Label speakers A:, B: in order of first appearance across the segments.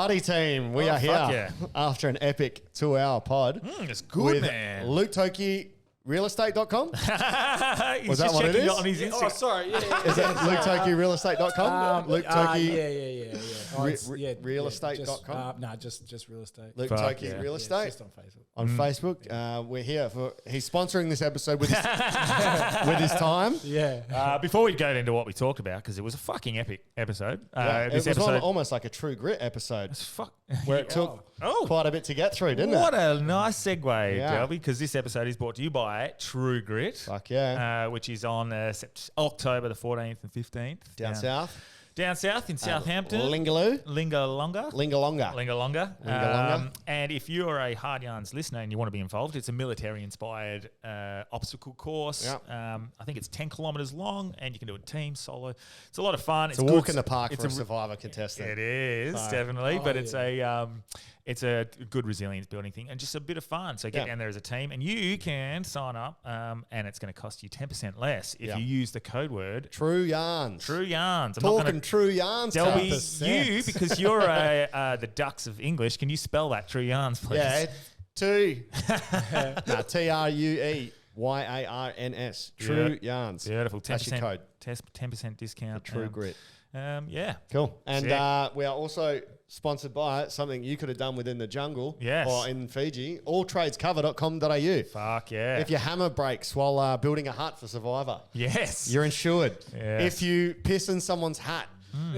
A: party team. We are here after an epic 2-hour pod.
B: It's good,
A: with
B: man.
A: Luke Toki, realestate.com. Was that what it is?
B: On his Instagram.
C: Oh, sorry. Yeah.
A: Is that lukeTokirealestate.com? Luke Toki.
C: Yeah.
A: Realestate.com?
C: No, just real estate.
A: Luke
B: Fuck
A: Toki
B: yeah.
A: Real
C: It's
A: Estate
C: just on Facebook.
A: on Facebook. We're here he's sponsoring this episode with his, with his time.
C: Yeah.
B: Before we go into what we talked about, because it was a fucking epic episode.
A: This episode almost like a True Grit episode
B: It's fuck.
A: where it took quite a bit to get through, didn't
B: What
A: it?
B: a nice segue,
A: Yeah.
B: Delby, because this episode is brought to you by True Grit.
A: Fuck yeah.
B: Which is on October the 14th and 15th.
A: Down south.
B: Down south in Southampton.
A: Lingaloo.
B: Lingalonga.
A: Lingalonga.
B: And if you're a Hard Yarns listener and you want to be involved, it's a military-inspired obstacle course.
A: Yep.
B: I think it's 10 kilometres long, and you can do it team, solo. It's a lot of fun.
A: It's a walk in the park for a survivor contestant.
B: It is, definitely. But it's a good resilience building thing and just a bit of fun. So get down there as a team, and you can sign up, and it's going to cost you 10% less if you use the code word
A: True Yarns.
B: True Yarns.
A: Talking True Yarns.
B: Delby,
A: 10%.
B: you, because you're the Ducks of English, can you spell that True Yarns, please?
A: Yeah, TRUEYARNS. True Yarns.
B: Beautiful. 10%,
A: That's your code.
B: 10% discount.
A: True Grit.
B: Yeah.
A: Cool. And we are also sponsored by something you could have done within the jungle or in Fiji, alltradescover.com.au.
B: Fuck yeah.
A: If your hammer breaks while building a hut for Survivor, you're insured.
B: Yes.
A: If you piss in someone's hat and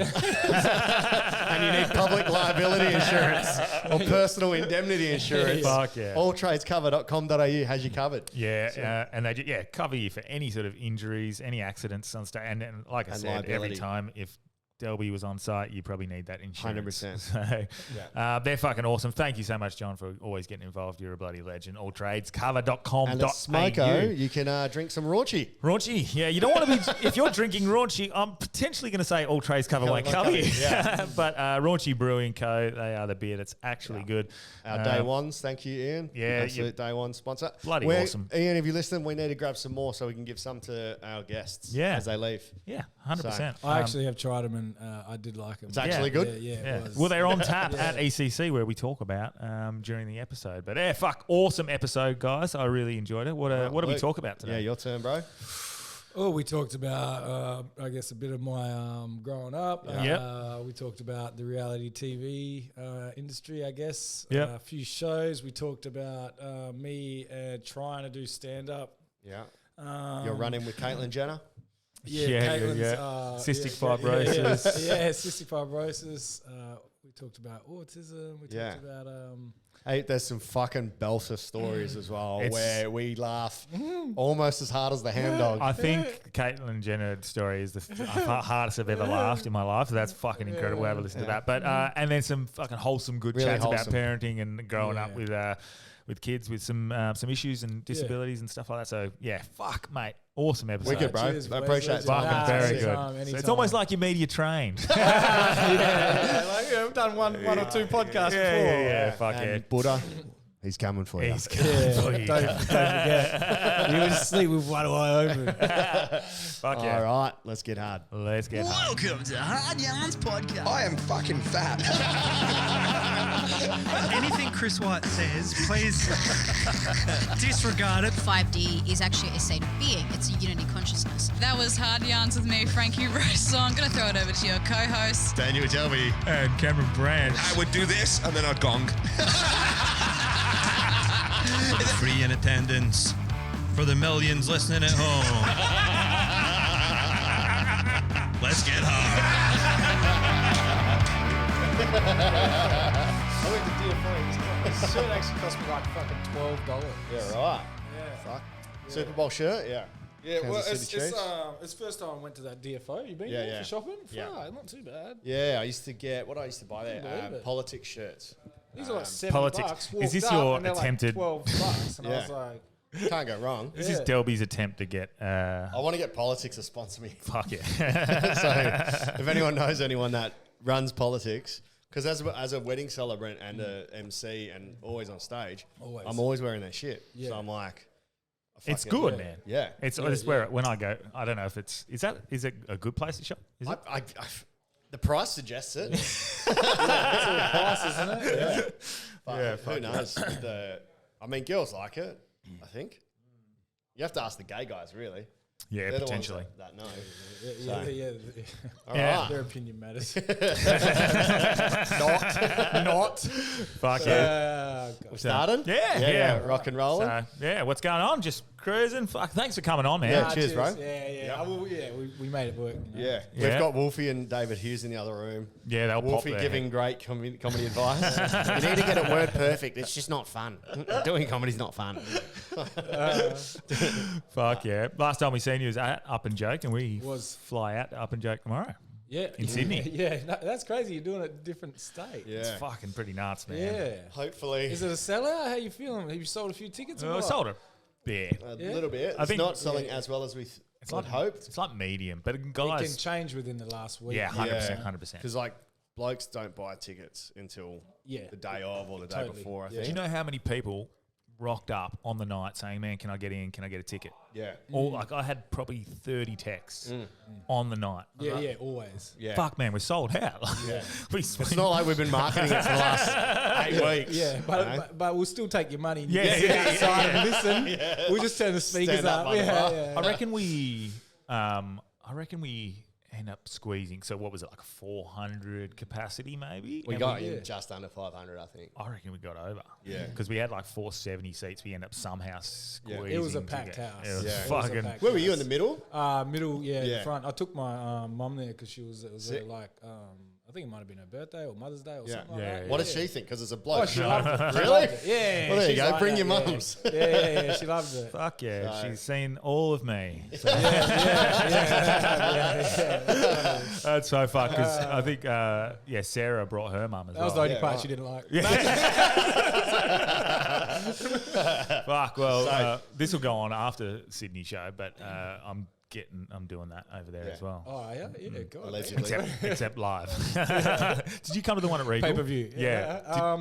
A: you need public liability insurance or personal indemnity insurance,
B: Fuck yeah.
A: alltradescover.com.au has you covered.
B: Yeah, and they cover you for any sort of injuries, any accidents on stage. And like I said,
A: liability.
B: every time if Delby was on site, you probably need that insurance.
A: 100%.
B: So they're fucking awesome. Thank you so much, John, for always getting involved. You're a bloody legend. Alltradescover.com.au.
A: And at Smoko, you can drink some raunchy.
B: Raunchy, yeah. You don't want to be, if you're drinking raunchy, I'm potentially going to say All Trades Cover won't cover you.
A: Yeah.
B: But Raunchy Brewing Co., they are the beer that's actually good.
A: Our day ones, thank you, Ian.
B: Yeah,
A: absolute day one sponsor.
B: Bloody awesome.
A: Ian, if you listen, we need to grab some more so we can give some to our guests as they leave.
B: Yeah, 100%.
C: I actually have tried them and I did like them.
A: It's actually good.
C: Yeah, it was.
B: Well, they're on tap at ECC where we talk about during the episode. But awesome episode, guys. I really enjoyed it. What do we talk about today?
A: Yeah, your turn, bro.
C: Oh, we talked about, I guess, a bit of my growing up. We talked about the reality TV industry, I guess. A few shows. We talked about me trying to do stand-up.
A: Yeah. You're running with Caitlyn Jenner?
C: Caitlin's,
B: cystic fibrosis.
C: Cystic fibrosis. We talked about autism. We talked about...
A: Hey, there's some fucking belter stories as well where we laugh almost as hard as the ham dog.
B: I think Caitlyn Jenner's story is the hardest I've ever laughed in my life. So that's fucking incredible. Have a listen to that. But and then some fucking wholesome, good
A: Really
B: chats
A: wholesome.
B: about parenting and growing up with kids with some issues and disabilities and stuff like that. So yeah, mate. Awesome episode.
A: Wicked, bro.
C: Cheers,
A: I appreciate it.
B: Fucking very good.
C: anytime.
B: So it's almost like you're media trained.
C: We've done one or two podcasts before.
B: Fuck yeah.
A: Buddha, he's coming for you.
B: He's coming for you.
C: Don't forget. You would sleep with one eye open.
B: Fuck yeah.
A: All right, let's get hard.
B: Let's get hard.
D: Welcome to Hard Yarns Podcast.
E: I am fucking fat.
D: Anything Chris White says, please disregard it.
F: 5D is actually a state of being. It's a unity consciousness.
G: That was Hard Yarns with me, Frankie Rose. So I'm going to throw it over to your co-host,
E: Daniel Delby.
B: And Cameron Branch.
E: I would do this and then I'd gong.
D: Free in attendance for the millions listening at home. Let's get hard.
C: I went to DFO. This shirt actually cost me like fucking $12.
A: Yeah, right.
C: Yeah.
A: Fuck. Super Bowl shirt, yeah.
C: Yeah, well,
A: Kansas City Chiefs.
C: it's first time I went to that DFO. You been
A: Yeah,
C: there
A: yeah.
C: for shopping?
A: Yeah.
C: Fuck, not too bad.
A: Yeah, I used to get, what did I used to buy
C: Believe
A: there?
C: it.
A: Politics shirts.
C: These are like $7.
B: Politics.
C: Walked
B: Is this
C: up
B: your
C: and they're
B: attempted-
C: Like $12, and I
A: Yeah.
C: was like,
A: Can't go wrong.
B: This is Delby's attempt to get.
A: I want to get Politics to sponsor me.
B: Fuck yeah.
A: So if anyone knows anyone that runs Politics, because as a wedding celebrant and a MC and always on stage, I'm always wearing that shit.
C: Yeah.
A: So I'm like,
B: It's good, man.
A: Yeah.
B: It's where when I go, I don't know if is it a good place to shop? Is it?
A: The price suggests it.
C: price nice, isn't it?
A: But who knows? I mean, girls like it, I think. You have to ask the gay guys, really.
B: Yeah,
A: They're
B: potentially.
A: The ones that know.
C: Yeah.
A: All
B: Yeah.
A: right.
C: Their opinion matters.
A: Not.
B: Fuck yeah.
A: We started?
B: Yeah.
A: Rock and rolling.
B: So, yeah, what's going on? Just cruising. Fuck, thanks for coming on, man.
A: Yeah, cheers, bro.
C: Yeah. We made it work. You know?
A: Yeah.
B: Yeah.
A: We've got Wolfie and David Hughes in the other room.
B: Yeah, they'll pop
A: Wolfie
B: there.
A: giving great comedy advice. You need to get it word perfect. It's just not fun. Doing comedy's not fun.
B: Fuck yeah. Last time we seen you was at Up and Joke, and we
C: Was.
B: fly out to Up and Joke tomorrow.
C: Yeah.
B: In Sydney.
C: Yeah, no, that's crazy. You're doing it in a different state.
B: It's
A: Yeah.
B: fucking pretty nuts, man.
C: Yeah.
A: Hopefully.
C: Is it a sellout? How you feeling? Have you sold a few tickets? Or
B: I
C: what?
B: sold a bit.
A: A
C: Yeah.
A: little bit.
B: I
A: It's
B: think-
A: not selling as well as we would hoped.
B: It's like medium, but
C: It can
B: guys,
C: change within the last week.
B: yeah, 100%, 100%.
A: Because like blokes don't buy tickets until
C: Yeah.
A: the day of or the day
C: Totally.
A: before. I
C: Yeah.
A: think.
B: Do you know how many people rocked up on the night saying, "Man, can I get in? Can I get a ticket?"
A: Yeah.
B: Or like I had probably 30 texts on the night.
C: Yeah, always.
A: Yeah.
B: Fuck, man, we're sold out.
A: Yeah.
B: we
A: It's not like we've been marketing it for the last 8 weeks.
C: Yeah, but we'll still take your money. And
B: Yeah,
C: you can sit
B: yeah,
C: outside and listen. We'll just turn the speakers
A: Stand up
C: up.
A: by the bar.
B: I reckon we end up squeezing. So what was it, like a 400 capacity maybe?
A: We
B: And
A: got in just under 500, I think.
B: I reckon we got over.
A: Yeah.
B: Because we had like 470 seats. We end up somehow squeezing.
C: It was a
B: to
C: packed
B: get-
C: house.
B: It was
A: Yeah. It was
C: a
B: fucking.
C: packed
A: Where were you, in the middle?
C: Middle,
A: Yeah.
C: the front. I took my mum there because it was
A: Sick.
C: like I think it might have been her birthday or Mother's Day or
A: Yeah.
C: something like
B: Yeah,
C: that.
B: yeah.
A: What does she think? Because it's a bloke.
C: Oh, she loved it. She
A: Really?
C: loved it. Yeah.
A: Well, there you
C: she's
A: go.
C: like
A: Bring
C: that,
A: your
C: yeah.
A: mums.
C: Yeah, she loved it.
B: Fuck yeah.
A: So-
B: She's seen all of me. So
C: Yeah.
B: that's so fucked because I think, Sarah brought her mum as
C: That was the
B: well.
C: only
A: Yeah,
C: part
A: right.
C: she didn't like.
B: Fuck. Well, this will go on after Sydney show, but I'm doing that over there as well.
C: Oh, yeah, God.
A: Allegedly.
B: Except live. Did you come to the one at Regal?
C: Pay-per-view.
B: Yeah.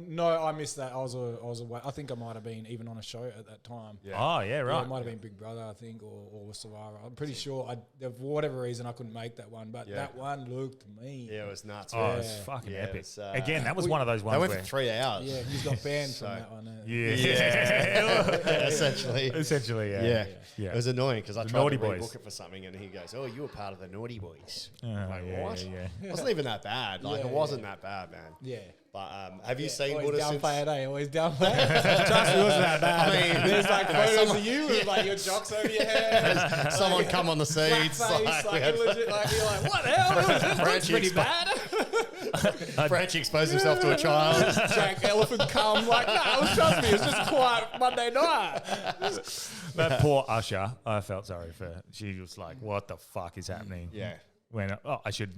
C: No, I missed that. I was away. I think I might have been even on a show at that time.
A: Yeah.
B: Oh, yeah,
C: Yeah,
B: right.
C: it might have been Big Brother, I think, or Survivor. I'm pretty sure. For whatever reason, I couldn't make that one, but
A: Yeah.
C: that one looked mean.
A: Yeah, it was nuts.
B: Oh,
A: man.
B: it's fucking
A: Yeah,
B: epic.
A: it's,
B: Again, that was one of those
A: They
B: ones
A: went
B: where...
A: for 3 hours.
C: Yeah, he's got banned from that one.
B: Yeah.
A: Essentially.
B: Essentially, yeah.
A: Yeah.
B: Yeah.
A: It was annoying because I
B: The
A: tried
B: Naughty
A: to
B: Boys.
A: rebook it for something and he goes, "Oh, you were part of the Naughty Boys."
B: Oh,
A: Like,
B: yeah,
A: what?
B: yeah.
A: It wasn't even that bad. Like,
C: Yeah,
A: it wasn't that bad, man.
C: Yeah.
A: But have you seen
C: Always
A: Buddha since?
C: downplay it, eh? Always downplay it. Trust me, it wasn't that bad.
A: I mean,
C: there's like photos of you with like your jocks over your head.
A: Someone come on the seats.
C: Blackface,
A: we
C: like,
A: had-
C: you're legit, like, you're like, what the hell? That's
A: Frenchie
C: pretty
A: expo-
C: bad.
A: Frenchie exposed himself to a child.
C: Jack Elephant cum. Like, no, trust me, it's just quiet Monday night.
B: That poor Usher, I felt sorry for. She was like, what the fuck is happening?
A: Yeah.
B: When, I should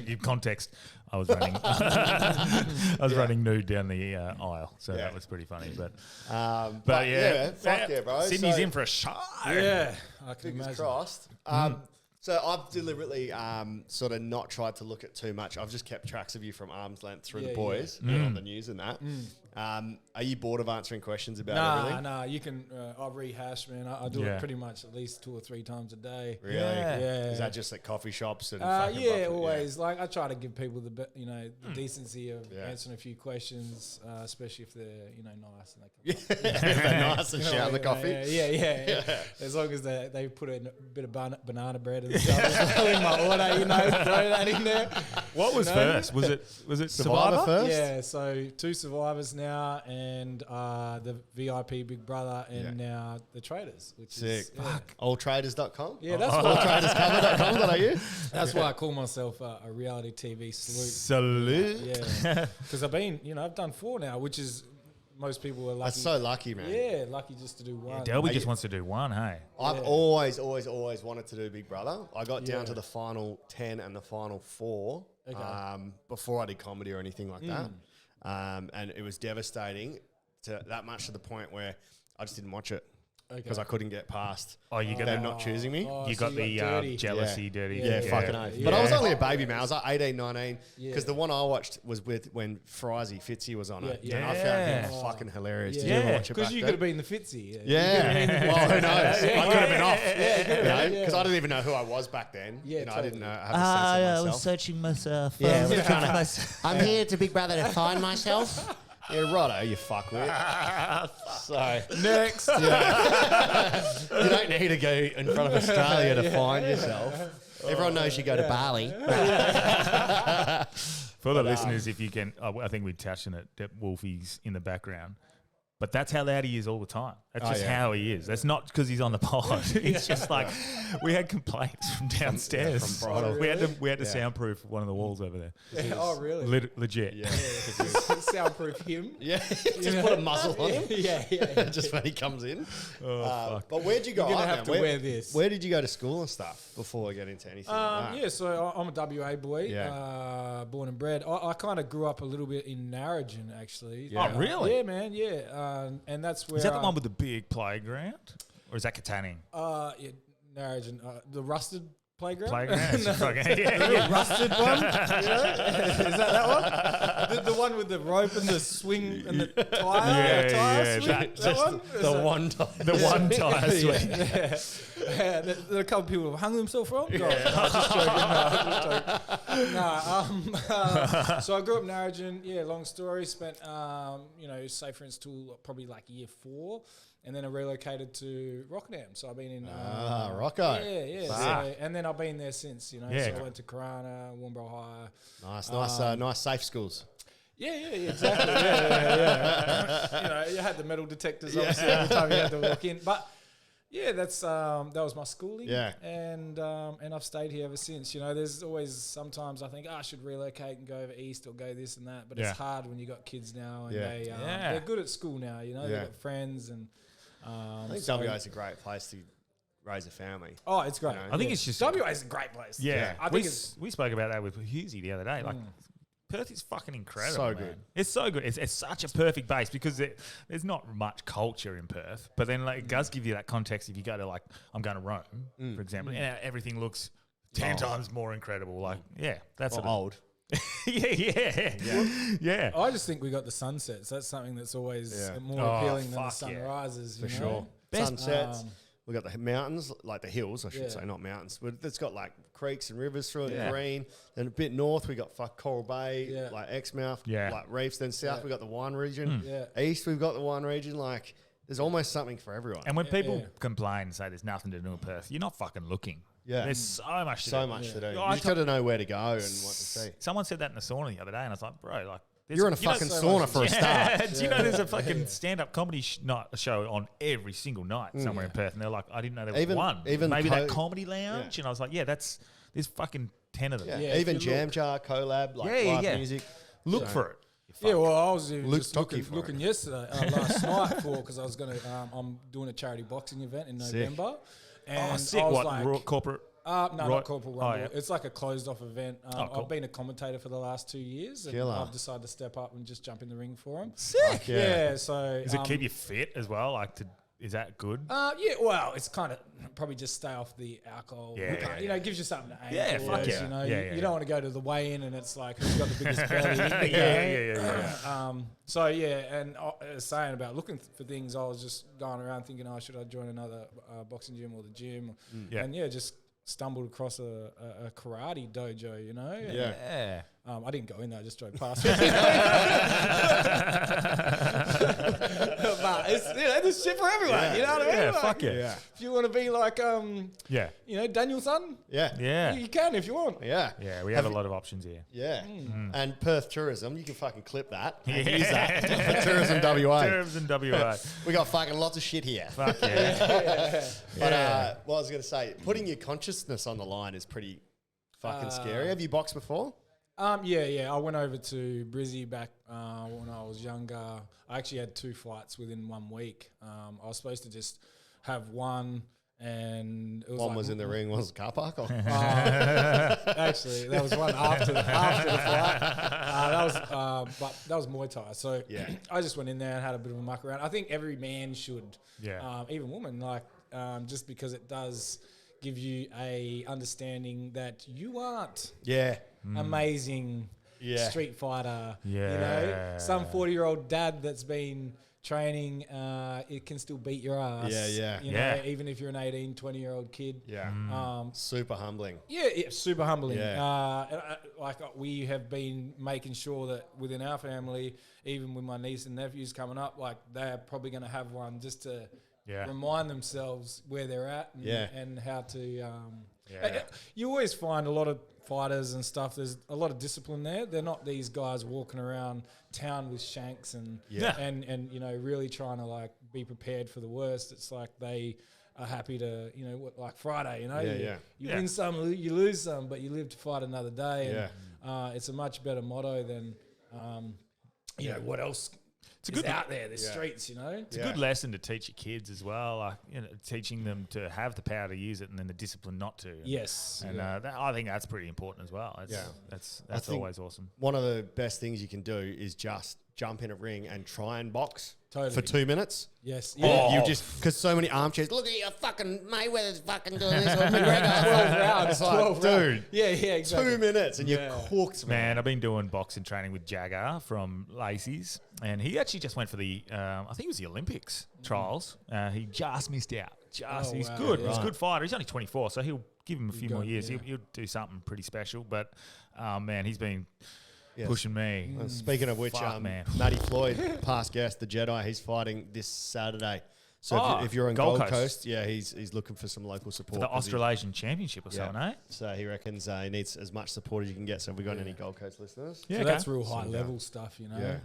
B: give context. I was running, running nude down the aisle, so
A: Yeah.
B: that was pretty funny. But
A: But
B: yeah,
A: fuck yeah, bro.
B: Sydney's
A: So-
B: in for a show.
C: Yeah, I can
A: Fingers
C: imagine.
A: crossed. So I've deliberately sort of not tried to look at too much. I've just kept tracks of you from arm's length through the boys and on the news and that. Are you bored of answering questions about everything?
C: Nah, you can. I'll rehash, man. I do
B: Yeah.
C: it pretty much at least 2 or 3 times a day.
A: Really?
B: Yeah.
C: Yeah.
A: Is that just at coffee shops and fucking
C: Yeah,
A: buffet?
C: always. Like I try to give people the the decency of
A: Yeah.
C: answering a few questions, especially if they're nice and they
A: Yeah, they're nice and
C: You know
A: shout
C: what
A: the
C: I mean?
A: coffee.
C: Yeah. As long as they put in a bit of banana bread and stuff as well in my order, throw that in there.
B: What was
C: No.
B: first? Was it
A: Survivor
B: Survivor?
A: first?
C: Yeah, so 2 survivors now, and the VIP Big Brother, and now the Traders, which
A: Sick.
C: is
A: Alltraders.com?
C: Yeah, that's why
A: Alltraderscover.com.au?
C: that's why I call myself a reality TV sleuth.
B: Salute.
C: Yeah, because I've been, I've done 4 now, which is most people are lucky.
A: That's so lucky, man.
C: Yeah, lucky just to do one.
B: Delby just wants to do one, hey?
A: I've always wanted to do Big Brother. I got down
C: Yeah.
A: to the final 10 and the final 4 before I did comedy or anything like that. And it was devastating to that much to the point where I just didn't watch it. because I couldn't get past.
B: Oh, you got
A: them not choosing me.
C: Oh,
B: you
C: so
B: got the
C: dirty.
B: jealousy, dirty.
A: Yeah, fucking oath. But I was only a baby, man. I was like 18, 19. Because the one I watched was with when Frizy Fitzy was on it. And I found him fucking hilarious. Did you ever watch it back
C: Because you could have been the Fitzy.
A: Yeah. Well, who knows? I could have been off. Because I didn't even know who I was back then.
C: Yeah,
A: I didn't know. I have a sense
H: I
A: of myself.
H: was searching myself.
A: Yeah,
H: I'm here to Big Brother to find myself.
A: Yeah, righto, you fuckwit. So
C: Next.
A: you don't need to go in front of Australia to find yourself. Everyone knows you go to Bali.
B: For the listeners, if you can, I think we touched on it, that Wolfie's in the background. But that's how loud he is all the time. That's just how he is. That's not because he's on the pod. It's just like we had complaints from downstairs.
A: From Bridal.
B: We had to soundproof one of the walls over there.
C: Oh, really?
B: Legit.
A: Yeah.
C: Soundproof him.
A: Yeah. Just put a muzzle on him.
C: Yeah.
A: Just when he comes in.
B: Oh, fuck.
A: But where'd you go?
C: You're going to have to wear this.
A: Where did you go to school and stuff before we get into anything like that?
C: Yeah, so I'm a WA boy,
A: Yeah.
C: born and bred. I kind of grew up a little bit in Narrogin, actually.
A: Yeah.
B: Oh, really?
C: Yeah, man, yeah. And that's where...
B: Is that the one with the big playground? Or is that Katanning?
C: Yeah, Narrogin. The rusted playground?
B: Playground?
C: No.
B: The
C: Rusted one? Is that one? The one with the rope and the swing and the tire swing? That one?
A: The one time.
B: The one tire swing.
C: Yeah, there are a couple of people who have hung themselves from. No, just joking. So I grew up in Narrogin. Yeah, long story. Spent, say for instance, till probably like year 4. And then I relocated to Rockingham. So I've been in...
A: Rocco.
C: Yeah. So, and then I've been there since, So I went to Karana, Warnborough High.
A: Nice safe schools.
C: Yeah, exactly. Yeah. You had the metal detectors obviously every time you had to walk in. But yeah, that was my schooling.
A: Yeah.
C: And I've stayed here ever since. There's always sometimes I think I should relocate and go over east or go this and that. But it's hard when you got kids now and they're good at school now. They've got friends and.
A: I think WA is a great place to raise a family.
C: Oh, it's great.
B: I think it's just
C: WA is a great place.
B: Yeah,
C: I think
B: we spoke about that with Husey the other day. Like Perth is fucking incredible.
A: So
B: man.
A: good.
B: It's so good. It's such a perfect base because there's not much culture in Perth, but then like it does give you that context. If you go to I'm going to Rome, for example, and everything looks 10 times more incredible. Like that's
A: Old.
B: yeah.
C: I just think we got the sunsets. That's something that's always more appealing than the sunrises.
A: For sure. Sunsets. We got the mountains, like the hills, I should say, not mountains. But it's got like creeks and rivers through it, green. Then a bit north, we got Coral Bay, like Exmouth, like reefs. Then south, we got the wine region. East, we've got the wine region. Like, there's almost something for everyone.
B: And when people complain and say there's nothing to do in Perth, you're not fucking looking.
A: Yeah.
B: There's so much to do.
A: So much to do. You just got to know where to go and what to see.
B: Someone said that in the sauna the other day, and I was like, bro, like...
A: You're in a fucking sauna for a start.
B: Do you know there's a fucking stand-up comedy show on every single night somewhere in Perth? And they're like, I didn't know there was one.
A: Even
B: maybe that comedy lounge? And I was like, there's fucking 10 of them.
A: Yeah. Even Jam Jar, collab, like live music.
B: Look for it.
A: Yeah,
C: well, I was just
A: Toki
C: looking yesterday, last night because I was going to, I'm doing a charity boxing event in November. And
B: sick.
C: I was
B: What,
C: like,
B: corporate?
C: Not Corporal Rumble.
B: Oh, yeah.
C: It's like a closed-off event.
B: Cool.
C: I've been a commentator for the last 2 years, and I've decided to step up and just jump in the ring for him.
B: Sick.
C: Yeah. So
B: does it keep you fit as well? Like, is that good?
C: Well, it's kind of probably just stay off the alcohol. It gives you something to aim towards. You don't want to go to the weigh-in and it's like who's got the biggest belly. So and saying about looking for things, I was just going around thinking, should I join another boxing gym or the gym? And just stumbled across a karate dojo, I didn't go in there, I just drove past. But there's shit for everyone, you know what I mean?
B: Yeah, fuck yeah.
C: If you want to be like, Daniel's son, you can if you want.
A: Yeah.
B: Yeah, we have a lot of options here.
A: Yeah. And Perth tourism, you can fucking clip that and use that for tourism WA.
B: Tourism WA.
A: We got fucking lots of shit here.
B: Fuck yeah.
A: But what I was going to say, putting your consciousness on the line is pretty fucking scary. Have you boxed before?
C: I went over to Brizzy back when I was younger. I actually had 2 fights within 1 week. I was supposed to just have one and it was
A: One was in the ring, one was the car park.
C: Actually, that was one after the flight. But that was Muay Thai. So I just went in there and had a bit of a muck around. I think every man should, even woman, just because it does give you a understanding that you aren't amazing street fighter. Some 40-year-old dad that's been training, it can still beat your ass. Even if you're an 18, 20-year-old kid.
A: Super humbling.
C: Super humbling. We have been making sure that within our family, even with my niece and nephews coming up, they're probably going to have one just to remind themselves where they're at and how to. You always find a lot of fighters and stuff. There's a lot of discipline there. They're not these guys walking around town with shanks and really trying to be prepared for the worst. It's like they are happy to like Friday. You win some, you lose some, but you live to fight another day. And it's a much better motto than what else. It's out there, the streets,
B: It's a good lesson to teach your kids as well, teaching them to have the power to use it and then the discipline not to.
C: Yes.
B: And I think that's pretty important as well. That's always awesome.
A: One of the best things you can do is just jump in a ring and try and box
C: Totally.
A: for 2 minutes.
C: Yes.
A: Yeah. You just, because so many armchairs, look at your fucking Mayweather's fucking doing this. Or McGregor.
C: 12 rounds. 12
A: dude.
C: Yeah, exactly.
A: 2 minutes and you're cooked,
B: man. I've been doing boxing training with Jagger from Lacey's, and he actually just went for the, I think it was the Olympics trials. He just missed out. He's good. He's a good fighter. He's only 24, so he'll give him a few more years.
C: Yeah.
B: He'll do something pretty special. But, man, he's been pushing me.
A: Speaking of which,
B: man.
A: Matty Floyd, past guest, the Jedi, he's fighting this Saturday. So if you're on Gold Coast, he's looking for some local support.
B: For the Australasian Championship or something, eh?
A: So he reckons he needs as much support as you can get. So have we got any Gold Coast listeners?
C: Yeah, so that's real high level stuff,
B: Yeah.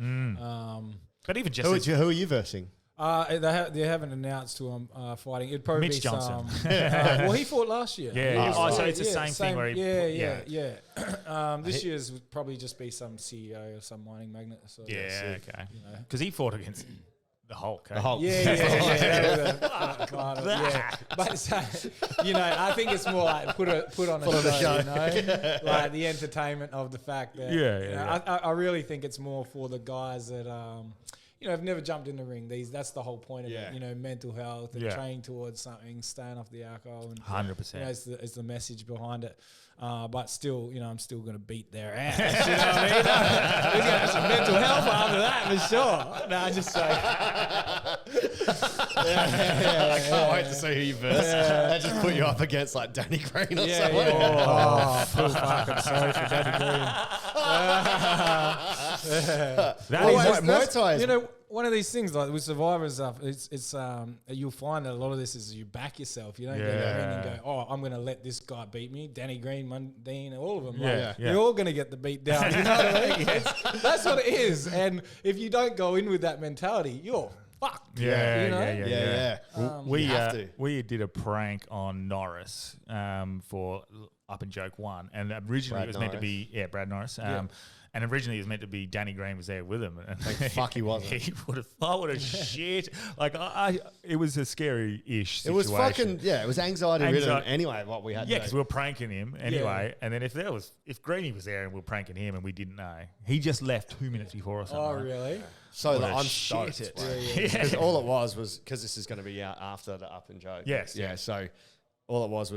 B: But even just
A: who are you versing?
C: They haven't announced who I'm fighting. It'd probably
B: Mitch
C: be
B: Johnson.
C: Well, he fought last year.
B: So it's the same thing where he...
C: This year's would probably just be some CEO or some mining magnate. So
B: okay. Because he fought against the Hulk. Eh?
A: The Hulk.
C: But I think it's more like put on a show. Like the entertainment of the fact that I really think it's more for the guys that have never jumped in the ring. That's the whole point of it. Mental health and training towards something, staying off the alcohol. And
B: 100%.
C: It's the message behind it. But still, I'm still going to beat their ass. You know what I mean? There's going to have some mental health after that for sure. No, I just say.
A: I can't wait to see who you verse. They just put you up against like Danny Green or something.
C: Feel fucking sorry for Danny Green.
A: Muay Thai.
C: One of these things like with Survivor and stuff, it's you'll find that a lot of this is you back yourself. You don't get in the ring and go, I'm going to let this guy beat me. Danny Green, Mundine, all of them. You're all going to get the beat down. You know what I mean? That's what it is. And if you don't go in with that mentality, you're fucked.
B: We did a prank on Norris for Up and Joke 1, and originally it was meant to be Brad Norris. And originally it was meant to be Danny Green was there with him. And
A: fuck he wasn't.
B: He would have thought, what a shit. Like, it was a scary-ish situation.
A: It was fucking, it was anxiety-ridden anyway, what we had to do.
B: Yeah, because we were pranking him anyway. Yeah. And then if Greenie was there and we were pranking him and we didn't know, he just left 2 minutes before or something.
C: Oh, really?
A: So I'm stoked. Because all it was because this is going to be out after the Up and Joke.
B: Yes.
A: Yeah, so all it was,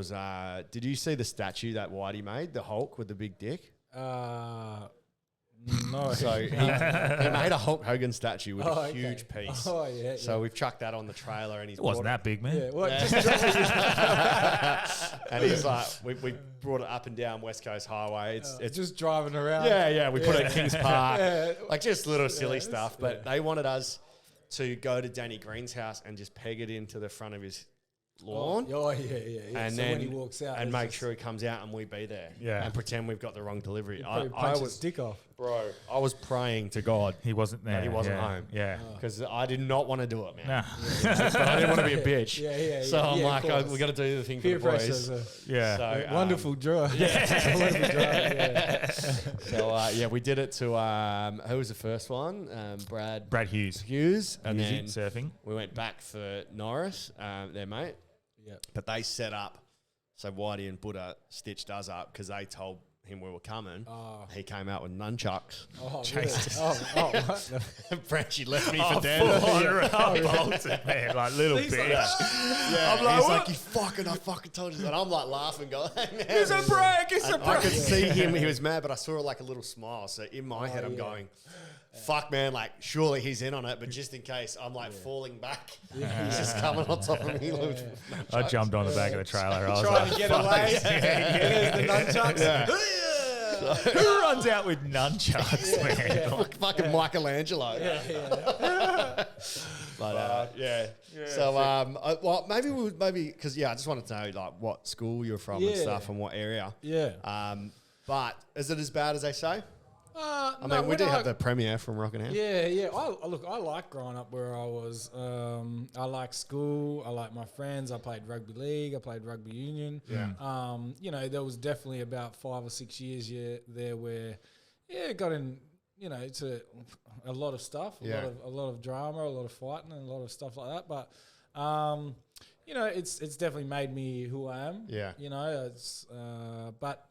A: did you see the statue that Whitey made, the Hulk with the big dick?
C: No.
A: So he made a Hulk Hogan statue with a huge piece.
C: Oh, yeah.
A: So we've chucked that on the trailer, and he's
B: it wasn't that big, man.
C: Yeah, well,
A: and he's like, we brought it up and down West Coast Highway. It's
C: just driving around.
A: Yeah. We put it at Kings Park, like just little silly stuff. But they wanted us to go to Danny Green's house and just peg it into the front of his lawn.
C: And
A: so
C: then when he walks out,
A: and make sure he comes out and we be there.
B: Yeah,
A: and pretend we've got the wrong delivery.
C: I punch his dick off,
A: bro. I was praying to God
B: he wasn't there.
A: He wasn't home.
B: Yeah,
A: because I did not want to do it, man.
B: Nah.
A: But I didn't want to be a bitch.
C: So
A: I'm like, we got to do the thing for the boys.
C: So wonderful draw.
A: So we did it to who was the first one? Brad
B: Hughes,
A: and then
B: surfing.
A: We went back for Norris, their mate.
C: Yeah.
A: But they set up, so Whitey and Buddha stitched us up because they told him we were coming. He came out with nunchucks.
C: Chased us.
A: Frenchie left me for dead.
B: Bolted, man, like little bitch.
A: Yeah, I'm like, he's like, I fucking told you that. And I'm like laughing, going, hey, man.
B: It's a prank,
A: I could see him, he was mad, but I saw like a little smile. So in my head, I'm going, fuck, man, like, surely he's in on it. But just in case, I'm like falling back. He's just coming on top of me.
B: I jumped on the back of the trailer. I was
C: Trying
B: like,
C: to get away. There's the nunchucks.
B: who runs out with nunchucks, man?
A: Fucking Michelangelo. But so well, maybe because I just wanted to know like what school you're from and stuff and what area. But is it as bad as they say? I mean, we do have the premiere from Rockingham.
C: Yeah. I like growing up where I was. I like school. I like my friends. I played rugby league. I played rugby union. Yeah. There was definitely about 5 or 6 years there where, got in, to a lot of stuff, a lot of drama, a lot of fighting, and a lot of stuff like that. But, it's definitely made me who I am. Yeah. But.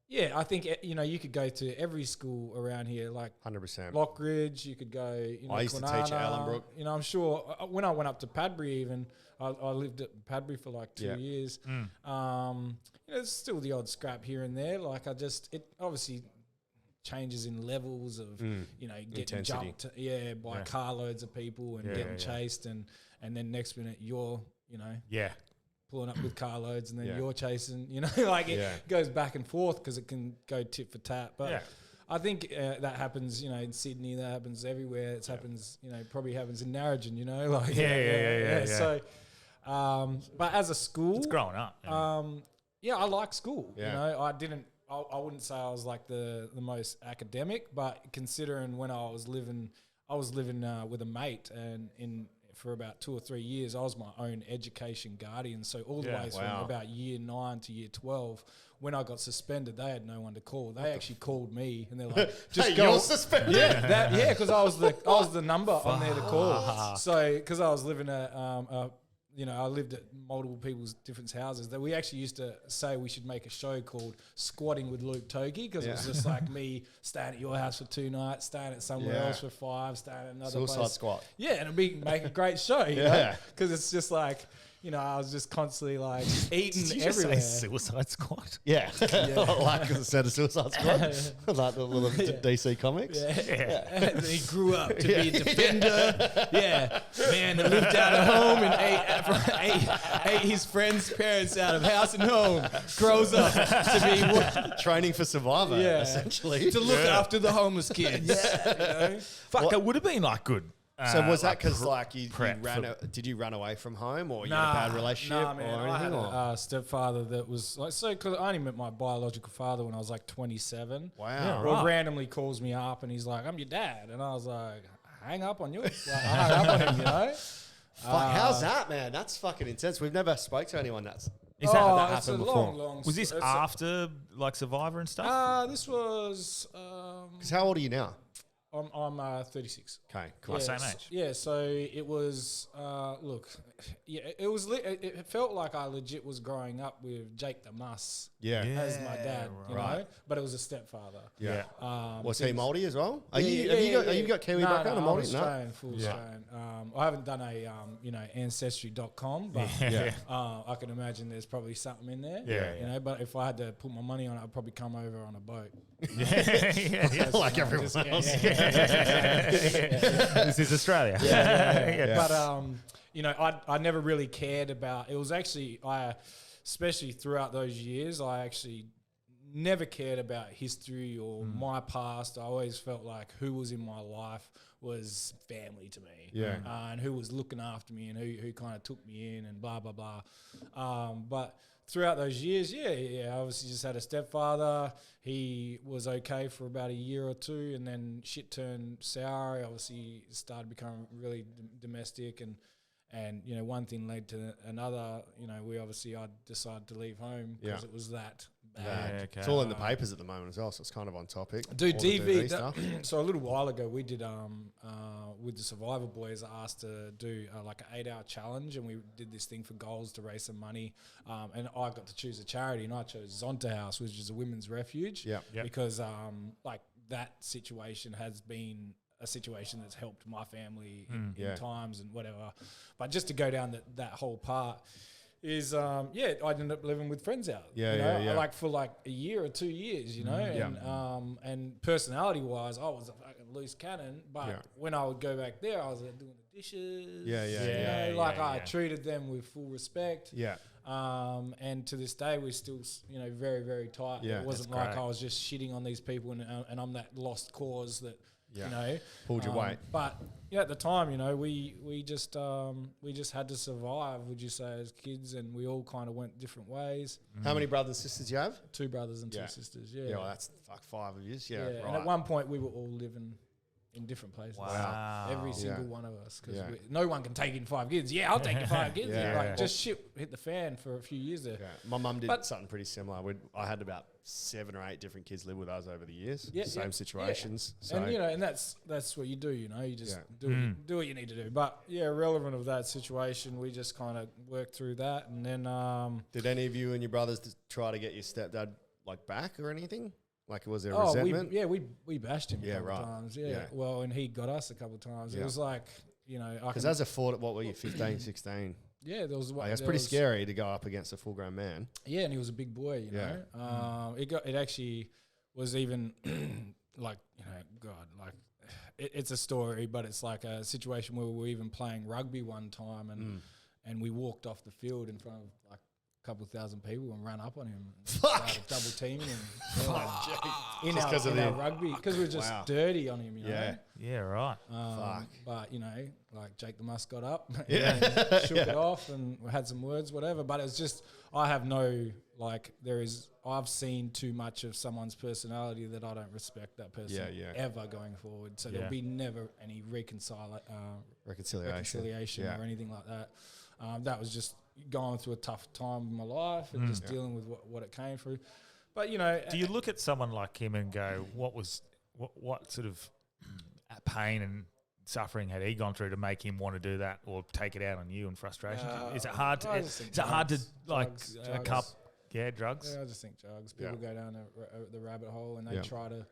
C: Yeah, I think, you could go to every school around here, like
A: 100%.
C: Lockridge, you could go,
A: I used to teach at Ellenbrook.
C: I'm sure when I went up to Padbury even, I lived at Padbury for like 2 years. There's still the odd scrap here and there. Like it obviously changes in levels of, getting
A: intensity.
C: jumped, by carloads of people and getting chased and then next minute you're, pulling up with carloads and then you're chasing, it goes back and forth because it can go tit for tat. But I think that happens, in Sydney, that happens everywhere. It happens, probably happens in Narrogin, So, but as a school,
B: it's growing up.
C: I like school. I wouldn't say I was like the most academic, but considering when I was living with a mate and for about 2 or 3 years, I was my own education guardian. So all the way from about year 9 to year 12, when I got suspended, they had no one to call. They actually called me and they're like, "Just go."
A: You're suspended.
C: Because I was the number on there to call. So because I was living I lived at multiple people's different houses. That we actually used to say we should make a show called Squatting with Luke Toki because it was just like me staying at your house for 2 nights, staying at somewhere else for 5, staying at another
A: Suicide
C: place.
A: Squat.
C: Yeah, and it'd make a great show, you know, because it's just like, I was just constantly like eating
B: Did you
C: everywhere.
B: just say Suicide Squad?
A: Yeah. Like instead of Suicide Squad. Like the little DC comics.
C: And then he grew up to be a defender. Man that lived out of home and ate his friends' parents out of house and home. Grows up to be
A: training for Survivor, essentially.
C: to look after the homeless kids.
B: Fuck, it would have been like good.
A: So was that because you did you run away from home or you had a bad relationship
C: man,
A: or
C: I
A: anything?
C: had a stepfather that was like, because I only met my biological father when I was like 27.
A: Wow.
C: Well, randomly calls me up and he's like, "I'm your dad," and I was like, "Hang up on you." Like, I hung up on him,
A: How's that, man? That's fucking intense. We've never spoke to anyone that
C: it's
A: happened
C: a
A: before.
C: long
B: Was this after like Survivor and stuff?
C: This was.
A: Because how old are you now?
C: I'm 36.
A: Okay, cool.
B: Same age.
C: Yeah, so it was. It was. It felt like I legit was growing up with Jake the Muss as my dad, you know. But it was a stepfather.
A: Yeah. Was he Māori as well? Have you got Kiwi background or Māori?
C: Australian, full Australian. I haven't done a ancestry.com, but I can imagine there's probably something in there. You know, but if I had to put my money on it, I'd probably come over on a boat.
A: Like everyone else.
B: This is Australia.
C: But I never really cared about. It was actually especially throughout those years, I actually never cared about history or my past. I always felt like who was in my life was family to me, and who was looking after me and who kind of took me in and blah blah blah. But throughout those years, I obviously just had a stepfather. He was okay for about a year or two, and then shit turned sour. He obviously started becoming really domestic, and one thing led to another. I decided to leave home because it was that bad.
A: It's all in the papers at the moment as well, so it's kind of on topic.
C: Dude,
A: All the
C: DV
A: stuff.
C: So a little while ago, we did with the Survivor boys, asked to do like an 8-hour challenge, and we did this thing for goals to raise some money. And I got to choose a charity, and I chose Zonta House, which is a women's refuge.
A: Yeah.
C: Because like that situation has been a situation that's helped my family in times and whatever. But just to go down that whole part is, I ended up living with friends out.
A: Yeah.
C: Like for like a year or 2 years, you know, and personality wise, I was a fucking loose cannon. But when I would go back there, I was doing the dishes. I treated them with full respect. Yeah. And to this day, we're still, very, very tight.
A: Yeah,
C: it wasn't like I was just shitting on these people and I'm that lost cause that,
A: pulled your weight.
C: But at the time, we just had to survive, would you say, as kids, and we all kind of went different ways.
A: How many brothers and sisters do you have?
C: 2 brothers and 2 sisters. Yeah.
A: Yeah, well, that's 5 of you. Yeah, right.
C: And at one point, we were all living in different places.
B: Wow.
C: Every single one of us, because no one can take in 5 kids. Yeah, I'll take in 5 kids. Just shit hit the fan for a few years there.
A: Yeah. My mum did something pretty similar. I had about 7 or 8 different kids live with us over the years. Same situations.
C: So. And and that's what you do. You just do what you need to do. But irrelevant of that situation, we just kind of worked through that. And then
A: did any of you and your brothers try to get your stepdad back or anything? Like, was there resentment?
C: We bashed him a couple of times. Yeah. Well, and he got us a couple of times. It was like,
A: because as a 4, what were you, 15, 16?
C: Yeah, there was.
A: It's pretty scary to go up against a full-grown man.
C: Yeah, and he was a big boy. You know, it actually was even it's a story, but it's like a situation where we were even playing rugby one time, and we walked off the field in front of like a couple of thousand people and ran up on him. And started double teaming him. In our rugby, because we were just dirty on him. You know?
B: Yeah, right.
C: But like Jake the Musk got up, shook it off, and had some words, whatever. But it's just, I have no I've seen too much of someone's personality that I don't respect that person ever going forward. So there'll be never any reconciliation or anything like that. That was just going through a tough time in my life and just dealing with what it came through. But
B: do you look at someone like him and go, what sort of pain and suffering had he gone through to make him want to do that or take it out on you and frustration? Is it hard to drugs. Drugs? Yeah, I just think drugs. People go down the rabbit hole and they try to,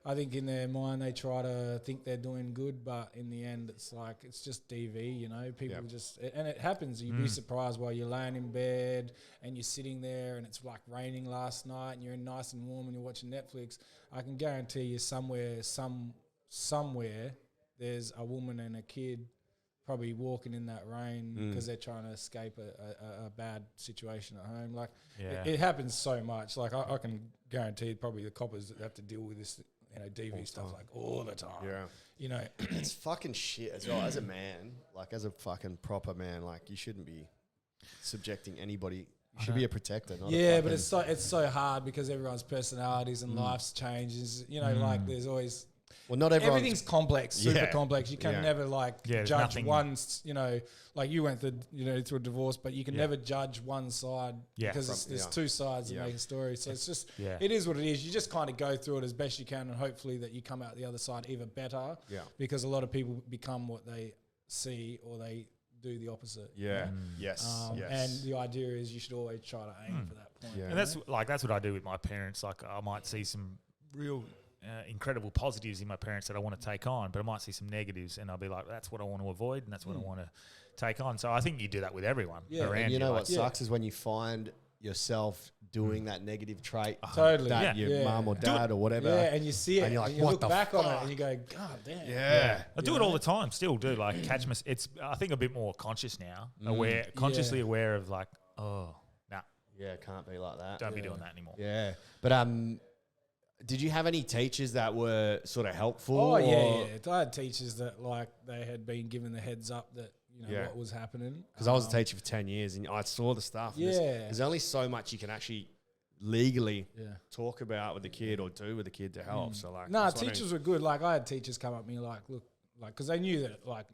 B: I think in their mind they try to think they're doing good, but in the end it's like, it's just DV, people just, and it happens. You'd be surprised while you're laying in bed and you're sitting there and it's like raining last night and you're nice and warm and you're watching Netflix. I can guarantee you somewhere there's a woman and a kid probably walking in that rain because they're trying to escape a bad situation at home. Like it happens so much. Like I can guarantee probably the coppers that have to deal with this, DV stuff all the time. Yeah.
A: It's fucking shit as well. As a man, as a fucking proper man, you shouldn't be subjecting anybody. You should be a protector, not
C: but it's so hard because everyone's personalities and life's changes. There's always.
A: Well, not
C: everything's complex, super complex. You can never judge one. You went through a divorce, but you can never judge one side because there's 2 sides that make a story. So it's just it is what it is. You just kind of go through it as best you can, and hopefully that you come out the other side even better. Yeah. Because a lot of people become what they see, or they do the opposite.
A: Yeah. Yes.
C: And the idea is you should always try to aim for that point.
B: Yeah. And that's what I do with my parents. Like I might see some real incredible positives in my parents that I want to take on, but I might see some negatives, and I'll be like, that's what I want to avoid, and that's what I want to take on. So I think you do that with everyone around you.
A: You know what sucks is when you find yourself doing that negative trait
C: that
A: your mum or dad or whatever,
C: and you see it, and you're like, and you look back on it, and you go, God damn.
B: I do it all the time, still do. Catch my. It's I think a bit more conscious now, consciously aware of
A: can't be like that.
B: Don't be doing that anymore.
A: Yeah, but did you have any teachers that were sort of helpful?
C: Oh, yeah. I had teachers that, they had been given the heads up that, what was happening.
A: Because I was a teacher for 10 years and I saw the stuff.
C: Yeah.
A: There's only so much you can actually legally talk about with the kid or do with the kid to help. So,
C: teachers were good. I had teachers come up to me look, because they knew that, I'm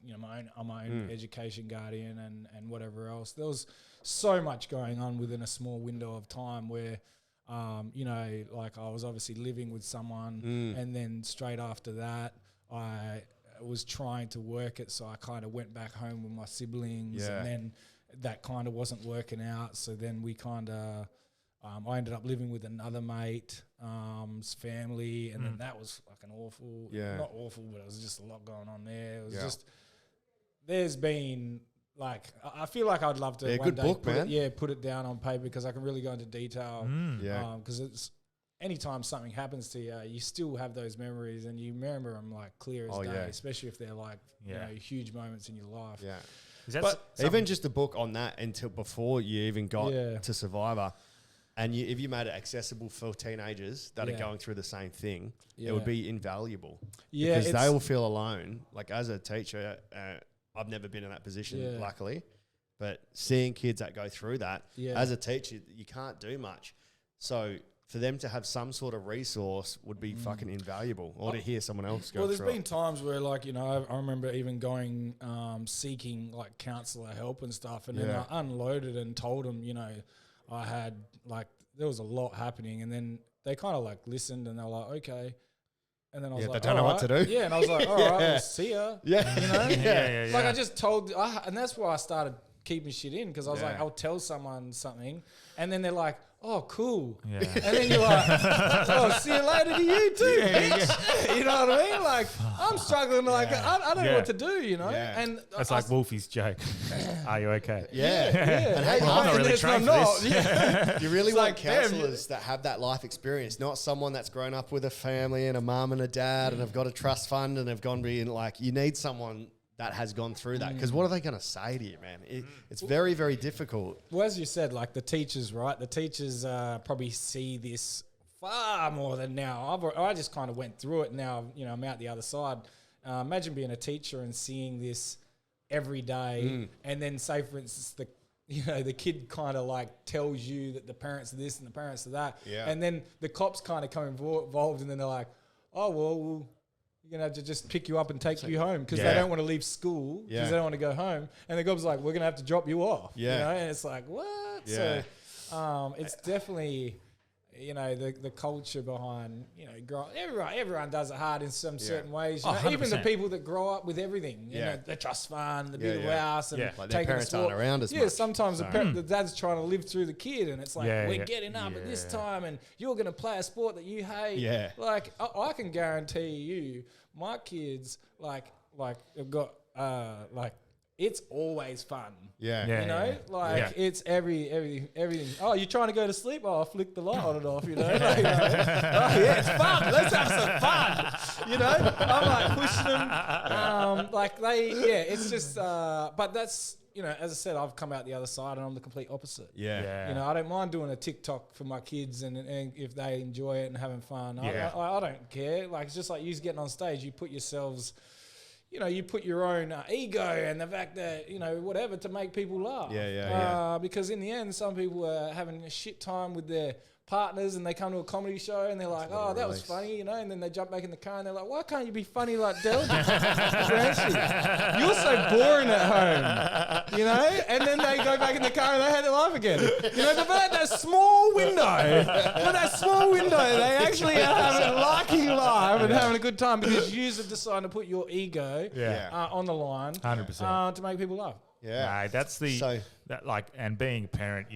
C: my own education guardian and whatever else. There was so much going on within a small window of time where You know, like I was obviously living with someone, and then straight after that, I was trying to work it, so I kind of went back home with my siblings, and then that kind of wasn't working out. So then we kind of, I ended up living with another mate's family, and then that was fucking awful. Not awful, but it was just a lot going on there. It was just, there's been, like, I feel like I'd love to one
A: good
C: day
A: book, man.
C: Put it down on paper, because I can really go into detail. Because it's, anytime something happens to you, you still have those memories, and you remember them like clear as day, especially if they're like you know, huge moments in your life.
A: But even just a book on that until before you even got to Survivor, and if you made it accessible for teenagers that are going through the same thing, it would be invaluable. Because they will feel alone. Like as a teacher, I've never been in that position, luckily, but seeing kids that go through that, as a teacher, you can't do much. So for them to have some sort of resource would be fucking invaluable, or to hear someone else go through it.
C: Well, there's been times where, like, you know, I remember even going, seeking, like, counsellor help and stuff, and then I unloaded and told them, you know, I had, like, there was a lot happening, and then they kind of, like, listened, and they were like, okay. And then I was like,
A: they don't know what to do.
C: Yeah, and I was like, all right, well, see ya.
A: Yeah.
C: You know? Like, I just told, and that's why I started keeping shit in, because I was like, I'll tell someone something, and then they're like, oh, cool. Yeah. And then you're like, oh, see you later to you too, bitch. You know what I mean? Like, I'm struggling. Like, I don't know what to do, you know?
A: Yeah.
C: And
B: That's like Wolfie's joke. Are you okay?
C: And
B: I'm not really trained for this.
A: You really
C: It's
A: want
C: like, damn,
A: counsellors that have that life experience, not someone that's grown up with a family and a mum and a dad and have got a trust fund and have gone being like, you need someone that has gone through that, because what are they going to say to you, man? It's very, very difficult.
C: Well, as you said, like the teachers, right? The teachers probably see this far more than now. I just kind of went through it. Now, you know, I'm out the other side. Imagine being a teacher and seeing this every day, and then say, for instance, the kid kind of like tells you that the parents are this and the parents are that, and then the cops kind of come involved, and then they're like, oh well, you're going to have to just pick you up and take you home, because they don't want to leave school, because they don't want to go home. And the cop's like, we're going to have to drop you off. You know? And it's like, what?
A: Yeah.
C: So it's definitely, you know, the culture behind, you know, everyone does it hard in some certain ways. You know? Even the people that grow up with everything, you know, the trust fund, the big house, and
A: like their parents aren't around as much.
C: Sometimes the dad's trying to live through the kid, and it's like, we're getting up at this time, and you're going to play a sport that you hate. Yeah. Like, I can guarantee you, my kids, like have got, like, it's always fun. You know, it's everything. Oh, you're trying to go to sleep? Oh, I'll flick the light on and off, you know? Like, oh, yeah, it's fun. Let's have some fun. You know? I'm like pushing them. Like it's just, but that's, you know, as I said, I've come out the other side and I'm the complete opposite. You know, I don't mind doing a TikTok for my kids, and if they enjoy it and having fun, I don't care. Like, it's just like you getting on stage, you put yourselves, you know, you put your own ego and the fact that, you know, whatever, to make people laugh. Because in the end, some people are having a shit time with their partners, and they come to a comedy show and they're like, oh, that was funny, you know, and then they jump back in the car and they're like, why can't you be funny like Delby? You're so boring at home, you know? And then they go back in the car and they had to laugh again. You know, but that small window, they actually are liking life and having a good time, because you have decided to put your ego on the line
B: 100%
C: to make people laugh.
B: No, that's and being a parent,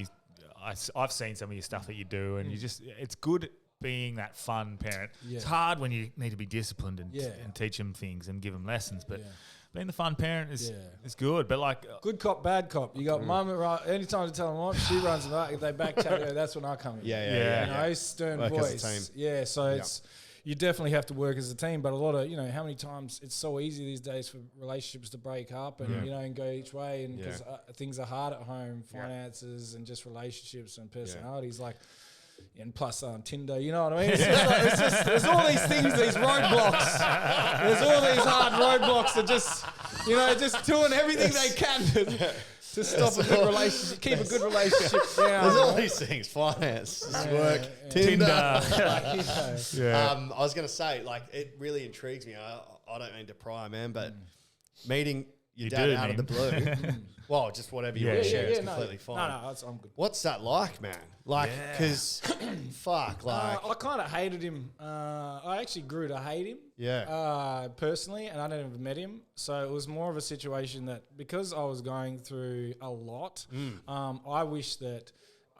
B: I've seen some of your stuff that you do, and it's good being that fun parent. It's hard when you need to be disciplined and teach them things and give them lessons, but being the fun parent is good. But like,
C: good cop, bad cop. You got mum, right? Anytime to tell them what, she runs them out. If they back chat, that's when I come in. You know, stern voice. So it's, you definitely have to work as a team, but a lot of, you know, how many times it's so easy these days for relationships to break up and, you know, and go each way, and because things are hard at home, finances and just relationships and personalities, like, and plus Tinder, you know what I mean? It's just there's all these things, these roadblocks. There's all these hard roadblocks that just, you know, just doing everything they can to stop a good relationship, keep a good relationship down.
A: There's all these things: finance, work, Tinder. I was going to say, like, it really intrigues me. I don't mean to pry, man, but meeting your dad out of the blue. Well, just whatever you want to share is completely fine.
C: No, I'm good.
A: What's that like, man? Like, because, fuck, like.
C: I kind of hated him. I actually grew to hate him.
A: Yeah.
C: Personally, and I never met him. So it was more of a situation that because I was going through a lot, I wish that,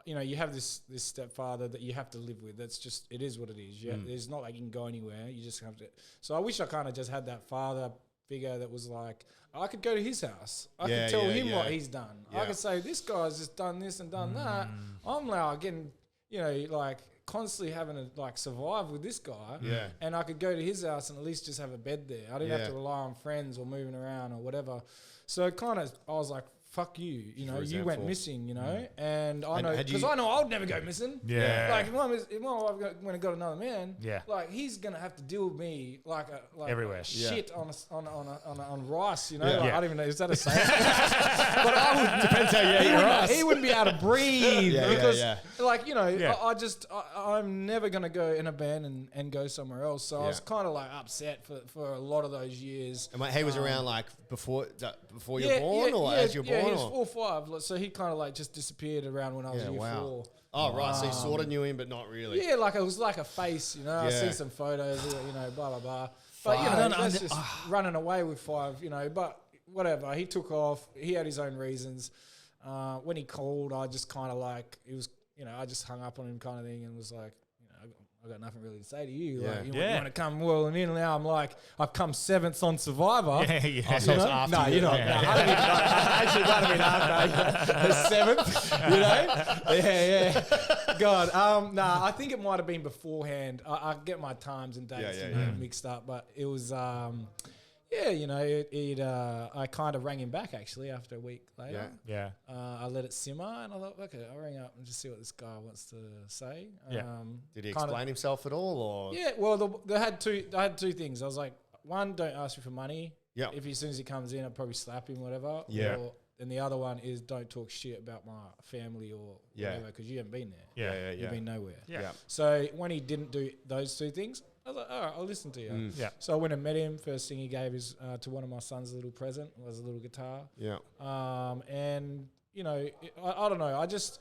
C: you know, you have this stepfather that you have to live with. That's just, it is what it is. Yeah, It's not like you can go anywhere. You just have to. So I wish I kind of just had that father figure that was like, I could go to his house. I could tell him what he's done. I could say, this guy's just done this and done that. I'm now getting, you know, like constantly having to like survive with this guy.
A: Yeah.
C: And I could go to his house and at least just have a bed there. I didn't have to rely on friends or moving around or whatever. So kind of, I was like, fuck you, you know, you went missing, you know, and I know, because I know I would never go missing.
B: Yeah.
C: Like, if my wife went and got another man, like, he's going to have to deal with me like
B: everywhere.
C: Shit on rice, you know? Like, I don't even know, is that a saying? But I would, depends how he wouldn't be able to breathe because, like, you know, I'm never going to go in a band and go somewhere else. So I was kind of like upset for a lot of those years.
A: And he was around like before you were born or as you're born?
C: Yeah, he was 4 or 5, so he kind of like just disappeared around when I was year 4.
A: Oh, right, so you sort of knew him, but not really.
C: Yeah, like it was like a face, you know. I see some photos, you know, blah, blah, blah. But, you know, that's just running away with 5, you know, but whatever. He took off. He had his own reasons. When he called, I just kind of like, it was, you know, I just hung up on him kind of thing and was like, I got nothing really to say to you. Like, you want to come whirling in now? I'm like, I've come 7th on Survivor.
A: Oh, so it's after
C: no,
A: you.
C: you're not. No, I don't even know. Actually, might have been after the 7th, you know? Yeah. God. Nah, I think it might have been beforehand. I get my times and dates mixed up, but it was... yeah, you know, I kind of rang him back actually after a week later.
B: Yeah.
C: I let it simmer and I thought, okay, I'll ring up and just see what this guy wants to say.
A: Did he explain himself at all, or?
C: Yeah, well, I had two things. I was like, one, don't ask me for money.
A: Yeah.
C: If as soon as he comes in, I'll probably slap him, whatever.
A: Yeah.
C: And the other one is don't talk shit about my family or whatever because you haven't been there.
A: Yeah.
C: You've been nowhere.
A: Yeah.
C: So when he didn't do those 2 things, I was like, all right, I'll listen to you.
B: Yeah.
C: So I went and met him. First thing he gave is to one of my sons a little present. Was a little guitar.
A: Yeah.
C: And you know, I don't know. I just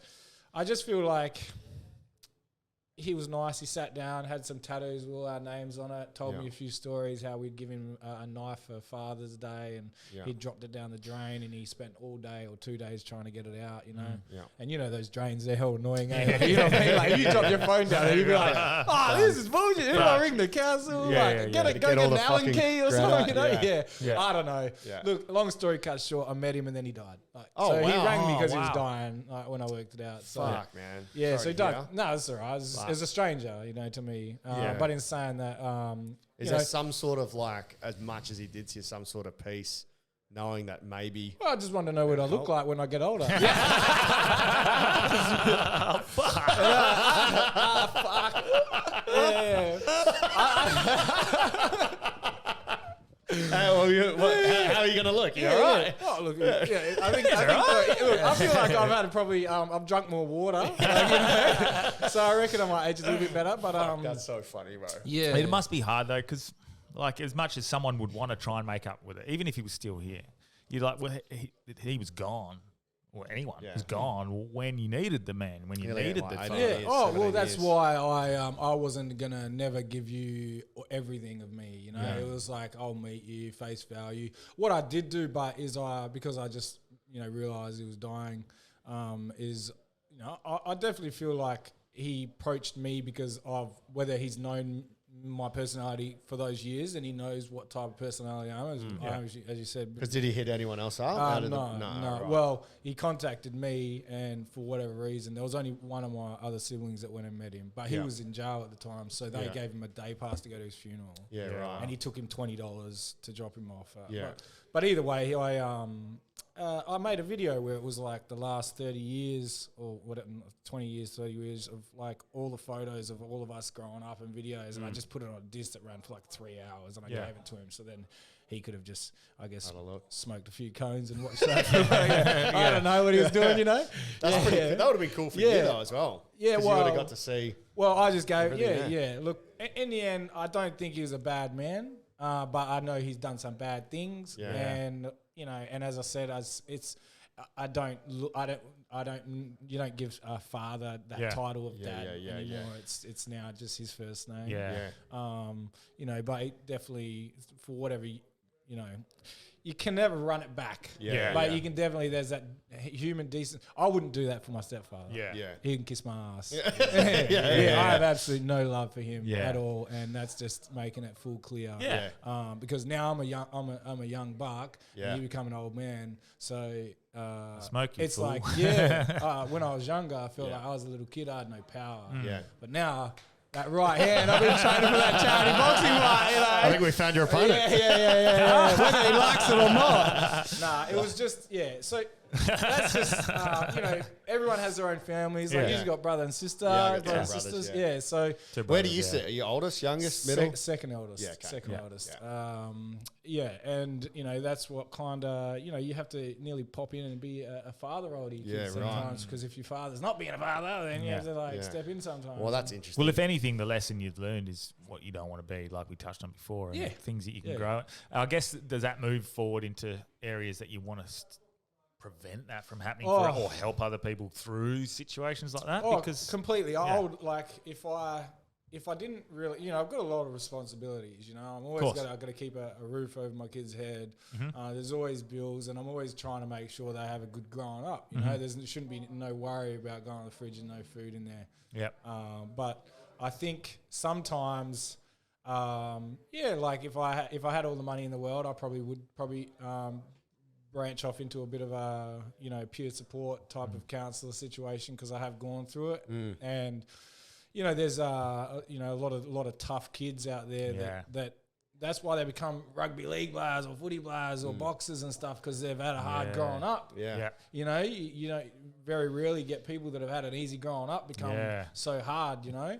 C: feel like he was nice. He sat down, had some tattoos with all our names on it, told me a few stories, how we'd give him a knife for Father's Day and he dropped it down the drain and he spent all day or 2 days trying to get it out, you know. And you know those drains, they're hell annoying. Eh? You know what I mean? Like, you drop your phone down and you'd be like, oh, this is bullshit. If I ring the council, go get an Allen key or something, you know? Yeah. I don't know. Yeah. Look, long story cut short, I met him and then he died. Like, so he rang me because he was dying when I worked it out. So,
A: fuck, man.
C: Yeah, so he died. No, it's all right. It was a stranger, you know, to me. But in saying that,
A: is there some sort of like, as much as he did to you, some sort of peace, knowing that maybe?
C: Well, I just want to know what I look like when I get older.
B: Fuck.
A: How are you going to look? You all right?
C: Oh, look, I feel like I've had probably, I've drunk more water. Like, you know? So I reckon I might age a little bit better. But
A: that's so funny, bro.
C: Yeah.
B: It must be hard though, because like as much as someone would want to try and make up with it, even if he was still here, you're like, well, he was gone. Or anyone was gone when you needed the man, when you needed the father.
C: Yeah. Oh, well, that's why I wasn't gonna never give you everything of me. You know, it was like I'll meet you face value. What I did do, but is because I just realized he was dying. Is I definitely feel like he approached me because of whether he's known my personality for those years and he knows what type of personality I am, as you said.
A: Because did he hit anyone else up?
C: No.
A: Right.
C: Well, he contacted me and for whatever reason, there was only one of my other siblings that went and met him, but he was in jail at the time, so they gave him a day pass to go to his funeral.
A: Yeah, right.
C: And he took him $20 to drop him off. But either way, I made a video where it was like the last 30 years or 20 years, 30 years of like all the photos of all of us growing up and videos. And I just put it on a disc that ran for like 3 hours and I gave it to him. So then he could have just, I guess, smoked a few cones and watched that. I don't know what he was doing,
A: That's pretty. That would have been cool for you though as well.
C: Yeah,
A: well, you would have got to see.
C: Well, I just gave, Look, in the end, I don't think he was a bad man. but I know he's done some bad things,
A: Yeah.
C: and and as I said, you don't give a father that title of dad anymore. It's now just his first name. But it definitely, for whatever, you can never run it back. But you can definitely, there's that human decent. I wouldn't do that for my stepfather. He can kiss my ass. I have absolutely no love for him at all, and that's just making it full clear. Because now I'm a young buck, and you become an old man. So
B: smoking.
C: It's
B: fool.
C: like when I was younger, I felt like I was a little kid. I had no power. But now. That right hand, I've been training for that charity boxing fight.
A: I think we found your opponent.
C: Whether he likes it or not. Nah, it was just, So that's just, everyone has their own families. Like you've got brother and sister, brother and sisters. So
A: where do you sit? Are you oldest, youngest, middle?
C: Second eldest. Second eldest. And that's what kind of, you have to nearly pop in and be a father role to your kids sometimes, because if your father's not being a father, then you have to step in sometimes.
A: Well, that's interesting.
B: Well, if anything, the lesson you've learned is what you don't want to be, like we touched on before, and things that you can grow. I guess, does that move forward into areas that you want to prevent that from happening or help other people through situations like that?
C: Because completely. I would, like, if I didn't really, I've got a lot of responsibilities, I'm always got to keep a roof over my kid's head. There's always bills, and I'm always trying to make sure they have a good growing up. There shouldn't be no worry about going to the fridge and no food in there. But I think sometimes, like if I had all the money in the world, I probably would branch off into a bit of a peer support type of counsellor situation, because I have gone through it, and there's a lot of tough kids out there that's why they become rugby league players or footy players or boxers and stuff, because they've had a hard growing up. You don't very rarely get people that have had an easy growing up become so hard.
B: Can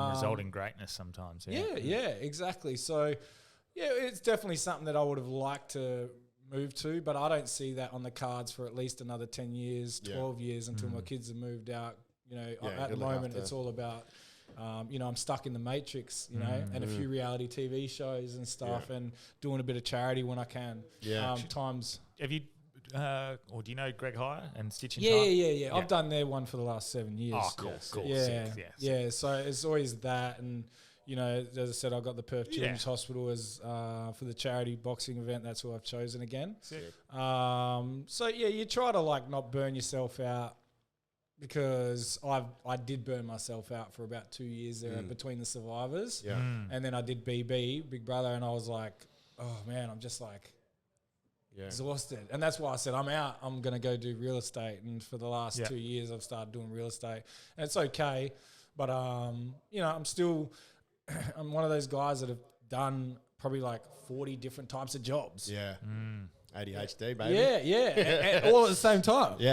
B: result in greatness sometimes.
C: Exactly. So it's definitely something that I would have liked to move to, but I don't see that on the cards for at least another 10 years, 12 years until my kids have moved out. At the moment, it's all about, I'm stuck in the matrix, and a few reality TV shows and stuff, and doing a bit of charity when I can. Times.
B: Have you, or do you know Greg Hire and Stitching?
C: Yeah. I've done their one for the last 7 years.
B: Oh, cool.
C: Yeah. So it's always that, and as I said, I got the Perth Children's Hospital as for the charity boxing event. That's who I've chosen again. You try to not burn yourself out, because I did burn myself out for about 2 years there between the survivors. And then I did BB, Big Brother, and I was like, oh man, I'm just exhausted. And that's why I said, I'm out. I'm going to go do real estate. And for the last 2 years, I've started doing real estate. And it's okay. But, I'm still, I'm one of those guys that have done probably 40 different types of jobs.
A: ADHD, baby.
C: And all at the same time.
B: Do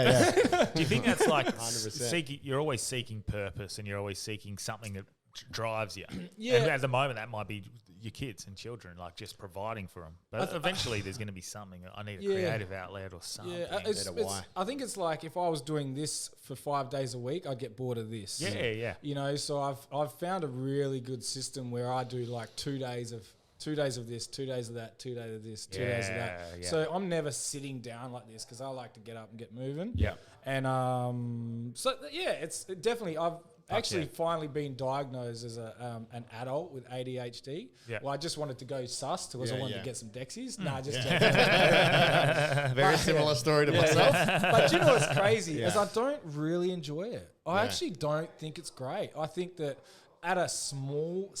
B: you think that's 100%? You're always seeking purpose, and you're always seeking something that drives you. And at the moment, that might be your kids and children, just providing for them. But eventually, there's going to be something. I need a creative outlet or something.
C: I think it's like if I was doing this for 5 days a week, I'd get bored of this. So I've found a really good system where I do 2 days of 2 days of this, 2 days of that, 2 days of this, 2 days of that. So I'm never sitting down like this, because I like to get up and get moving. And it's definitely, I've actually finally been diagnosed as an adult with ADHD. Well, I just wanted to go sus because I wanted to get some Dexies. Nah, just
A: very similar story to myself.
C: But you know what's crazy is I don't really enjoy it. I actually don't think it's great. I think that at a small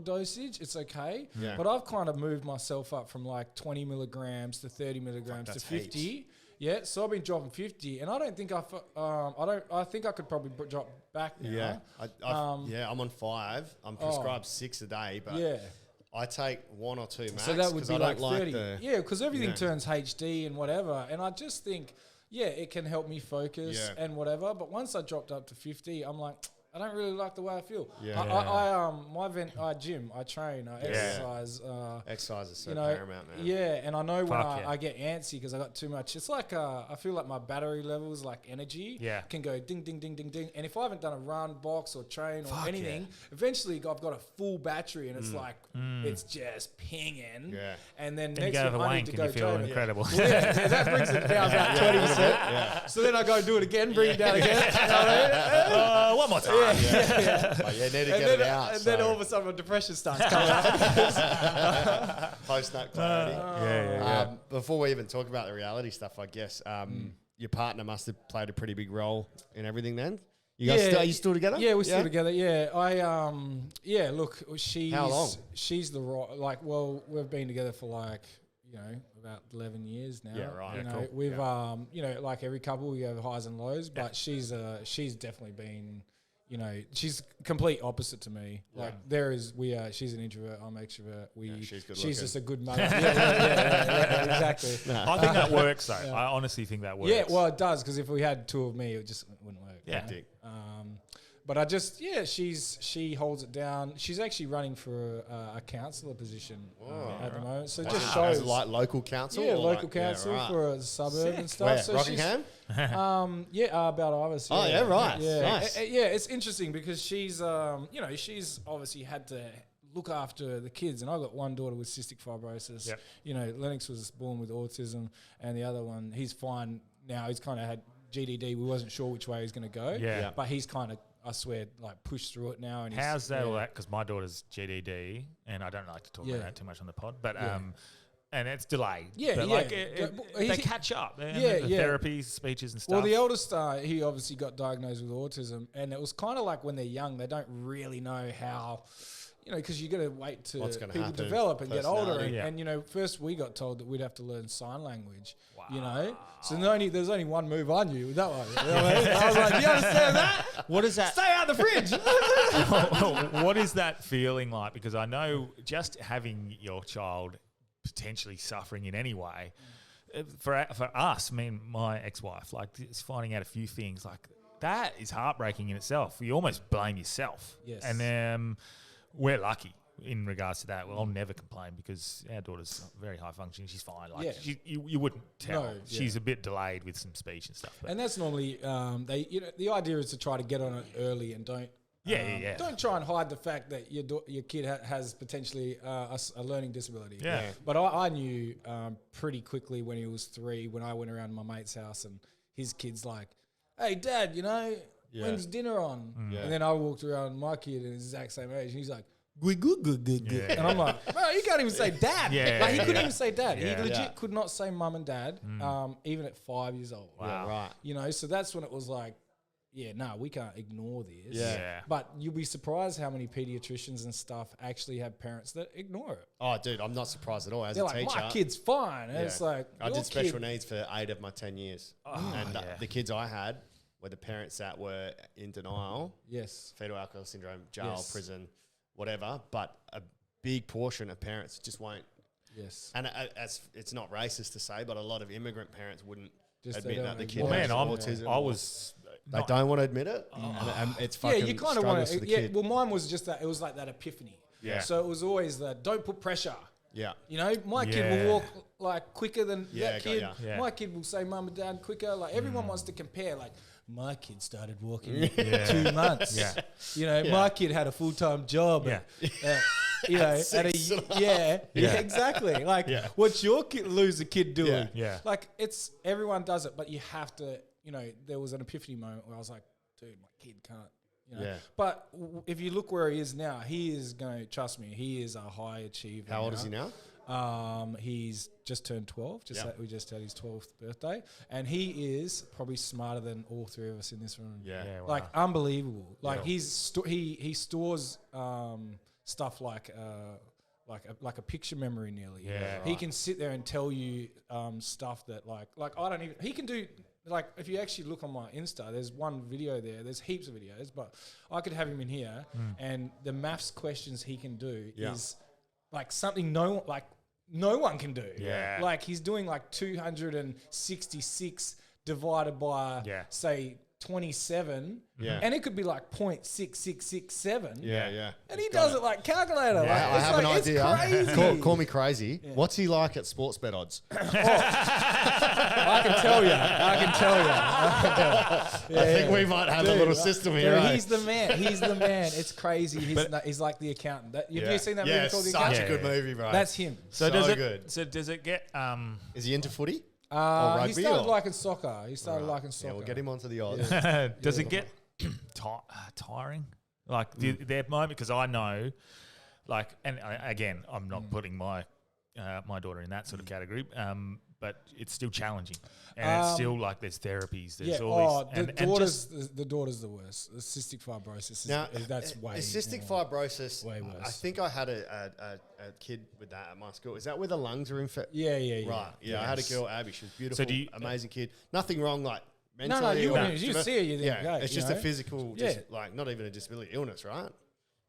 C: dosage, it's okay. But I've kind of moved myself up from 20 milligrams to 30 milligrams to 50. Heaps. So I've been dropping 50, and I don't think I think I could probably drop back now.
A: I'm on 5. I'm prescribed 6 a day, but I take 1 or 2 max.
C: So that would be
A: I don't
C: 30. Because everything turns HD and whatever, and I just think it can help me focus and whatever. But once I dropped up to 50, I'm like, I don't really like the way I feel.
A: Yeah.
C: I gym, I train, I exercise.
A: Exercise is so paramount, man.
C: Yeah, and I know when I get antsy because I got too much. It's like I feel like my battery levels, like energy, can go ding, ding, ding, ding, ding. And if I haven't done a run, box, or train or anything, eventually I've got a full battery, and it's like it's just pinging. Yeah. And then next week I need to go train.
B: Incredible.
C: Yeah, that brings it down about 20%. Yeah. So then I go do it again, bring it down again. You know what I mean?
B: One more time.
A: Like, need to get it out.
C: And then all of a sudden my depression starts coming up.
A: Post-nut clarity. Before we even talk about the reality stuff, I guess your partner must have played a pretty big role in everything then. You guys are you still together?
C: Yeah, we're still together. Yeah, look,
A: How long?
C: She's the we've been together for about 11 years now.
A: Yeah, right.
C: Cool. We've like every couple we have highs and lows, but she's definitely been, she's complete opposite to me. Like she's an introvert, I'm an extrovert. She's just a good mother. Exactly.
B: I think that works though. I honestly think that works.
C: Yeah, well it does, because if we had two of me, it just wouldn't work.
B: Yeah.
C: But she holds it down. She's actually running for a councilor position at the moment. So it just shows.
A: Like local council?
C: Yeah, local council for a suburb and stuff.
A: Where?
C: So
A: Rockingham?
C: About Ivis.
A: Oh, yeah, right.
C: Yeah,
A: Nice.
C: It's interesting because she's obviously had to look after the kids, and I've got one daughter with cystic fibrosis. Yep. Lennox was born with autism, and the other one, he's fine now. He's kind of had GDD. We wasn't sure which way he's going to go. Yeah. But he's kind of, I swear, pushed through it now. And
B: how's that all that? Because my daughter's GDD, and I don't like to talk about that too much on the pod, but and it's delayed. Yeah, but they catch up. The therapy, speeches, and stuff.
C: Well, the eldest, he obviously got diagnosed with autism, and it was kind of like when they're young, they don't really know how. Because you got to wait to people develop and get older. And first we got told that we'd have to learn sign language. Wow. So there's only one move I knew with that one. I was like, do you understand that?
B: What is that?
C: Stay out of the
B: fridge. What is that feeling like? Because I know just having your child potentially suffering in any way, for us, me and my ex-wife, is finding out a few things like that is heartbreaking in itself. You almost blame yourself.
C: Yes.
B: And we're lucky in regards to that. Well, I'll never complain because our daughter's very high functioning. She's fine. You wouldn't tell. No, she's a bit delayed with some speech and stuff.
C: And that's normally the idea is to try to get on it early and don't. Don't try and hide the fact that your kid has potentially a learning disability.
B: Yeah.
C: But I knew pretty quickly when he was 3, when I went around my mate's house and his kid's like, "Hey, Dad, when's dinner on?" And then I walked around my kid at his exact same age, and he's like, good. And I'm like, bro, you can't even say dad. He couldn't even say dad. He legit could not say mum and dad, even at 5 years old.
B: Wow.
C: Right. So that's when it was like, we can't ignore this.
B: Yeah.
C: But you'll be surprised how many pediatricians and stuff actually have parents that ignore it.
A: Oh, dude, I'm not surprised at all. As
C: They're
A: a teacher,
C: my kid's fine. And it's like,
A: I did special needs for 8 of my 10 years. And the kids I had, where the parents that were in denial, fetal alcohol syndrome, jail, prison, whatever, but a big portion of parents just won't.
C: Yes.
A: And it's not racist to say, but a lot of immigrant parents wouldn't
C: just
A: admit that the kid
B: has
A: autism. They don't want to admit it. And it's fucking
C: you kind of want to. Well, mine was just that. It was like that epiphany.
A: Yeah.
C: So it was always that don't put pressure.
A: Yeah.
C: My kid will walk quicker than that kid. My kid will say mum and dad quicker. Everyone wants to compare. My kid started walking 2 months. My kid had a full-time job. Exactly. What's your loser kid doing?
B: Yeah.
C: It's everyone does it, but you have to. There was an epiphany moment where I was like, dude, my kid can't. But if you look where he is now, he is going to trust me. He is a high achiever.
A: How old is he now?
C: He's just turned 12. We just had his 12th birthday, and he is probably smarter than all 3 of us in this room.
B: Wow.
C: Unbelievable. He stores stuff like a picture memory nearly. He can sit there and tell you stuff that I don't even. He can do. If you actually look on my Insta, there's one video there. There's heaps of videos, but I could have him in here, and the maths questions he can do is something no one can do. He's doing 266 divided by say 27.
A: Yeah.
C: And it could be like 0.6667.
A: Yeah.
C: And he does it like calculator.
A: Yeah, I have an idea.
C: It's crazy.
A: Call me crazy. Yeah. What's he like at sports bet odds?
C: I can tell you.
A: I think we might have a little system here.
C: Dude, he's the man. It's crazy. He's like the accountant. Have you seen that movie called The Accountant?
A: Such a good movie, bro.
C: That's him.
B: So
A: good.
B: So does it get?
A: Is he into footy?
C: He started liking soccer.
A: Yeah, we'll get him onto the odds.
B: Does it get tiring? Like their moment, because I know, like, and again, I'm not putting my my daughter in that sort of category, but it's still challenging, and it's still like there's therapies. There's all these.
C: The daughter's the worst. The cystic fibrosis that's way.
A: Cystic fibrosis.
C: Way worse.
A: I think I had a kid with that at my school. Is that where the lungs are infected?
C: Yeah.
A: Right. Yeah, I had a girl, Abby. She was beautiful, amazing kid. Nothing wrong, like mentally.
C: No, you see it, you think,
A: it's just a physical, like not even a disability, illness, right?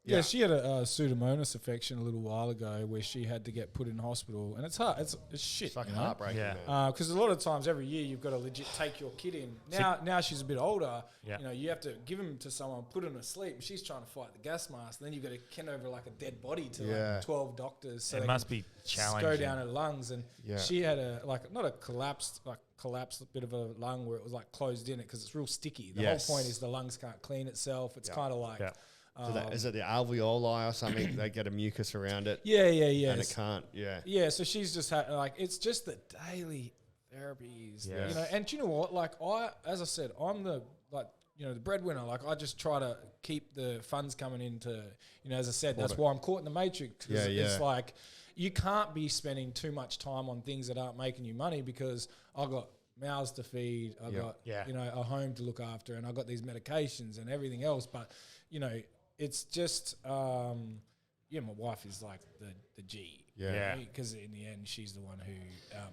C: Yeah, she had a Pseudomonas infection a little while ago where she had to get put in hospital, and it's hard. It's shit.
A: It's fucking heartbreaking, man.
C: Because a lot of times every year you've got to legit take your kid in. Now she's a bit older. Yeah. You know, you have to give him to someone, put him to sleep. She's trying to fight the gas mask. Then you've got to ken over like a dead body to like 12 doctors. So
B: it must be challenging.
C: Go down her lungs, and she had not a collapsed bit of a lung where it was like closed in it because it's real sticky. The whole point is the lungs can't clean itself. It's kind of like. Yeah.
A: So is it the alveoli or something? They get a mucus around it.
C: Yeah.
A: And it can't.
C: Yeah. So she's just it's just the daily therapies.
A: Yeah.
C: You know, and do you know what? Like as I said, I'm the breadwinner. Like I just try to keep the funds coming into. You know, as I said, that's why I'm caught in the matrix. Cause it's like you can't be spending too much time on things that aren't making you money because I've got mouths to feed. I've got a home to look after, and I've got these medications and everything else. But you know. It's just, my wife is like the G. Yeah. Because in the end, she's the one who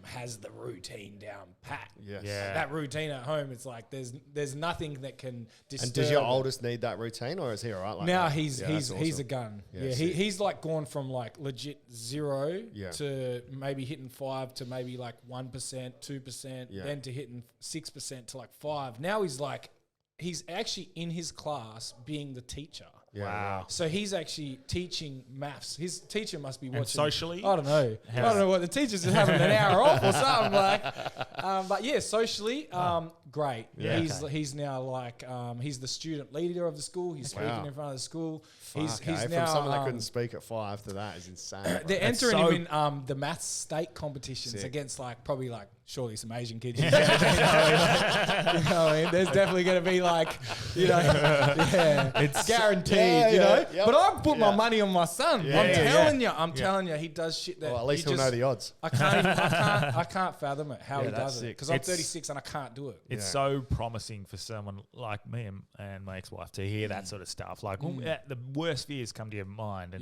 C: has the routine down pat.
A: Yes.
C: Yeah. That routine at home, it's like there's nothing that can disturb.
A: And does your oldest need that routine, or is he all right like
C: now
A: that?
C: he's a gun. Yeah. He's like gone from like legit 0 to maybe hitting 5 to maybe like 1%, 2%, then to hitting 6% to like 5. Now he's actually in his class being the teacher.
A: Yeah. Wow.
C: So he's actually teaching maths. His teacher must be watching.
B: And socially?
C: I don't know. I don't know what the teacher's having an hour off or something like. But yeah, socially, great. Yeah. He's now like he's the student leader of the school. He's speaking in front of the school. He's now
A: from someone that couldn't speak at 5 to that is insane.
C: They're entering him in the maths state competitions against probably surely some Asian kids. You know what I mean? There's definitely going to be it's guaranteed. But I put my money on my son. I'm telling you, he does shit that.
A: Well, at least he'll know the odds.
C: I can't fathom it how he does it because I'm 36 and I can't do it.
B: It's so promising for someone like me and my ex-wife to hear that sort of stuff. Like the worst fears come to your mind,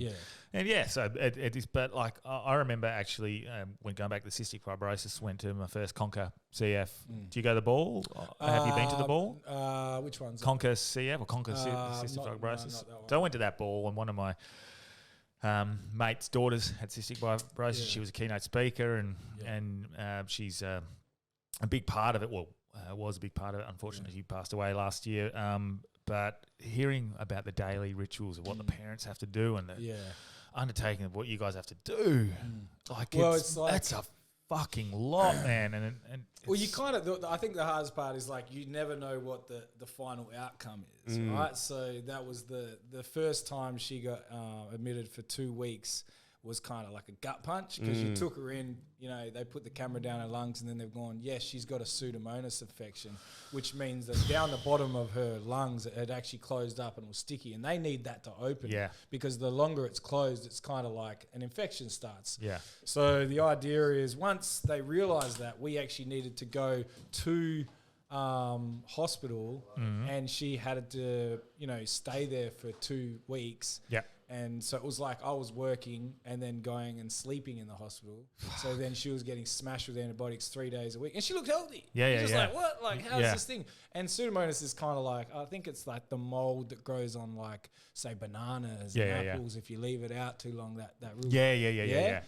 B: so it is. But like I remember actually when going back to the cystic fibrosis, went to my first Conquer CF. Do you go to the ball? Have you been to the ball?
C: Which one's
B: Conquer CF or Conquer cystic fibrosis? So I went to that ball, and one of my mate's daughters had cystic fibrosis. Yeah. She was a keynote speaker, and she's a big part of it. Well, was a big part of it. Unfortunately, she passed away last year. But hearing about the daily rituals of what the parents have to do and the undertaking of what you guys have to do, that's a fucking lot, man. And
C: well, you kind of. I think the hardest part is you never know what the final outcome is, right? So that was the first time she got admitted for 2 weeks was kind of like a gut punch because you took her in. They put the camera down her lungs and then they've gone, yes, she's got a Pseudomonas infection, which means that down the bottom of her lungs it had actually closed up and was sticky, and they need that to open. Yeah. Because the longer it's closed, it's kind of like an infection starts. Yeah. So the idea is once they realised that, we actually needed to go to hospital and she had to, stay there for 2 weeks. Yeah. And so it was like I was working and then going and sleeping in the hospital. So then she was getting smashed with antibiotics 3 days a week. And she looked healthy. Just like, what? Like, how's this thing? And Pseudomonas is kind of like, I think it's like the mold that grows on say bananas and apples. If you leave it out too long, that really... Yeah.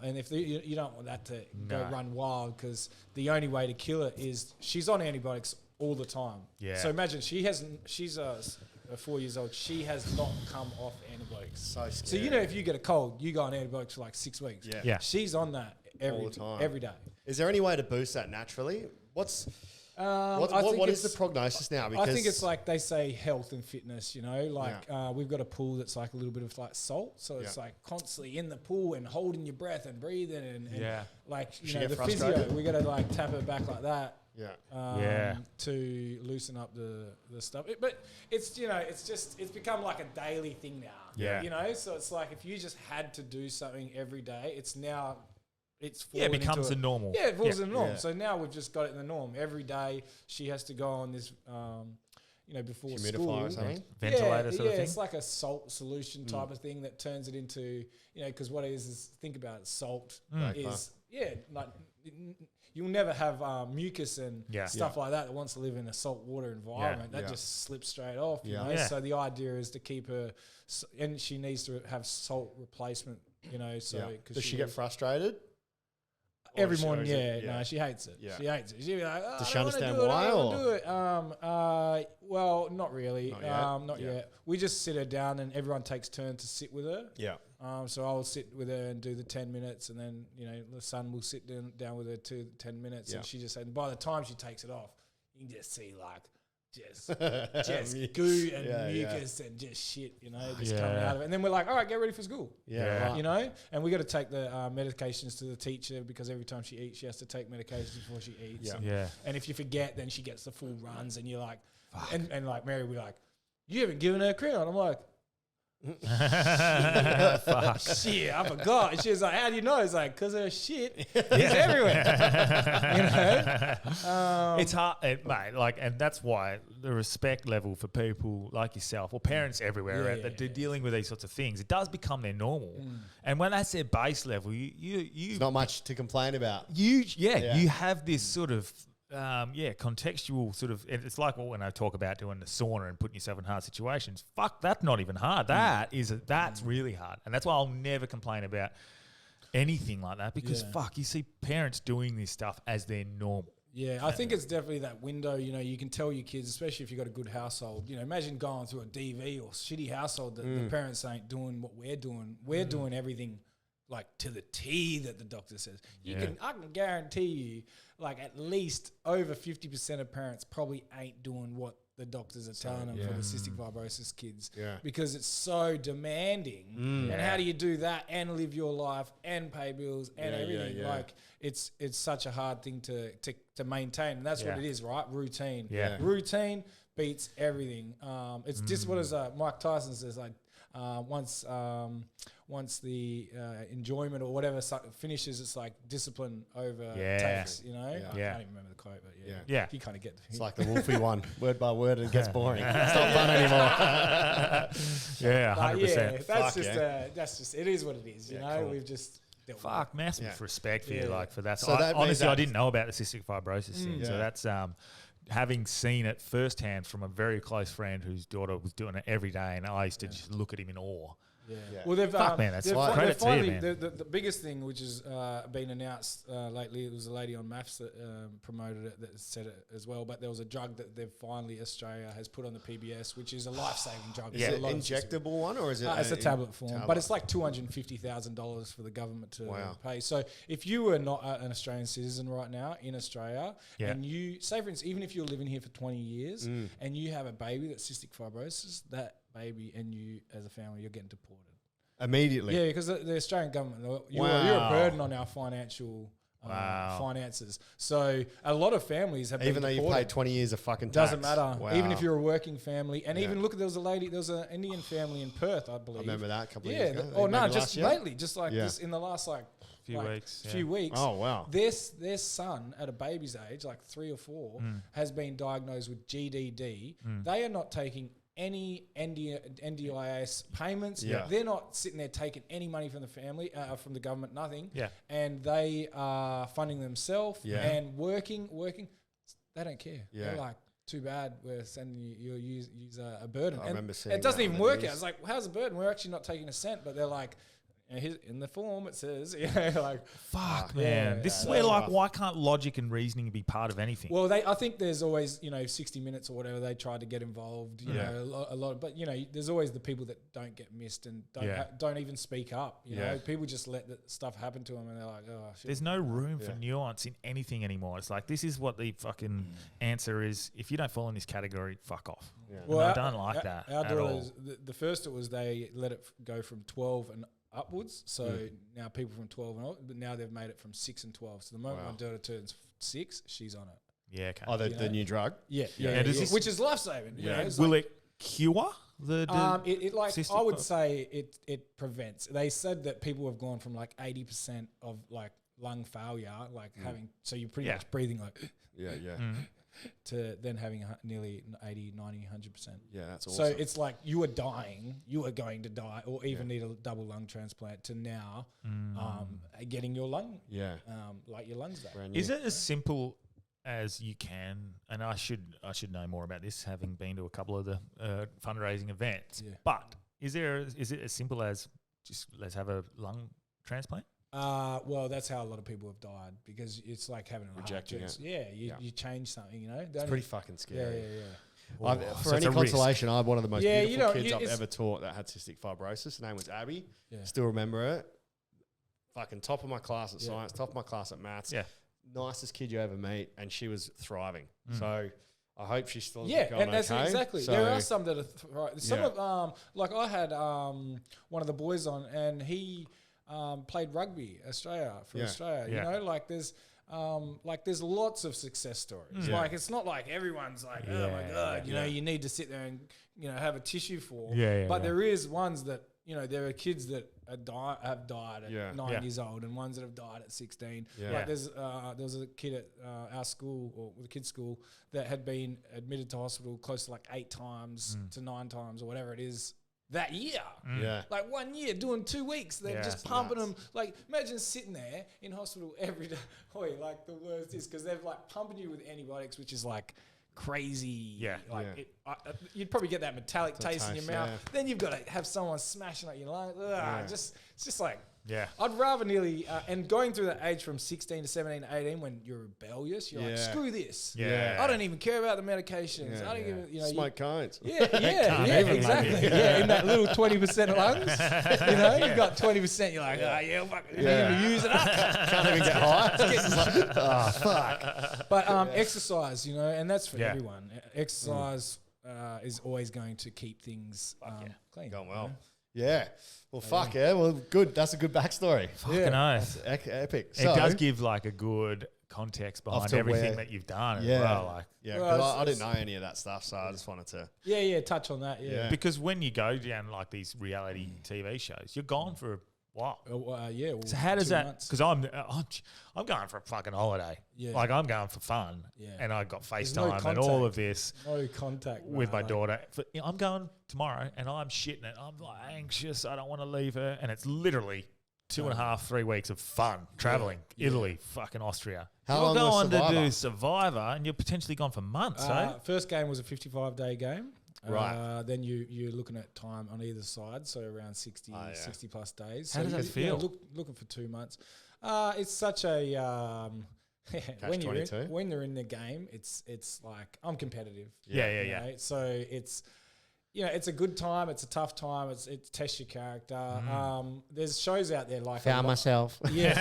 C: And if you don't want that to go run wild, because the only way to kill it is she's on antibiotics all the time.
B: Yeah.
C: So imagine she's 4 years old. She has not come off antibiotics.
A: So scary.
C: So, if you get a cold, you go on antibiotics for like 6 weeks.
B: Yeah.
C: She's on that
A: All the time.
C: every day.
A: Is there any way to boost that naturally? What is the prognosis now? Because
C: I think it's like they say health and fitness, we've got a pool that's like a little bit of like salt. So it's like constantly in the pool and holding your breath and breathing and like, the physio, we got to like tap her back like that. To loosen up the stuff. But it's, it's become like a daily thing now.
B: Yeah.
C: So it's like if you just had to do something every day, it's now...
B: it becomes the normal.
C: Yeah, it falls in the norm. Yeah. So now we've just got it in the norm. Every day she has to go on this, before
A: humidifier
C: school.
A: or something?
B: Ventilator sort of thing?
C: It's like a salt solution type of thing that turns it into, because what it is think about it, salt is, like you'll never have mucus and stuff like that wants to live in a salt water environment. That just slips straight off, So the idea is to keep her, and she needs to have salt replacement, so.
A: Does she get frustrated?
C: Every morning, no, she hates it.
A: Yeah.
C: She hates it. She'll be like,
A: Does she understand why?
C: Well, not really.
A: Not
C: yet. We just sit her down and everyone takes turns to sit with her.
A: Yeah.
C: So I'll sit with her and do the 10 minutes and then, the son will sit down with her 10 minutes and she just, and by the time she takes it off, you can just see like, just goo and mucus and just shit, just coming out of it. And then we're like, all right, get ready for school. And we got to take the medications to the teacher because every time she eats, she has to take medications before she eats. And if you forget, then she gets the full runs and you're like, and like Mary, we're like, you haven't given her a crown. I'm like,
B: fuck.
C: Shit, I forgot. And she was like, how do you know? It's like, because her shit is everywhere.
B: It's hard, mate. Like, and that's why the respect level for people like yourself or parents everywhere that they're dealing with these sorts of things, it does become their normal. And when that's their base level, you
A: it's not much to complain about.
B: You have this sort of contextual sort of. It's like when I talk about doing the sauna and putting yourself in hard situations. Fuck, that's not even hard. That's really hard, and that's why I'll never complain about anything like that because fuck, you see parents doing this stuff as their normal.
C: Yeah, I think it's definitely that window. You can tell your kids, especially if you've got a good household. Imagine going through a DV or shitty household that the parents ain't doing what we're doing. We're doing everything like to the T that the doctor says. I can guarantee you, like at least over 50% of parents probably ain't doing what the doctors are telling them for the cystic fibrosis kids because it's so demanding. And how do you do that and live your life and pay bills and everything? Like it's such a hard thing to maintain, and that's what it is, right? Routine. Routine beats everything. It's just what is Mike Tyson says, like once the enjoyment or whatever finishes, it's like discipline over takes, I can't even remember the quote, but you kind of get the
A: It's like the Wolfie one, word by word, it gets boring. It's not fun anymore.
B: 100%.
C: That's just, it is what it is,
A: cool.
C: We've just...
B: Fuck, massive respect for you, like for that.
A: So that
B: honestly, I didn't know about the cystic fibrosis thing, so that's... having seen it firsthand from a very close friend whose daughter was doing it every day, and I used to just look at him in awe.
C: Well, they've
B: that's credit to you, man.
C: The biggest thing, which has been announced lately, it was a lady on MAFS that promoted it, that said it as well. But there was a drug that Australia has put on the PBS, which is a life-saving drug.
A: Is it injectable one, or is it?
C: It's a tablet form, but it's like $250,000 for the government to pay. So if you were not an Australian citizen right now in Australia, and you say, for instance, even if you're living here for 20 years and you have a baby that's cystic fibrosis, that baby and you as a family, you're getting deported
A: immediately.
C: Yeah, because the Australian government, you're a burden on our financial finances. So a lot of families have
A: even
C: been
A: though
C: deported.
A: you paid 20 years of fucking tax.
C: Doesn't matter. Wow. Even if you're a working family, and even look, there was an Indian family in Perth, I believe.
A: I remember that a couple of years ago.
C: Oh no, just lately, just like this in the last
B: few weeks.
C: Oh wow. Their son at a baby's age, like 3 or 4, has been diagnosed with GDD. They are not taking any NDIS payments. They're not sitting there taking any money from the family, from the government, nothing. And they are funding themselves and working. They don't care. They're like, too bad, we're sending you use a burden.
A: I remember seeing
C: it doesn't even work out. It's like, well, how's a burden? We're actually not taking a cent, but they're like, in the form it says, like
B: fuck, man. This is where why can't logic and reasoning be part of anything?
C: Well, I think there's always 60 Minutes or whatever, they try to get involved. You know, a lot, but there's always the people that don't get missed and don't even speak up. You know, people just let the stuff happen to them, and they're like, oh shit.
B: There's no room for nuance in anything anymore. It's like this is what the fucking answer is. If you don't fall in this category, fuck off. Yeah.
C: Well,
B: I don't like that.
C: Our
B: at all.
C: The first it was they let it go from 12 and upwards. So now people from 12 and but now they've made it from 6 and 12. So the moment my daughter turns 6, she's on it.
B: Yeah, okay.
A: Oh, the new drug?
C: Yeah. Which is life-saving.
B: Yeah. Will it cure the
C: it like I would say it prevents. They said that people have gone from like 80% of like lung failure, like having, so you're pretty much breathing like to then having nearly 80, 90, 100%.
A: Yeah, that's awesome.
C: So it's like you are dying, you are going to die, or even need a double lung transplant, to now getting your lung, like your lungs back.
B: Is it as simple as you can? And I should know more about this, having been to a couple of the fundraising events. Yeah. But is it as simple as just let's have a lung transplant?
C: Well, that's how a lot of people have died, because it's like having a
A: rejecting
C: heart. You change something,
A: It's pretty fucking scary.
C: Yeah.
A: For any consolation, I had one of the most beautiful kids I've ever taught that had cystic fibrosis. Her name was Abby. Yeah. Still remember it. Fucking top of my class at science, top of my class at maths. Yeah. Nicest kid you ever meet, and she was thriving. So I hope she's still going
C: and that's
A: okay.
C: Exactly. So there are some that are some of like I had one of the boys on, and he played rugby Australia. You know, like there's lots of success stories. Like it's not like everyone's like, oh my god, you know, you need to sit there and have a tissue for. But there is ones that there are kids that have died at 9 years old, and ones that have died at 16. Like there was a kid at our school, or the kids' school, that had been admitted to hospital close to like 8 times to 9 times or whatever it is that year. Like 1 year, doing 2 weeks, they're just pumping them. Like imagine sitting there in hospital every day. Like the worst is because they're like pumping you with antibiotics, which is like crazy. You'd probably get that metallic taste in your mouth. Then you've got to have someone smashing at your lungs. It's just like, I'd rather nearly, and going through that age from 16 to 17 to 18 when you're rebellious, you're like, screw this. I don't even care about the medications. I don't give it,
A: smoke cones.
C: Exactly. In that little 20% of lungs, you've got 20%, you're like, fuck, you're going to use it up.
A: Can't even get high.
C: Fuck. But exercise, and that's for everyone. Exercise is always going to keep things clean.
A: Going well. Yeah. Well, fuck yeah. Well, good. That's a good backstory.
B: Fucking oath.
A: Epic.
B: It does give like a good context behind everything that you've done as well. Like,
A: I didn't know any of that stuff, so I just wanted to.
C: Touch on that. Yeah.
B: Because when you go down like these reality TV shows, you're gone for a while.
C: So
B: how does that? Because I'm going for a fucking holiday. Yeah. Like I'm going for fun. Yeah. And I got FaceTime and all of this.
C: No contact
B: with my daughter. I'm going tomorrow and I'm shitting it. I'm like anxious. I don't want to leave her. And it's literally 2.5, 3 weeks of fun traveling. Italy, fucking Austria.
A: How long was Survivor?
B: To do Survivor, and you're potentially gone for months.
C: First game was a 55-day game.
A: Right.
C: Then you're looking at time on either side, so around 60 plus days.
B: How does that feel?
C: Looking for 2 months. It's such a when they're in the game, it's like I'm competitive.
B: Yeah.
C: So it's it's a good time. It's a tough time. It tests your character. There's shows out there like
H: Found myself.
C: Yeah,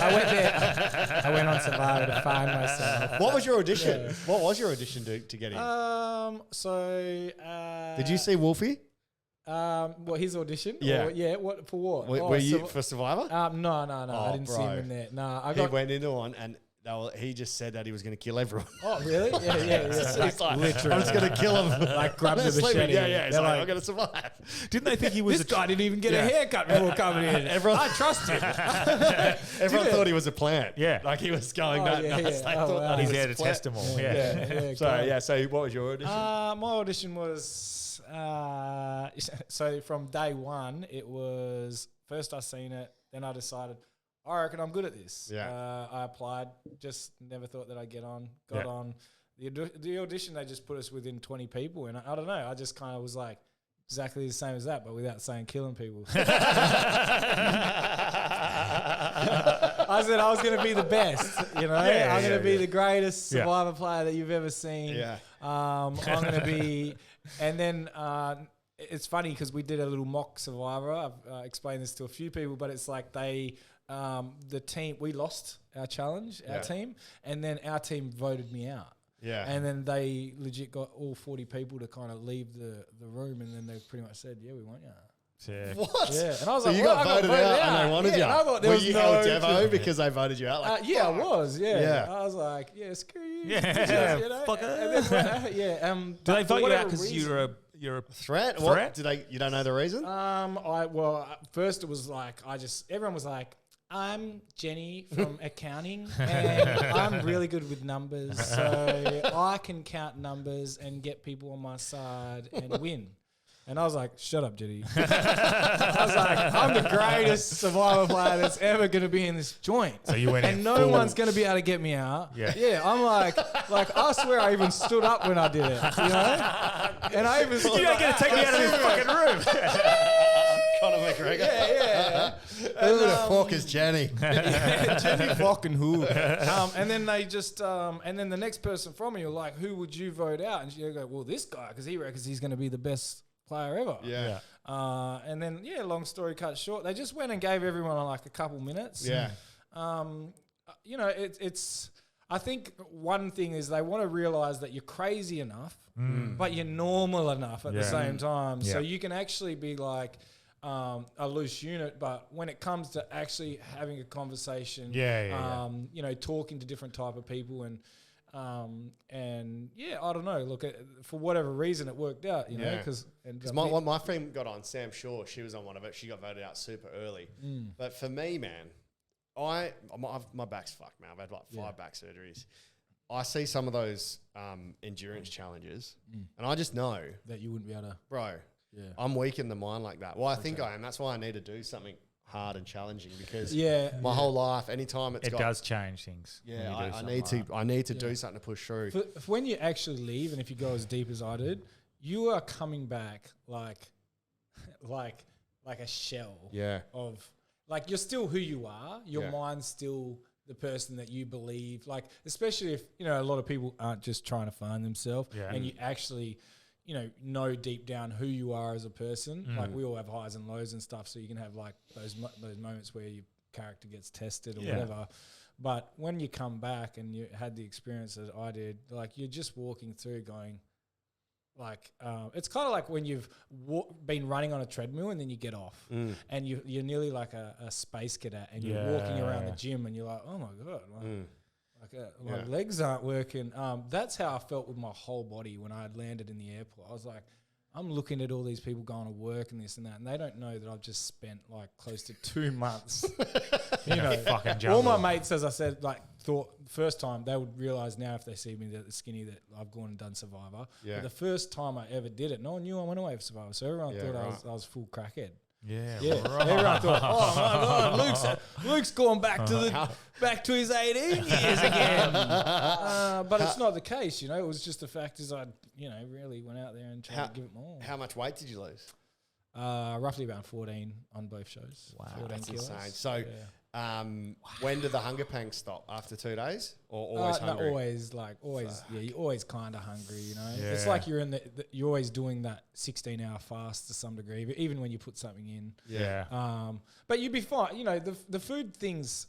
C: I went there. I went on Survivor to find myself.
A: What was your audition? Yeah. What was your audition to get in? Did you see Wolfie?
C: His audition?
A: Yeah.
C: What for? What?
A: Were you for Survivor?
C: No. I didn't see him in there. No,
A: he went into one and. He just said that he was going to kill everyone.
C: Oh, really? Yeah.
A: He's like, literally. I'm just going to kill him.
C: Like, grab the machete.
A: Yeah. He's like, I'm going to survive.
B: Didn't they think he was
C: this guy didn't even get a haircut before coming in. I trust him.
A: Everyone thought he was a plant.
B: Yeah.
A: Like, he was going nuts. They thought that
B: he's there to test them all. Yeah.
A: So what was your audition?
C: My audition was... so from day one, it was... First I seen it, then I decided... I reckon I'm good at this. Yeah. I applied, just never thought that I'd get on. Got on. The audition, they just put us within 20 people. And I don't know, I just kind of was like, exactly the same as that, but without saying killing people. I said I was going to be the best, you know. I'm going to be the greatest Survivor player that you've ever seen.
A: Yeah.
C: I'm going to be, and then it's funny because we did a little mock Survivor. I've explained this to a few people, but it's like the team, we lost our challenge, our team, and then our team voted me out.
A: Yeah.
C: And then they legit got all 40 people to kind of leave the room, and then they pretty much said, yeah, we want you.
B: Yeah.
A: What?
C: Yeah, and I was
A: So
C: like,
A: you
C: well,
A: got
C: I
A: voted out and they wanted you.
C: And I thought there
A: Were
C: was
A: you
C: no
A: held Devo because they voted you out? Like,
C: yeah, I was. Yeah.
A: Yeah.
C: I was like, yeah, screw you.
B: Yeah,
C: you know?
B: fucker.
C: And then,
B: Do they vote you out because
C: reason-
B: you're a
A: threat?
B: Threat?
A: What? You don't know the reason?
C: First it was like everyone was like, I'm Jenny from accounting and I'm really good with numbers, so I can count numbers and get people on my side and win. And I was like, shut up, Jenny. I was like, I'm the greatest Survivor player that's ever going to be in this joint.
B: So you went
C: and
B: in
C: no
B: full-
C: one's going to be able to get me out.
B: Yeah.
C: I'm like I swear I even stood up when I did it, you know? And I even stood
B: You're not
C: up.
B: going to take me out of this fucking room.
A: Conor McGregor.
C: Yeah.
A: Who the fuck is Jenny?
C: Jenny fucking who? And then they just, and then the next person from me were like, who would you vote out? And she go, well, this guy, because he reckons he's going to be the best player ever.
A: Yeah.
C: And then, long story cut short, they just went and gave everyone like a couple minutes.
A: Yeah.
C: You know, it's, I think one thing is they want to realize that you're crazy enough, but you're normal enough at the same time. So you can actually be like, a loose unit, but when it comes to actually having a conversation, you know, talking to different type of people and I don't know. Look, for whatever reason, it worked out. You know, because
A: my friend got on, Sam Shaw. She was on one of it. She got voted out super early. But for me, man, my back's fucked, man. I've had like 5 back surgeries. I see some of those endurance challenges, and I just know
C: that you wouldn't be able to,
A: bro. Yeah. I'm weak in the mind like that. Well, I think I am. That's why I need to do something hard and challenging because my whole life, anytime it
B: does change things.
A: Yeah, I need to do something to push through.
C: For when you actually leave, and if you go as deep as I did, you are coming back like a shell.
A: Yeah.
C: Of like you're still who you are. Your mind's still the person that you believe. Like especially if you know a lot of people aren't just trying to find themselves, and you actually. You know deep down who you are as a person. Like we all have highs and lows and stuff, so you can have like those moments where your character gets tested or whatever. But when you come back and you had the experience that I did, like you're just walking through going, like it's kind of like when you've been running on a treadmill and then you get off and you're nearly like a space cadet and you're walking around the gym and you're like, oh my God. My legs aren't working. That's how I felt with my whole body when I had landed in the airport. I was like, I'm looking at all these people going to work and this and that, and they don't know that I've just spent like close to 2 months. You know,
B: fucking jungle.
C: All my mates, as I said, like thought first time they would realize now if they see me that skinny that I've gone and done Survivor.
A: Yeah.
C: But the first time I ever did it, no one knew I went away for Survivor, so everyone thought I was full crackhead.
B: Yeah,
C: right. Everyone thought, oh my God, Luke's gone back to his 18 years again. But it's not the case, you know. It was just the fact is I, really went out there and tried to give it more.
A: How much weight did you lose?
C: Roughly about 14 on both shows.
A: Wow,
C: 14
A: that's
C: kilos.
A: insane. So, when did the hunger pangs stop? After 2 days, or always hungry?
C: No, always. Yeah, you're always kind of hungry. You know, it's like you're in you're always doing that 16-hour fast to some degree, even when you put something in.
A: Yeah.
C: But you'd be fine. You know, the food things,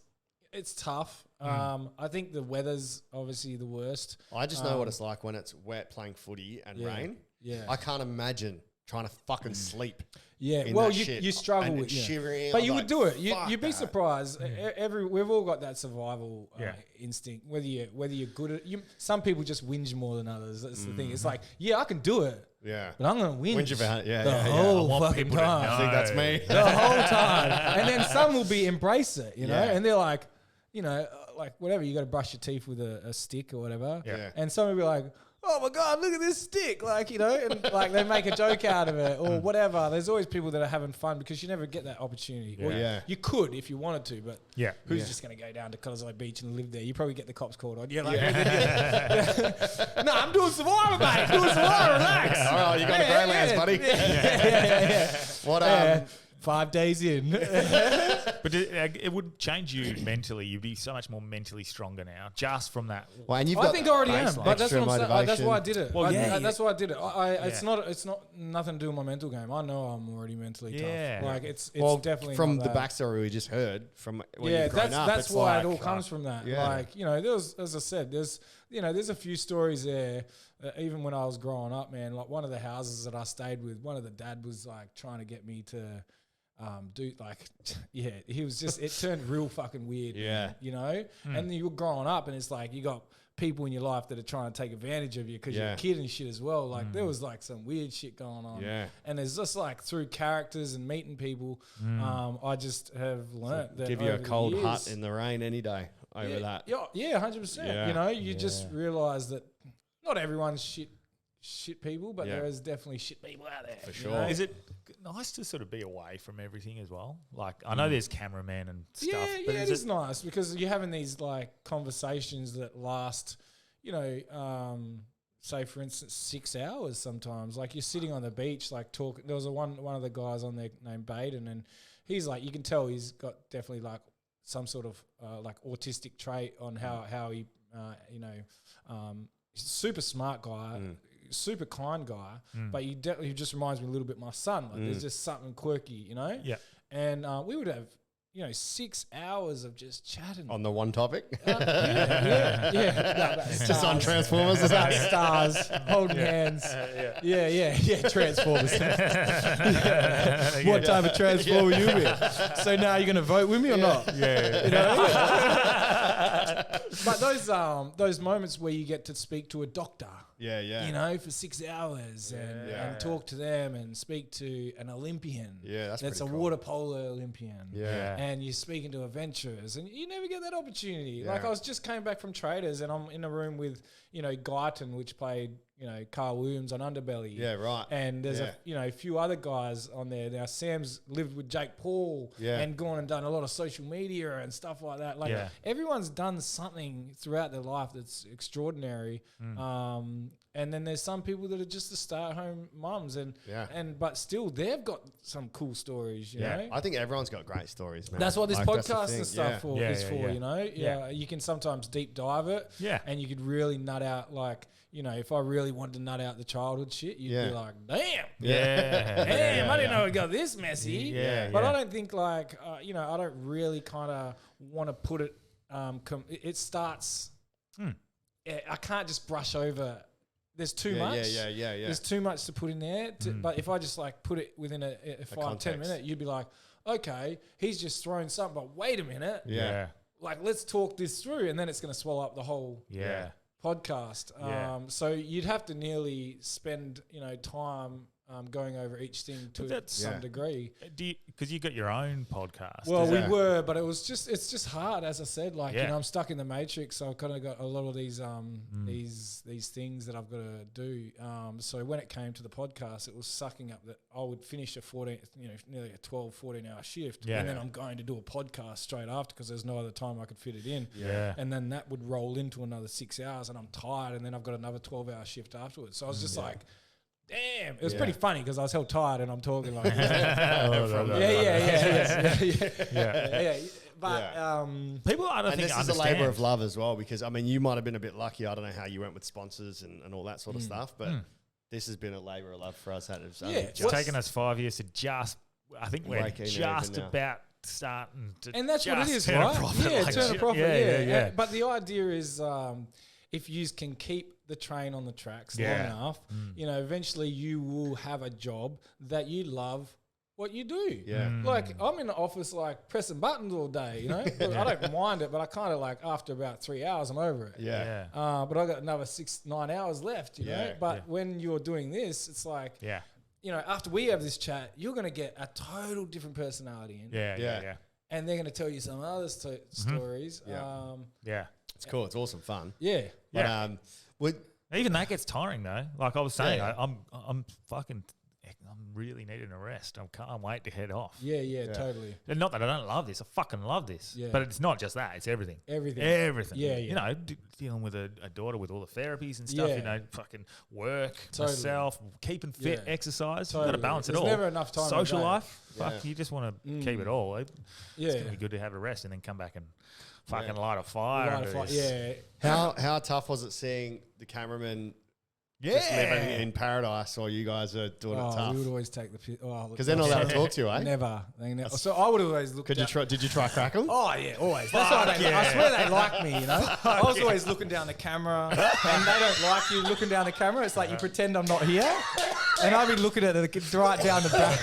C: it's tough. I think the weather's obviously the worst.
A: I just know what it's like when it's wet playing footy and rain.
C: Yeah.
A: I can't imagine trying to fucking sleep.
C: Yeah, well, you struggle with
A: shivering,
C: but you would do it. You'd be
A: that.
C: surprised. We've all got that survival instinct. Whether you're good at some people just whinge more than others. That's the thing. It's like, I can do it.
A: Yeah,
C: but I'm gonna whinge
A: about
C: the whole fucking time.
A: I think that's me
C: the whole time. And then some will embrace it, you know, and they're like, like whatever. You got to brush your teeth with a stick or whatever.
A: Yeah.
C: And some will be like, oh my God, look at this stick. Like, you know, and like they make a joke out of it or whatever. There's always people that are having fun because you never get that opportunity. Or you could if you wanted to, but who's just going to go down to Cottesloe Beach and live there? You probably get the cops called on. You're like, no, I'm doing Survivor, mate. Doing Survivor, relax.
A: All right, you got the Greylands, buddy. What?
C: 5 days in.
B: But it would change you mentally. You'd be so much more mentally stronger now, just from that.
A: Well, and you've
C: I think I already am, but that's what I'm saying. That's why I did it.
B: Well,
C: that's why I did it. It's not nothing to do with my mental game. I know I'm already mentally tough. Like it's definitely
A: from
C: not
A: the
C: that.
A: backstory we just heard from when you've grown up.
C: That's why
A: like,
C: it all comes from that.
A: Yeah.
C: Like, you know, as I said, there's a few stories there. Even when I was growing up, man, like one of the houses that I stayed with, one of the dad was like trying to get me to do like, he was just, it turned real fucking weird, man, you know? And then you're growing up and it's like, you got people in your life that are trying to take advantage of you because you're a kid and shit as well. Like there was like some weird shit going on. Yeah. And it's just like through characters and meeting people, I just have learnt that
A: give you a cold
C: years,
A: hut in the rain any day over that.
C: Yeah, 100%. You know, you just realise that not everyone's shit people, but there is definitely shit people out there.
A: For sure.
C: You know?
B: Is it nice to sort of be away from everything as well? Like, I know there's cameramen and stuff.
C: But it is nice because you're having these like conversations that last, you know, say for instance 6 hours sometimes. Like you're sitting on the beach, like talking. There was one of the guys on there named Baden, and he's like, you can tell he's got definitely like some sort of like autistic trait on how he, you know, he's a super smart guy. Super kind guy, but he just reminds me a little bit of my son. Like there's just something quirky, you know? Yeah. And we would have, you know, 6 hours of just chatting.
A: On the one topic?
C: Just
A: on Transformers?
C: About stars, holding hands. Yeah, Transformers. What type of Transformer you be? So now you're going to vote with me or not? Yeah. You know? But those moments where you get to speak to a doctor, you know, for 6 hours and talk to them and speak to an Olympian. Yeah, that's a cool. Water polo Olympian. Yeah. And you're speaking to adventurers and you never get that opportunity. Yeah. Like I was just came back from Traders and I'm in a room with, you know, Guyton, which played, you know, Carl Williams on Underbelly.
A: Yeah, right.
C: And there's a few other guys on there. Now Sam's lived with Jake Paul and gone and done a lot of social media and stuff like that. Like everyone's done something throughout their life that's extraordinary. And then there's some people that are just the stay-at-home mums, but still they've got some cool stories. You know,
A: I think everyone's got great stories, man.
C: That's what this podcast and stuff is for. You know, you can sometimes deep dive it, and you could really nut out like. You know, if I really wanted to nut out the childhood shit, you'd be like, damn. Damn, I didn't know it got this messy. But I don't think like, you know, I don't really kind of want to put it, it starts, I can't just brush over. There's too much. There's too much to put in there. But if I just like put it within a 5-10 minute, you'd be like, okay, he's just thrown something, but wait a minute. Yeah. Like, let's talk this through. And then it's going to swallow up the whole podcast. So you'd have to nearly spend, you know, time going over each thing to some degree.
B: Because you got your own podcast.
C: Well, we were, but it's just hard, as I said. Like, you know, I'm stuck in the matrix, so I've kind of got a lot of these these things that I've got to do. So when it came to the podcast, it was sucking up that I would finish a 14, you know, nearly a 12, 14-hour shift, and then I'm going to do a podcast straight after because there's no other time I could fit it in. Yeah, and then that would roll into another 6 hours, and I'm tired, and then I've got another 12-hour shift afterwards. So I was just like. Damn, it was pretty funny because I was held tired and I'm talking like But
B: people, I don't think
A: this is a labour of love as well because I mean you might have been a bit lucky. I don't know how you went with sponsors and all that sort of stuff, but this has been a labour of love for us.
B: It's taken us 5 years to just. I think we're just about starting to.
C: And that's what it is, right? Turn a profit. Yeah. But the idea is, if you can keep the train on the tracks long enough, you know, eventually you will have a job that you love what you do. Yeah. Like I'm in the office like pressing buttons all day, you know. I don't mind it, but I kind of like after about 3 hours I'm over it. Yeah. But I got another 9 hours left, you know. But when you're doing this, it's like you know, after we have this chat, you're going to get a total different personality in. Yeah. And they're going to tell you some other stories.
A: It's cool. It's awesome fun.
C: Yeah.
A: But
B: Even that gets tiring though. Like I was saying,
A: Yeah.
B: I'm really needing a rest. I can't wait to head off.
C: Yeah, totally.
B: And not that I don't love this. I fucking love this.
C: Yeah.
B: But it's not just that. It's everything.
C: Everything. Yeah.
B: You know, dealing with a daughter with all the therapies and stuff.
C: Yeah.
B: You know, fucking work,
C: Totally.
B: myself, keeping fit,
C: Yeah.
B: exercise.
C: Totally.
B: You've got to balance
C: There's
B: it all.
C: never enough time in a
B: Social
C: day.
B: life.
A: Yeah.
B: Fuck, you just want to keep it all. It's going to be good to have a rest and then come back and fucking light a fire.
C: Right,
B: and do
C: if I-
B: this.
C: yeah.
A: How tough was it seeing the cameraman
B: Yeah.
A: just living in paradise while you guys are doing it
C: Oh,
A: tough?
C: we would always take the piss.
A: Because they're not allowed to talk to you, eh?
C: Never. They never. So I would always look.
A: Did you try crack them?
C: Oh yeah, always. That's why they. I swear they like me. You know, I was always looking down the camera, and they don't like you looking down the camera. It's like you pretend I'm not here, and I'd be looking at it right down the back,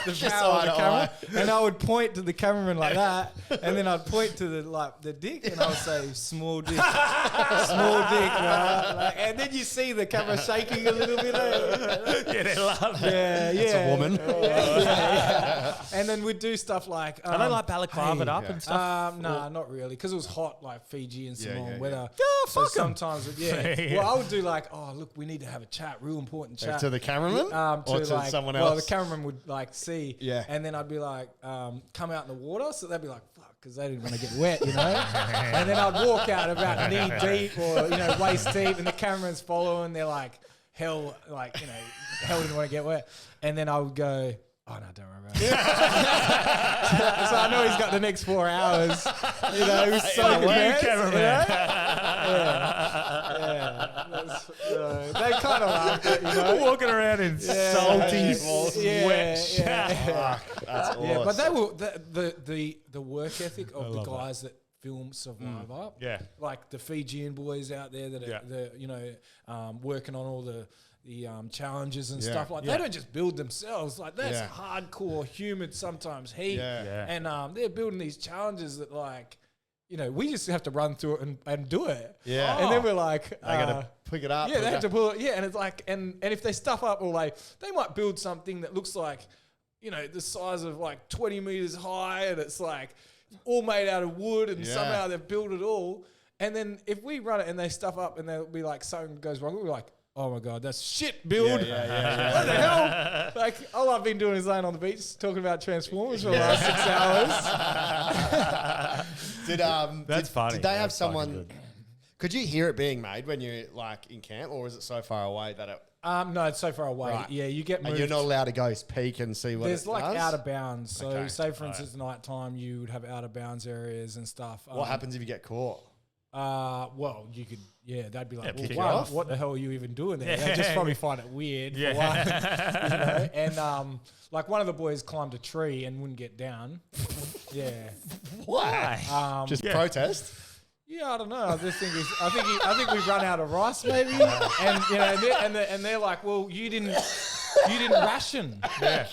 C: the barrel of the camera, and I would point to the cameraman like that, and then I'd point to the dick, and I would say small dick, right? Like, and then you see the camera shaking a little bit.
B: Yeah, they love it.
C: Yeah,
A: It's a woman.
C: Yeah. And then we'd do stuff like.
B: I don't like balaclava
C: hey,
B: up and stuff.
C: No, not really, because it was hot, like Fiji and Samoan
A: yeah.
C: weather.
B: fuck 'em.
C: Sometimes, yeah. Well, I would do like, oh look, we need to have a chat, real important chat.
A: To the cameraman? Or to
C: like,
A: someone
C: Well,
A: else?
C: the cameraman would like see,
A: Yeah.
C: and then I'd be like, come out in the water, so they'd be like, fuck, because they didn't want to get wet, you know. And then I'd walk out about knee deep or waist deep, and the cameraman's following. They're like, hell didn't want to get wet, and then I would go, oh no, don't worry about it. So I know he's got the next 4 hours. You know, he was so
B: cameraman.
C: They kind of loved it, you know.
B: Walking around in salty, sweat.
A: Fuck, that's awesome.
C: Yeah, but they were the work ethic of the guys that film Survivor.
B: Yeah.
C: Like the Fijian boys out there that are working on all the challenges and stuff like. They don't just build themselves. Like that's hardcore, humid, sometimes heat.
A: Yeah.
C: And they're building these challenges that like, we just have to run through it and do it.
A: Yeah.
C: And then we're like,
A: They got to pick it up.
C: yeah, they have to pull it. Yeah, and it's like, and if they stuff up, or like they might build something that looks like, the size of like 20 meters high, and it's like all made out of wood, and somehow they've built it all. And then if we run it and they stuff up, and they'll be like something goes wrong, we're like, oh my god, that's shit build.
A: Yeah.
C: What the hell? Like all I've been doing is laying on the beach talking about Transformers for the last 6 hours.
B: That's funny.
A: Did they have
B: That's fucking
A: someone?
B: good.
A: Could you hear it being made when you're like in camp, or is it so far away that it?
C: No, it's so far away.
A: Right.
C: Yeah, you get moved.
A: And you're not allowed to go peek and see what
C: There's
A: it
C: like
A: does?
C: out of bounds. So
A: Okay.
C: say for instance, night time, you would have out of bounds areas and stuff.
A: What happens if you get caught?
C: Well, you could, they'd be like,
B: kick
C: well,
B: you
C: one,
B: off.
C: what the hell are you even doing there? They'd just probably find it weird. For one,
B: Yeah.
C: And like one of the boys climbed a tree and wouldn't get down. Yeah.
B: Why?
A: Just protest?
C: Yeah, I don't know. I just think I think we've run out of rice, maybe. And they're like, well, you didn't ration.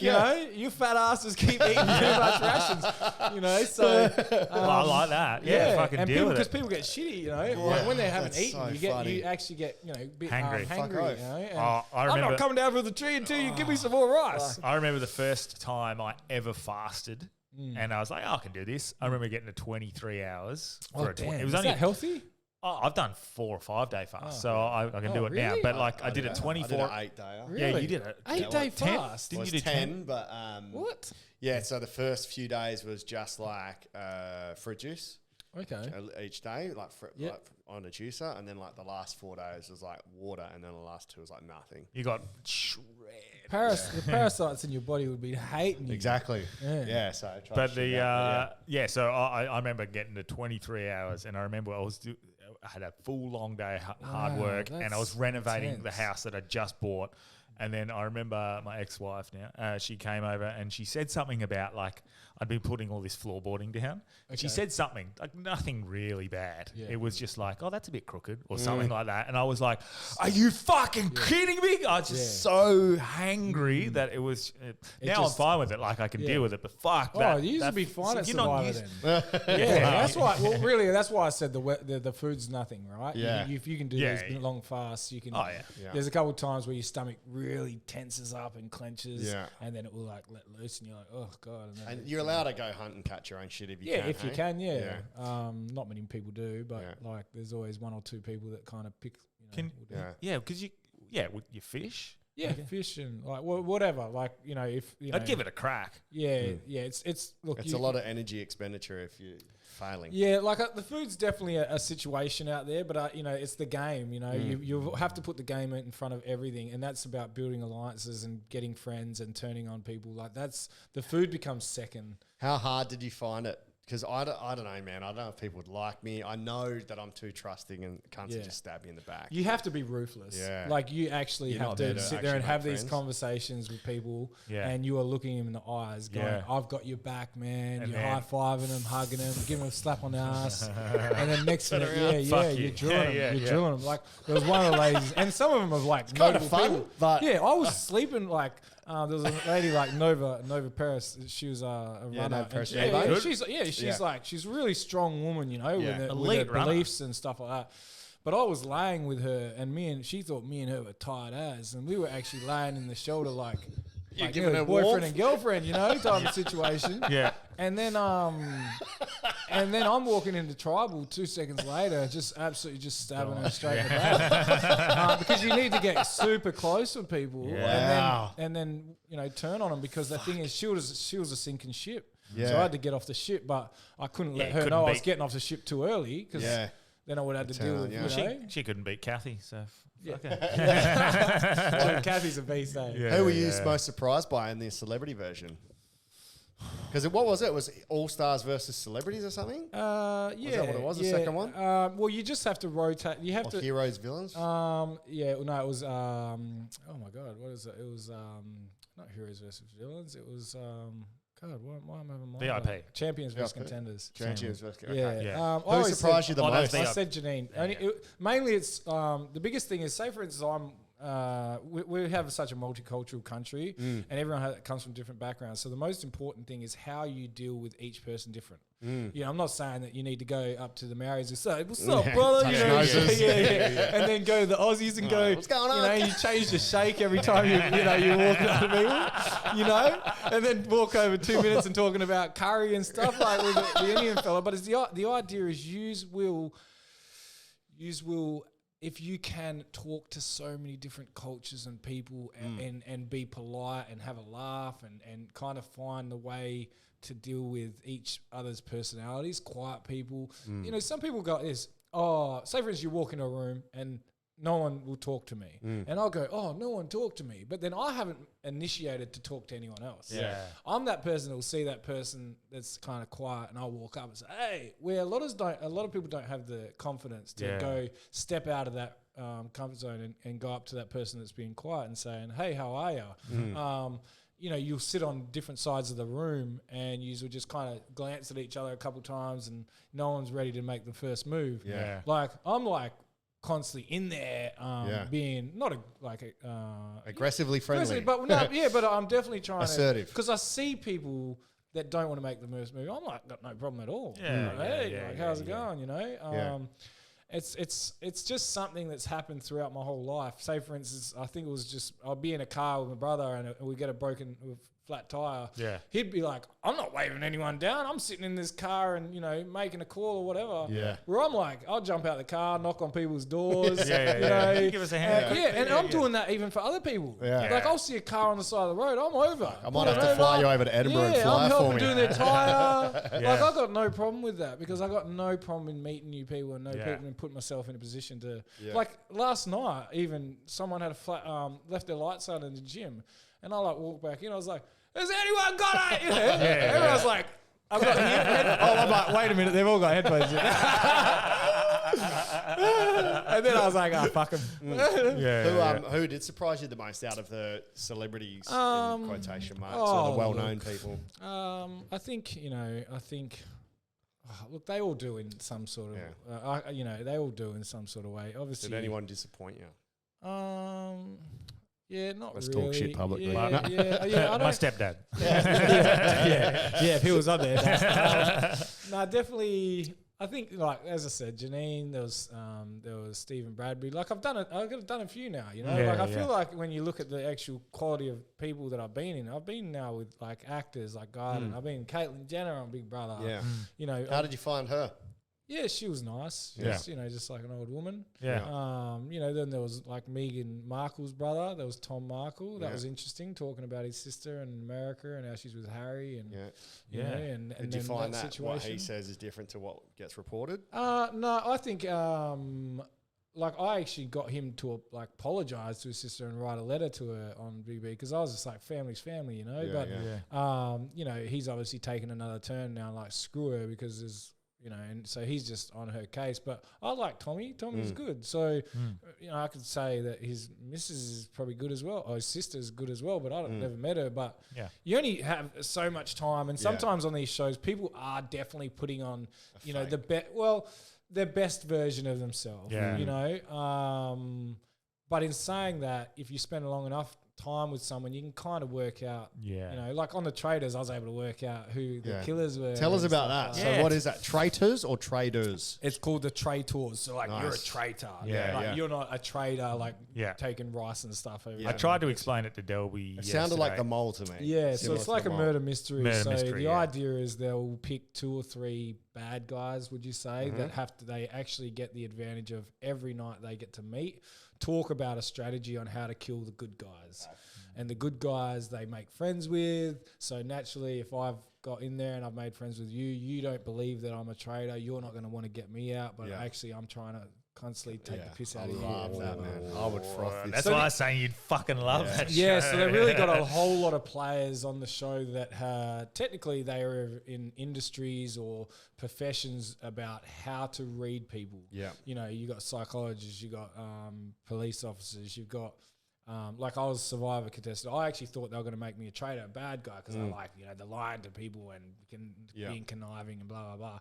C: You fat asses keep eating too much rations. So
B: Well, I like that. Yeah, fucking
C: and
B: deal with
C: because
B: it.
C: people get shitty. Like when they haven't
A: That's
C: eaten,
A: so funny.
C: you actually get a bit
B: Hangry.
C: hangry.
A: Fuck off.
C: And
B: I
C: I'm
B: remember-
C: not coming down from the tree until you give me some more rice.
B: I remember the first time I ever fasted, and I was like, I can do this. I remember getting to 23 hours. For it was
C: Is
B: only
C: that healthy?
B: I've done 4 or 5 day fast, so I can do it now.
C: really?
B: But like I did a
A: I
B: 24.
A: did an 8-day.
C: Really?
B: Yeah, you did it.
C: 8-day
B: 10?
C: fast.
B: Didn't
A: It
B: you
A: was
B: do
A: 10, but
C: What?
A: yeah. So the first few days was just like fruit juice
C: Okay.
A: each day, like
C: Yeah.
A: on a juicer, and then like the last 4 days was like water, and then the last 2 was like nothing.
B: You got shredded.
C: The parasites in your body would be hating you.
A: Exactly.
C: Yeah.
A: Yeah. So I tried
B: But
A: to
B: the
A: shoot that,
B: so I remember getting to 23 hours, and I remember I had a full long day hard
C: Wow,
B: work, and I was
C: that's
B: renovating
C: intense.
B: the house that I just bought. And then I remember my ex-wife now, she came over and she said something about like I'd been putting all this floorboarding down. And she
C: Okay.
B: said something, like nothing really bad.
C: Yeah.
B: It was just like, oh, that's a bit crooked or something like that. And I was like, are you fucking kidding me? I was just so hangry that it was, now I'm fine with it. Like I can deal with it, but fuck
C: Oh,
B: that.
C: you used to
B: that-
C: be fine at
B: you're not
C: Survivor
B: used-
C: then. Yeah, that's why. Well, really, that's why I said the food's nothing, right?
A: Yeah.
C: If you can do
B: Yeah,
C: these
B: yeah.
C: long fasts, you can.
B: Oh, yeah.
A: Yeah.
C: There's a couple of times where your stomach really tenses up and clenches,
A: Yeah.
C: and then it will like let loose, and you're like, oh god. And, then
A: And you're allowed to go hunt and catch your own shit if you
C: yeah,
A: can.
C: if you
A: hey?
C: can, yeah.
A: Yeah.
C: Not many people do, but
A: Yeah.
C: like there's always 1 or 2 people that kind of pick
B: Because you fish.
C: Yeah, fishing, like whatever, like if
B: I'd give it a crack.
C: It's look,
A: it's a lot of energy expenditure if you're failing.
C: Yeah, like the food's definitely a situation out there, but it's the game. You have to put the game in front of everything, and that's about building alliances and getting friends and turning on people. Like the food becomes second.
A: How hard did you find it? Because I don't know, man. I don't know if people would like me. I know that I'm too trusting and cunts would just stab me in the back.
C: You have to be ruthless.
A: Yeah.
C: Like you actually have to sit there and have these conversations with people and you are looking them in the eyes going, I've got your back, man. And you're high-fiving them, hugging them, giving them a slap on the ass. And then next minute, you're drilling them. You're drilling them. Like there was one of the ladies, and some of them are like
A: kind of fun,
C: people.
A: but...
C: Yeah, I was sleeping like... there was a lady like Nova Paris. She was a runner. She's a really strong woman, with her beliefs and stuff like that. But I was laying with her, and she thought me and her were tight as, and we were actually laying in the shoulder like
A: giving her
C: boyfriend
A: warmth?
C: and girlfriend, type of situation.
B: Yeah.
C: And then I'm walking into tribal 2 seconds later, just absolutely just stabbing her straight in the back. Because you need to get super close with people, and then turn on them, because the thing is, she was a sinking ship, so I had to get off the ship, but I couldn't let her know I was getting off the ship too early, because then I would have to deal with
B: She couldn't beat Kathy, so.
C: Kathy's a beast.
A: Who were you most surprised by in the celebrity version? Because what was it? It was All Stars versus Celebrities or something?
C: Was
A: that what it was? The second one?
C: Well, you just have to rotate. You have to
A: heroes, villains.
C: it was. Oh my God, what is it? It was not heroes versus villains. It was God, why am I having my
B: VIP.
C: Champions versus contenders.
A: Champions versus
C: Who
A: surprised you the most?
C: I said Janine. Mainly, it's the biggest thing is, say for instance, we have such a multicultural country, and everyone comes from different backgrounds. So the most important thing is how you deal with each person different. I'm not saying that you need to go up to the Maoris and say, "What's up, brother?" And then go to the Aussies and go,
A: "What's going on?"
C: You change the shake every time you walk up to people, and then walk over 2 minutes and talking about curry and stuff like with the Indian fella. But it's the idea is use will. If you can talk to so many different cultures and people and be polite and have a laugh and kind of find the way to deal with each other's personalities, quiet people. Some people got this, say for instance, you walk into a room and no one will talk to me. And I'll go, no one talked to me. But then I haven't initiated to talk to anyone else.
B: Yeah.
C: I'm that person who will see that person that's kind of quiet, and I'll walk up and say, hey, where a lot of people don't have the confidence to go step out of that comfort zone and go up to that person that's being quiet and saying, hey, how are you? You'll sit on different sides of the room and you will just kind of glance at each other a couple times and no one's ready to make the first move.
A: Yeah.
C: Like, I'm like, constantly in there, being not
A: aggressively friendly,
C: but I'm definitely trying
A: assertive,
C: because I see people that don't want to make the first move. I'm like, got no problem at all. How's it going? It's just something that's happened throughout my whole life. Say for instance, I think it was just I'll be in a car with my brother and we get a broken flat tire.
B: Yeah.
C: He'd be like, I'm not waving anyone down. I'm sitting in this car and, making a call or whatever. Yeah. Where I'm like, I'll jump out the car, knock on people's doors.
B: Give us a hand.
C: I'm doing that even for other people.
A: Yeah.
C: Like, I'll see a car on the side of the road, I'm over.
A: I might have to fly you over to Edinburgh and fly
C: I'm
A: for
C: helping
A: me.
C: doing their tire. Like, I've got no problem with that because I got no problem in meeting new people and people and putting myself in a position to, like last night, even someone had a flat, left their lights on in the gym and I walked back in, I was like, has anyone got it? Everyone's like, I've got headphones. I'm like, wait a minute, they've all got headphones in. And then I was like, fuck them.
A: Who did surprise you the most out of the celebrities, in quotation marks, or the well-known people?
C: I think, look, they all do in some sort of, they all do in some sort of way. Obviously.
A: Did anyone disappoint you?
C: Yeah, not
A: Let's
C: really.
A: talk shit publicly.
C: My
B: stepdad.
C: If he was on there. No, definitely. I think, as I said, Janine. There was Stephen Bradbury. Like I've done a few now. I feel like when you look at the actual quality of people that I've been now with like actors like Garden. I've been Caitlyn Jenner on Big Brother.
A: Yeah. How did you find her?
C: Yeah, she was nice.
B: Yeah.
C: Just, just like an old woman.
B: Yeah.
C: Then there was like Meghan Markle's brother. There was Tom Markle. That was interesting, talking about his sister in America and how she's with Harry. And and
A: did you find that
C: situation.
A: what he says is different to what gets reported?
C: No, I think I actually got him to apologize to his sister and write a letter to her on BB because I was just like, family's family, he's obviously taken another turn now, like screw her because there's. And so he's just on her case. But I like Tommy. Tommy's good. So, I could say that his missus is probably good as well, or his sister's good as well, but I never met her. But you only have so much time. And sometimes on these shows, people are definitely putting on, their best version of themselves, But in saying that, if you spend long enough time with someone, you can kind of work out, like on the Traders, I was able to work out who the killers were.
A: Tell us about that. So what is that, traitors or traders?
C: It's called the traitors. So you're a traitor. You're not a trader, taking rice and stuff over.
B: I tried to explain it to Delby.
A: It sounded like the mole to me.
C: Yeah, so it's like a murder mystery. The idea is they'll pick 2 or 3 bad guys, would you say, that they actually get the advantage of every night they get to meet, talk about a strategy on how to kill the good guys. And the good guys they make friends with. So naturally, if I've got in there and I've made friends with you, you don't believe that I'm a traitor. You're not going to want to get me out, but actually I'm trying to constantly take the piss out of you.
A: I love that, man. I would froth this.
B: That's why I was saying you'd fucking love that show.
C: Yeah, so they really got a whole lot of players on the show that technically they are in industries or professions about how to read people.
A: Yeah.
C: You got psychologists, you got police officers, you've got like I was Survivor contestant. I actually thought they were going to make me a traitor, a bad guy, because I like, they're lying to people and being conniving and blah, blah, blah.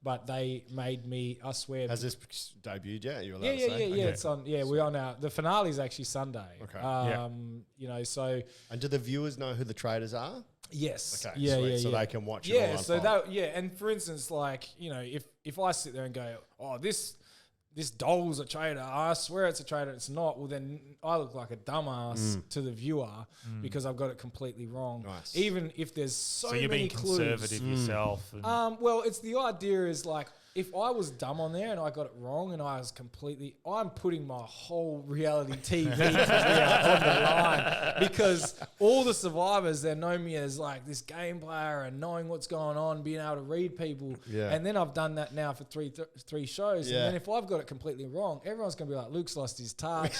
C: But they made me, I swear.
A: Has this debuted yet? You're allowed to say?
C: Yeah. It's on. Yeah, we're on now. The finale is actually Sunday.
A: Okay.
C: So.
A: And do the viewers know who the traders are?
C: Yes.
A: Okay.
C: Yeah,
A: sweet. So they can watch it all unfold.
C: And for instance, like, if I sit there and go, oh, this doll's a traitor, I swear it's a traitor, it's not, well then I look like a dumbass to the viewer because I've got it completely wrong.
A: Nice.
C: Even if there's so
B: you're
C: many
B: being
C: clues.
B: conservative yourself. And
C: Well, it's the idea is like, if I was dumb on there and I got it wrong and I was I'm putting my whole reality TV career on the line because all the survivors, they know me as like this game player and knowing what's going on, being able to read people. Yeah. And then I've done that now for three shows. Yeah. And then if I've got it completely wrong, everyone's going to be like, Luke's lost his touch.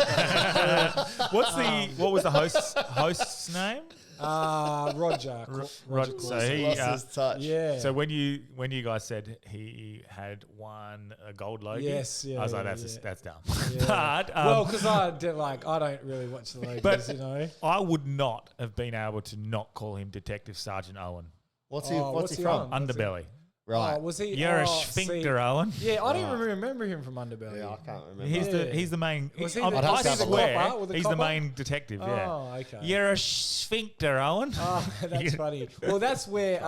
B: what was the host's name?
C: Roger.
B: Roger. So he
A: lost his touch.
C: Yeah.
B: So when you guys said he had won a gold Logie,
C: yes,
B: I was like, that's dumb.
C: Yeah.
B: But
C: because I don't really watch the Logies,
B: but I would not have been able to not call him Detective Sergeant Owen.
A: What's he from?
B: Underbelly.
A: Right.
C: Was he?
B: You're a sphincter, Owen.
C: Yeah, I don't remember him from Underbelly.
A: Yeah, I can't remember.
B: He's the main.
C: Was he
B: I
C: the
B: swear
C: copper with the
B: he's
C: copper?
B: the main detective. Yeah.
C: Oh, okay.
B: You're a sphincter, Owen.
C: Oh, that's funny. Well, that's where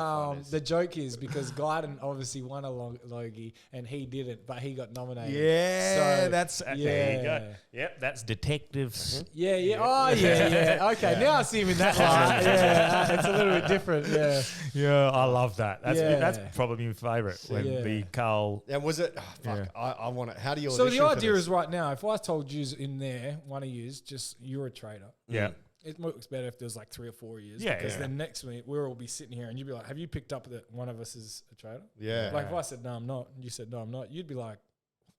C: the joke is because Guyton obviously won a Logie and he didn't, but he got nominated.
B: Yeah, there you go. Yep, that's detectives.
C: Yeah. Oh, yeah. Okay, now I see him in that light. Yeah, it's a little bit different. Yeah.
B: Yeah, I love that. That's probably my favourite when the Carl.
A: Yeah, was it? Oh, fuck, yeah. I want it. How do you?
C: So the idea is right now, if I told you in there, one of you's just you're a traitor.
B: Yeah.
C: It works better if there's like 3 or 4 years.
B: Yeah.
C: Because then next week we'll all be sitting here and you'd be like, have you picked up that one of us is a traitor?
A: Yeah.
C: Like if I said, no, I'm not, and you said, no, I'm not, you'd be like,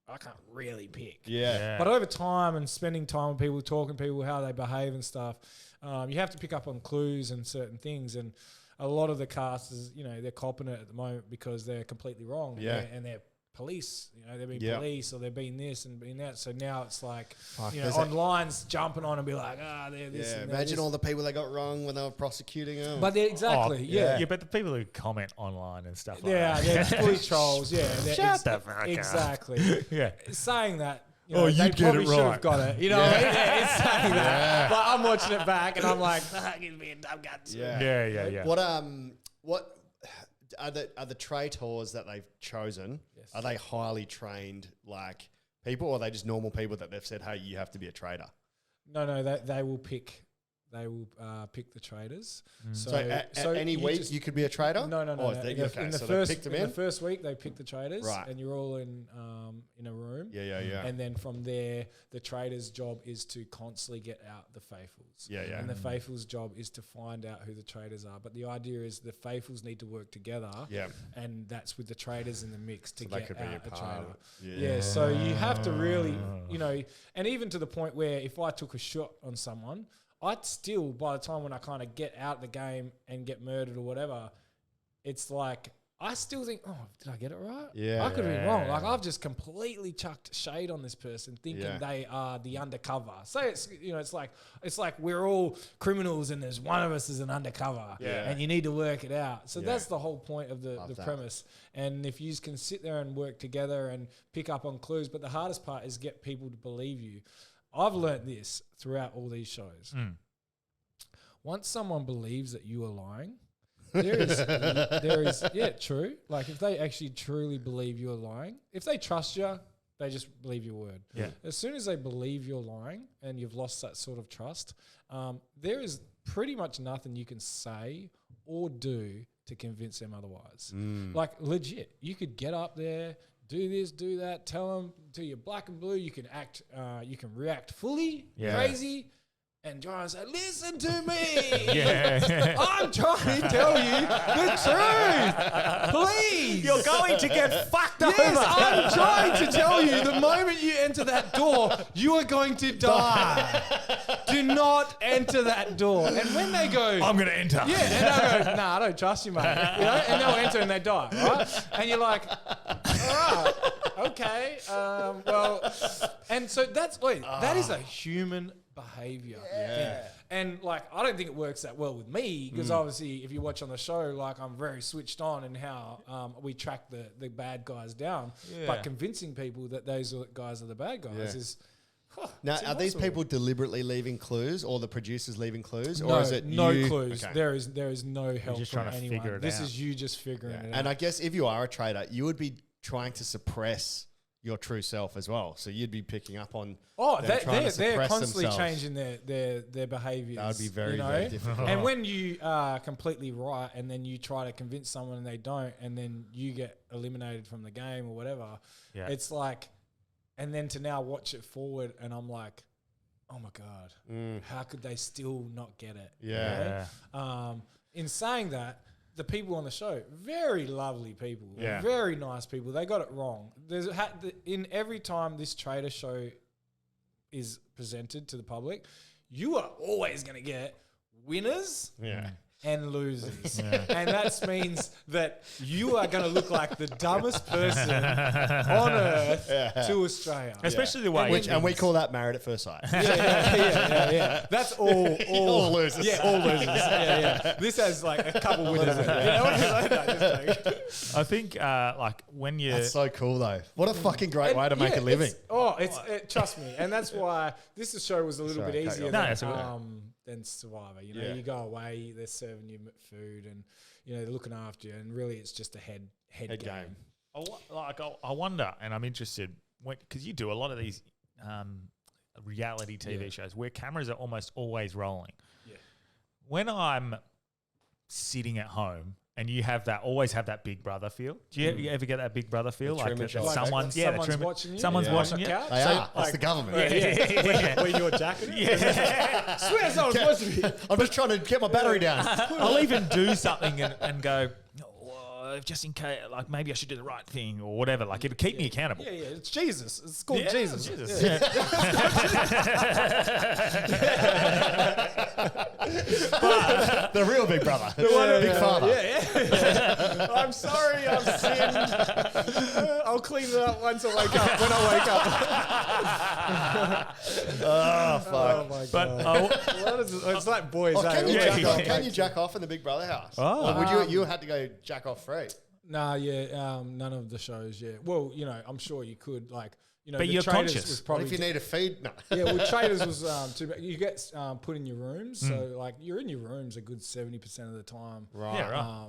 C: I can't really pick.
A: Yeah.
C: But over time and spending time with people, talking to people, how they behave and stuff, you have to pick up on clues and certain things. And a lot of the casters, they're copping it at the moment because they're completely wrong.
A: Yeah.
C: And they're police, they're being police or they're being this and being that. So now it's like, online's jumping on and be like, they're this.
A: Yeah.
C: And
A: Imagine all the people they got wrong when they were prosecuting them.
C: But exactly,
B: yeah. But the people who comment online and stuff like
C: that. Yeah, they're fully trolls. Yeah.
B: Shut the fuck up.
C: Exactly.
B: Yeah.
C: Saying that,
B: you
C: they
B: get
C: probably
B: it
C: should
B: right.
C: have got it. You know what I mean? Yeah, it's saying that. But I'm watching it back and I'm like, he's being dumb guts.
B: Yeah.
A: What are the traitors that they've chosen? Yes. Are they highly trained like people, or are they just normal people that they've said, hey, you have to be a traitor?
C: No, they will pick they will pick the traders.
A: So any week you could be a trader?
C: No.
A: Oh,
C: In the first week, they pick the traders,
A: Right.
C: and you're all in a room.
A: Yeah.
C: And then from there, the traders' job is to constantly get out the faithfuls.
A: Yeah.
C: And the faithfuls' job is to find out who the traders are. But the idea is the faithfuls need to work together.
A: Yeah.
C: And that's with the traders in the mix to
A: So they
C: get
A: could be
C: out
A: a
C: a
A: part
C: trader.
A: of it.
C: Yeah. So you have to really, and even to the point where if I took a shot on someone, I'd still, by the time when I kind of get out the game and get murdered or whatever, it's like, I still think, oh, did I get it right?
A: Yeah.
C: I could be wrong. Like, I've just completely chucked shade on this person thinking
A: Yeah.
C: they are the undercover. So it's like we're all criminals and there's one of us is an undercover and you need to work it out. So that's the whole point of the premise. And if you can sit there and work together and pick up on clues, but the hardest part is get people to believe you. I've learnt this throughout all these shows. Once someone believes that you are lying, there is, true. Like if they actually truly believe you're lying, if they trust you, they just believe your word.
B: Yeah.
C: As soon as they believe you're lying and you've lost that sort of trust, there is pretty much nothing you can say or do to convince them otherwise. Like legit, you could get up there, do this, do that, tell them till you're black and blue, you can act, you can react fully, crazy, and try and say, listen to me. I'm trying to tell you the truth. Please.
B: You're going to get fucked over.
C: Yes, I'm trying to tell you, the moment you enter that door, you are going to die. Do not enter that door. And when they go,
B: I'm going to enter.
C: yeah, and I go, nah, I don't trust you, mate. And they'll enter and they die, right? And you're like, all right, okay, well, and so that is a human behavior. Yeah. And like, I don't think it works that well with me because obviously if you watch on the show, like I'm very switched on in how we track the bad guys down, but convincing people that those guys are the bad guys is...
A: Now, are these people deliberately leaving clues or the producers leaving clues?
C: No,
A: or is it
C: no
A: you?
C: clues.
A: Okay.
C: There is no help
B: just
C: from
B: trying to
C: anyone.
B: figure it
C: This
B: out.
C: is you just figuring it out.
A: And I guess if you are a trader, you would be trying to suppress your true self as well. So you'd be picking up on them trying to
C: they're
A: suppress
C: constantly
A: themselves.
C: changing their behaviours.
A: That would be very,
C: you know?
A: very difficult.
C: And when you are completely right and then you try to convince someone and they don't and then you get eliminated from the game or whatever, it's like, and then to now watch it forward and I'm like, oh my God, how could they still not get it?
A: Yeah.
C: You know? In saying that, the people on the show, very lovely people,
B: Yeah.
C: very nice people. They got it wrong. In every time this trader show is presented to the public, you are always going to get winners and losers. And that means that you are going to look like the dumbest person on earth to Australia.
B: Especially the way.
A: And we call that married at first sight.
C: Yeah. That's all
A: losers.
C: Yeah, all losers. Yeah. This has like a couple winners in it. You know what I mean? No, just joking.
B: I think like when you...
A: That's so cool though. What a fucking great way to make a living.
C: Trust me. And that's why this show was a little bit easier than Survivor. You know, you go away, they're serving you food and, you know, they're looking after you and really it's just a head game.
B: I wonder, and I'm interested, because you do a lot of these reality TV shows where cameras are almost always rolling.
C: Yeah.
B: When I'm sitting at home and you always have that Big Brother feel. Do you ever get that Big Brother feel?
C: Someone's watching you.
B: Someone's watching you.
C: They
A: are. That's the government.
C: When you're jacking. Swear someone's watching me.
A: I'm just trying to get my battery down.
B: I'll even do something and go, just in case, like maybe I should do the right thing or whatever. Like it'll keep me accountable.
C: Yeah, it's Jesus. It's called Jesus.
A: But the real Big Brother. Big Father.
C: Yeah. I'm sorry, I've sinned. I'll clean it up once I wake up. When I wake up.
A: Oh, fuck.
C: Oh, my God. What is it? It's like boys.
A: Can you jack off in the Big Brother house?
B: Oh.
A: Or would you had to go jack off free?
C: Nah, none of the shows, Well, you know, I'm sure you could, like, you know,
B: but you're conscious.
C: Was probably
A: what if you need a feed? No.
C: Yeah, well, Traders was too bad. You get put in your rooms, so like you're in your rooms a good 70% of the time.
A: Right.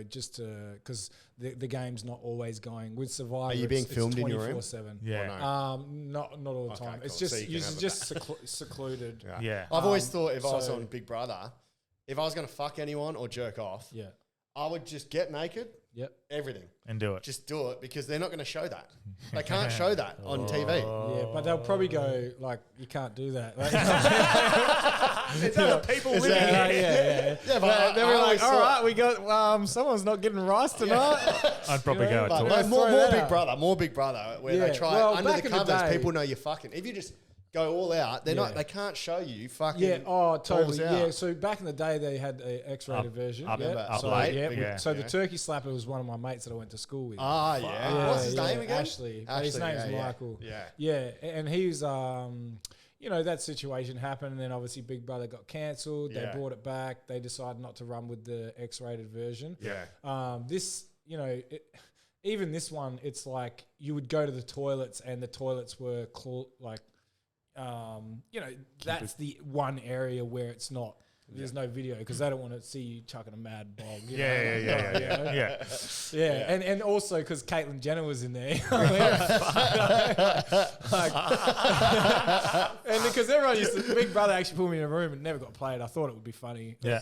C: just because the game's not always going with Survivor.
A: Are you being filmed in your room?
C: 24/7.
B: Yeah.
C: Not all the time.
A: Cool.
C: It's just
A: So you can
C: just secluded.
B: Yeah.
A: I've always thought if I was on Big Brother, if I was going to fuck anyone or jerk off,
C: Yeah.
A: I would just get naked,
C: Yep.
A: everything.
B: And do it.
A: Just do it because they're not going to show that. They can't show that on TV.
C: Yeah, but they'll probably go like, you can't do that. Like,
B: It's other people living here.
C: yeah.
A: Yeah, but
C: They were like, all right, we got someone's not getting rice tonight.
B: I'd probably go
A: But
B: to
A: no,
B: it.
A: more
C: throw that
A: Big
C: out.
A: Brother, more Big Brother, where
C: Yeah,
A: they try
C: well,
A: under
C: back
A: the
C: in the
A: covers,
C: day-
A: people know you're fucking. If you just go all out, they're not. They can't show you fucking.
C: Yeah, oh, totally.
A: balls out.
C: Yeah, so back in the day, they had a X-rated version.
B: up-
C: yeah.
B: up
C: so,
B: late,
C: yeah. So the
A: yeah.
C: turkey slapper was one of my mates that I went to school with.
A: Ah, yeah. What's his name again?
C: Ashley. But his name's
A: yeah,
C: Michael.
A: Yeah.
C: Yeah, and he's that situation happened, and then obviously Big Brother got cancelled.
A: Yeah.
C: They brought it back. They decided not to run with the X-rated version.
A: Yeah.
C: This, even this one, it's like you would go to the toilets, and the toilets were that's the one area where it's not. There's no video because they don't want to see you chucking a mad bog.
B: Yeah.
C: And also because Caitlyn Jenner was in there. And because everyone used to, Big Brother actually put me in a room and never got played. I thought it would be funny.
B: Yeah.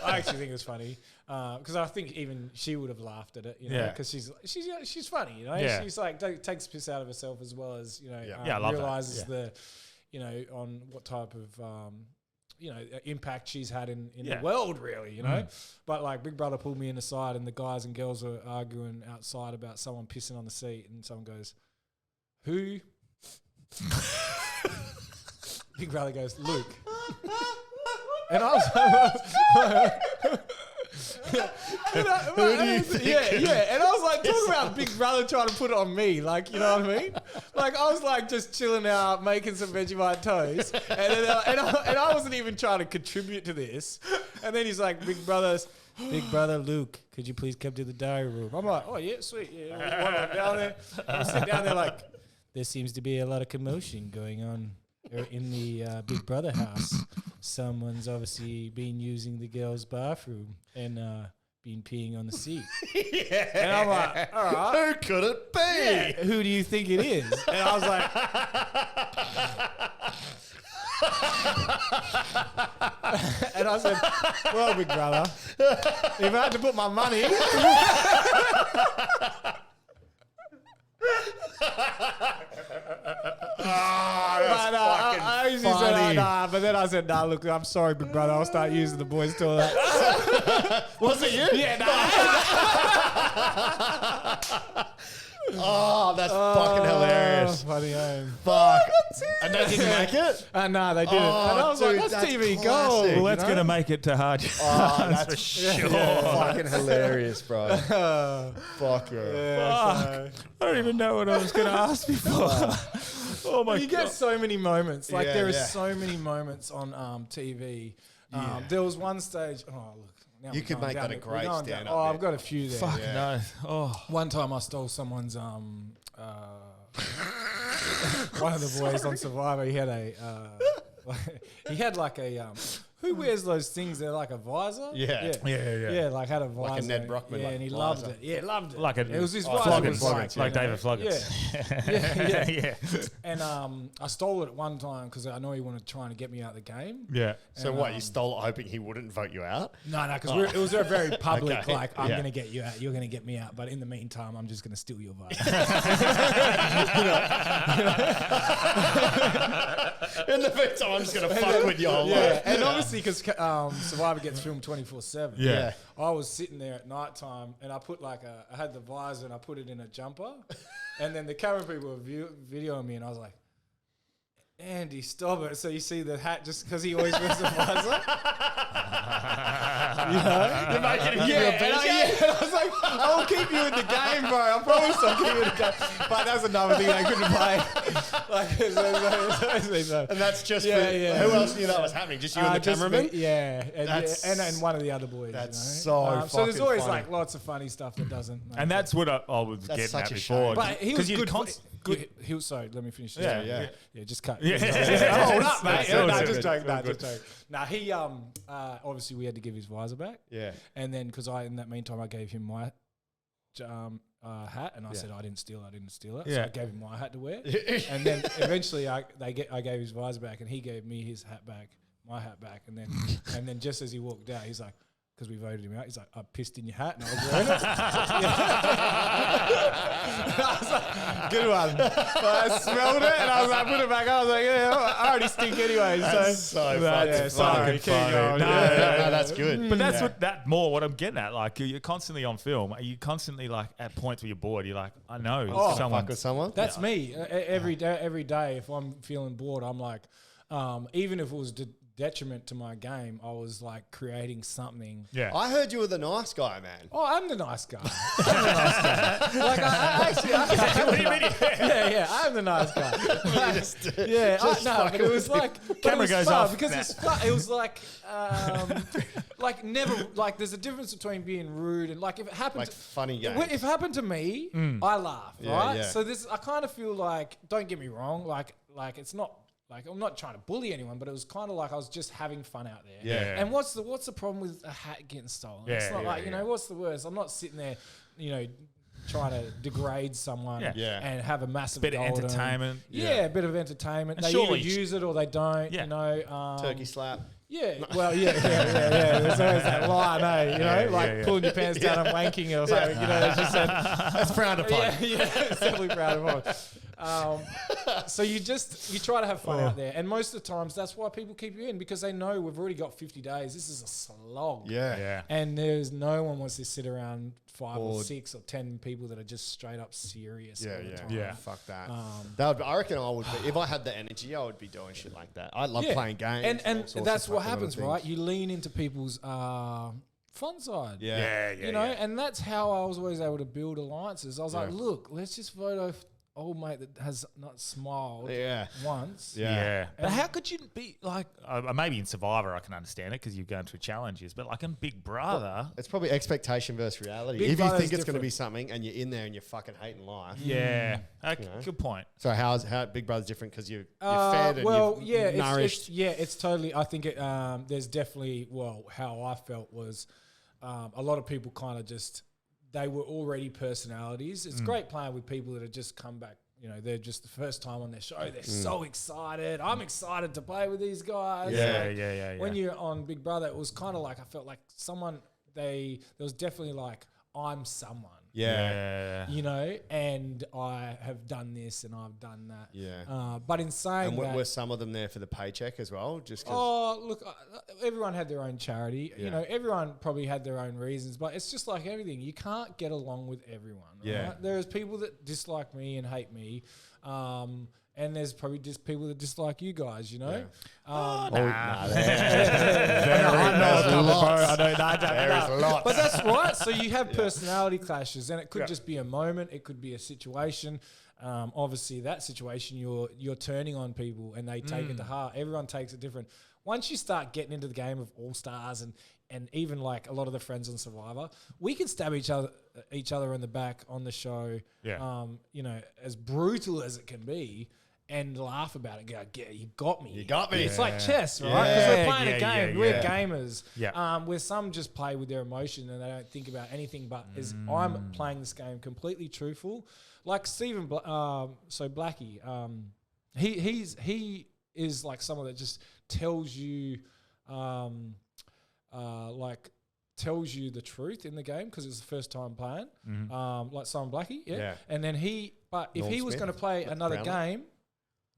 C: I actually think it was funny because I think even she would have laughed at it,
B: Yeah.
C: because she's funny,
B: Yeah.
C: She's like takes piss out of herself as well as
B: I love that.
C: realizes
B: Yeah.
C: on what type of impact she's had in
B: Yeah.
C: the world, really, But like Big Brother pulled me in the side, and the guys and girls were arguing outside about someone pissing on the seat, and someone goes, "Who?" Big Brother goes, "Luke." And I was like,
A: Who do you think?
C: Yeah. And I was like, talking about Big Brother trying to put it on me, like, you know what I mean? Like, I was like just chilling out, making some Vegemite toast, and I wasn't even trying to contribute to this. And then he's like, Big Brother Luke, could you please come to the diary room? I'm like, oh yeah, sweet, yeah. I'm down there. I sit down there like, there seems to be a lot of commotion going on in the Big Brother house. Someone's obviously been using the girls' bathroom and been peeing on the seat. And I'm like, all right.
A: Who could it be?
C: Yeah, who do you think it is? And I was like, and I said, well, Big Brother, if I had to put my money. I usually said, nah, but then I said, nah, look, I'm sorry, Big Brother, I'll start using the boys' toilet.
A: Was it you?
C: Yeah,
A: Oh, that's fucking hilarious.
C: Funny,
A: Fuck. And they didn't make it?
C: nah, they didn't.
A: Oh,
C: And I was
A: dude,
C: like, that's TV
A: classic.
C: gold.
B: Well, that's going to make it to hard.
A: Oh,
B: that's for sure.
A: fucking hilarious, bro. Fuck yeah.
B: Fuck. I don't even know what I was going to ask before. Oh my
C: You
B: god.
C: get so many moments. Like,
A: Yeah,
C: there is
A: yeah.
C: so many moments on TV. There was one stage, look. Now
A: You
C: we're
A: could
C: going
A: make
C: down
A: that a
C: the-
A: great
C: we're going down-
A: stand-up
C: Oh,
A: bit.
C: I've got a few there.
B: Fuck
A: Yeah.
B: no. Oh.
C: One time I stole someone's one of the boys on Survivor. He had like a who wears those things? They're like a visor.
A: Yeah.
C: Yeah, like had a visor.
A: Like a Ned Brockman,
C: Yeah,
A: like
C: and he
A: visor.
C: loved it. Yeah, loved it.
B: Like a
C: it was his visor.
B: Floggins,
C: was
B: like
C: you know,
B: David Floggins.
C: Yeah.
B: Yeah.
C: And I stole it one time because I know he wanted to try and get me out of the game.
B: Yeah.
A: So what, you stole it hoping he wouldn't vote you out?
C: No, because it was a very public,
A: Okay.
C: like, I'm
A: Yeah.
C: going to get you out, you're going to get me out, but in the meantime, I'm just going to steal your vote.
A: In the meantime, I'm just going to fuck with you all
C: Yeah,
A: life.
C: and obviously because Survivor gets filmed 24/7.
B: Yeah.
C: I was sitting there at night time, and I put I had the visor, and I put it in a jumper, and then the camera people were videoing me, and I was like, Andy, stop it. So you see the hat just because he always wears the visor.
A: You're making him
C: Yeah,
A: give you a
C: and
A: bench.
C: I was like, I'll keep you in the game, bro. I promise I'll keep you in the game. But that's another thing they couldn't play.
A: And that's just
C: Yeah,
A: for,
C: yeah.
A: who else knew that was happening? Just you and the
C: just
A: cameraman?
C: me, yeah,
A: That's-
C: and one of the other boys.
A: that's
C: so
A: so
C: so there's
A: fucking
C: always
A: funny.
C: like lots of funny stuff that doesn't. Make
B: And
C: it.
B: that's what I was
A: That's
B: getting
A: such
B: at
A: a
B: before.
A: shame.
C: But he was
B: you're
C: good.
B: good.
C: Sorry, let me finish. This.
A: Yeah.
C: Just cut.
B: Yeah.
C: Hold up, mate.
B: Good,
C: No,
B: good,
C: just
B: good.
C: joking. Just joking. No, he obviously we had to give his visor back.
A: Yeah.
C: And then because in that meantime I gave him my hat, and I said I didn't steal it. So I gave him my hat to wear. And then eventually I gave his visor back, and he gave me his hat back, my hat back, and then just as he walked out, he's like, because we voted him out, he's like, I pissed in your hat, and I was wearing it. I was like, good one. I smelled it, and I was like, put it back. I was like, yeah, I already stink anyway.
A: That's so fucking
C: sorry, keep
A: funny.
C: going.
A: No, that's good.
B: But that's what I'm getting at. Like, you're constantly on film. Are you constantly like at points where you're bored? You're like, I know someone.
A: Fuck with someone.
C: That's me. Every day, if I'm feeling bored, I'm like, even if it was detriment to my game, I was like creating something.
B: Yeah.
A: I heard you were the nice guy, man.
C: Oh, I'm the nice guy. Like I what do you mean? Yeah, I'm the nice guy. But it was like
B: Camera goes off.
C: because it's fun. It was like never like. There's a difference between being rude and like if it happened.
A: Like funny games.
C: If it happened to me, I laugh, right?
A: Yeah.
C: So I kind of feel like, don't get me wrong, like it's not. Like, I'm not trying to bully anyone, but it was kind of like I was just having fun out there.
B: Yeah.
C: And what's the problem with a hat getting stolen? It's not like, what's the worst? I'm not sitting there, trying to degrade someone and have a massive
B: bit of
C: golden.
B: entertainment.
C: A bit of entertainment.
B: And
C: they
B: surely
C: either use it or they don't,
A: Turkey slap.
C: Yeah, well, yeah. There's always that line, pulling your pants down and wanking or something. It's just
A: That's frowned upon.
C: it's definitely frowned upon. So you try to have fun out there, and most of the times that's why people keep you in, because they know we've already got 50 days. This is a slog.
A: Yeah.
C: And there's no one wants to sit around 5 or 6 or 10 people that are just straight up serious. all the time.
B: Yeah.
A: Fuck that. I reckon I would be, if I had the energy, I would be doing shit like that. I love playing games.
C: And that's what happens, right? You lean into people's fun side. And that's how I was always able to build alliances. I was like, look, let's just vote off old mate that has not smiled once.
B: Yeah. But how could you be like, maybe in Survivor I can understand it because you're going through challenges, but like in Big Brother.
A: Well, it's probably expectation versus reality.
C: Big
A: if you
C: Brother's
A: think it's going to
C: different.
A: be something and you're in there and you're fucking hating life.
B: Yeah. Okay, good point.
A: So how Big Brother's different because you're fed and you're nourished?
C: It's totally, I think there's definitely, how I felt was a lot of people kind of just, they were already personalities. It's great playing with people that have just come back. They're just the first time on their show. They're so excited. I'm excited to play with these guys.
B: Yeah.
C: When you're on Big Brother, it was kind of like I felt like someone. There was definitely like I'm someone.
A: Yeah.
C: And I have done this and I've done that.
A: Yeah.
C: But in saying
A: and
C: that,
A: were some of them there for the paycheck as well? Just 'cause
C: look, everyone had their own charity.
A: Yeah.
C: Everyone probably had their own reasons, but it's just like everything. You can't get along with everyone.
A: Yeah.
C: Right? There's people that dislike me and hate me. And there's probably just people that dislike you guys,
A: Yeah.
B: There
A: is lots.
C: But that's right. So you have personality clashes, and it could just be a moment. It could be a situation. Obviously, that situation you're turning on people, and they take it to heart. Everyone takes it different. Once you start getting into the game of All Stars and even like a lot of the friends on Survivor, we can stab each other in the back on the show.
B: Yeah.
C: As brutal as it can be. And laugh about it. Go, you got me.
A: You got me.
C: It's like chess, right? Because we're playing a game. We're
B: yeah.
C: gamers.
B: Yeah.
C: Where some just play with their emotion and they don't think about anything. But I'm playing this game completely truthful. Like Stephen, Blackie. He is like someone that just tells you, tells you the truth in the game because it's the first time playing. Like Simon Blackie, And then but if
A: Norm
C: he was
A: Smith,
C: going to play another
A: Brownlee.
C: game.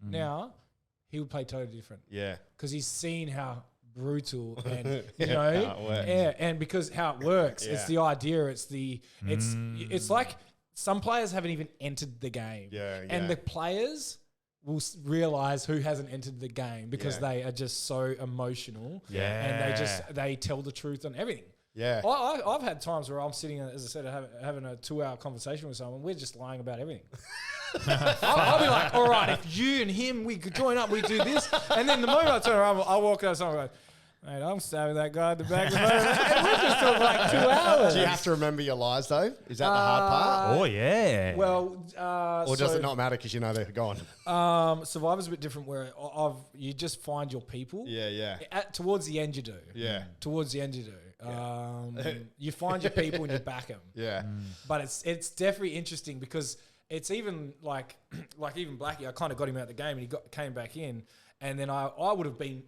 C: Now, he would play totally different.
A: Yeah.
C: Because he's seen how brutal and,
A: how it works.
C: and because how it works. It's the idea. It's like some players haven't even entered the game. And the players will realize who hasn't entered the game because they are just so emotional. And they tell the truth on everything.
A: Yeah.
C: I've had times where I'm sitting, as I said, having a 2-hour conversation with someone. We're just lying about everything. I'll be like, all right, if you and him, we could join up, we do this. And then the moment I turn around, I'll walk out to someone and go, Mate, I'm stabbing that guy in the back of the motor. And we just took like 2 hours.
A: Do you have to remember your lies though? Is that the hard part?
B: Oh yeah.
C: Well,
A: Or does it not matter because you know they're gone?
C: Survivor's a bit different where you just find your people.
A: Yeah.
C: Towards the end you do.
A: Yeah.
C: Towards the end you do. You find your people and you back them.
A: Yeah.
C: But it's definitely interesting because it's even like even Blackie, I kind of got him out of the game and he came back in, and then I would have been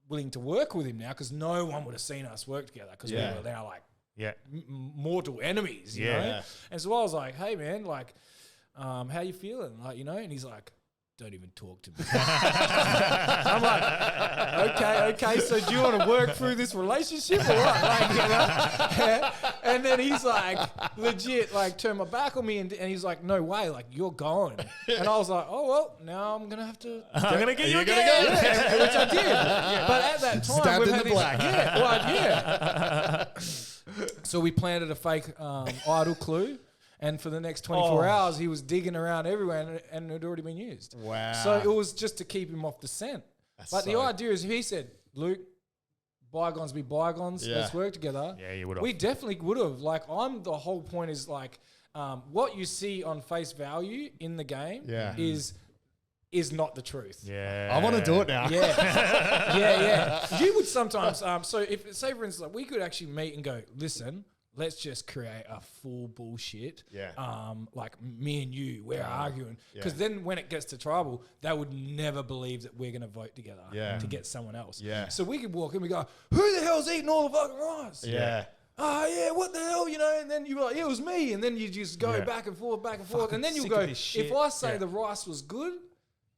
C: willing to work with him now because no one would have seen us work together because we were now like mortal enemies, you know? And so I was like, hey man, like, how you feeling? Like, you know, and he's like, don't even talk to me. I'm like, okay. So do you want to work through this relationship or what? Like, you know? And then he's like, legit, like, turn my back on me, and he's like, no way, like, you're gone. And I was like, oh well, now I'm gonna have to.
B: I'm gonna get you again.
C: Yeah, which I did. But at that time,
A: Stabbed in
C: had
A: the black.
C: Yeah. So we planted a fake idle clue. And for the next 24 hours, he was digging around everywhere and it had already been used.
A: Wow.
C: So it was just to keep him off the scent. But the idea is if he said, Luke, bygones be bygones, let's work together.
B: Yeah, you would have.
C: We definitely would have. Like, the whole point is like, what you see on face value in the game is not the truth.
B: Yeah.
A: I want to do it now.
C: Yeah. You would sometimes, so if, say for instance, like, we could actually meet and go, listen, let's just create a full bullshit.
A: Yeah.
C: Like me and you, we're arguing. Because then when it gets to tribal, they would never believe that we're going to vote together to get someone else.
A: Yeah.
C: So we could walk in and we go, who the hell's eating all the fucking rice?
A: Yeah.
C: Oh, yeah, what the hell, you know? And then you're like, yeah, it was me. And then you just go back and forth. And then you'll go, if I say the rice was good,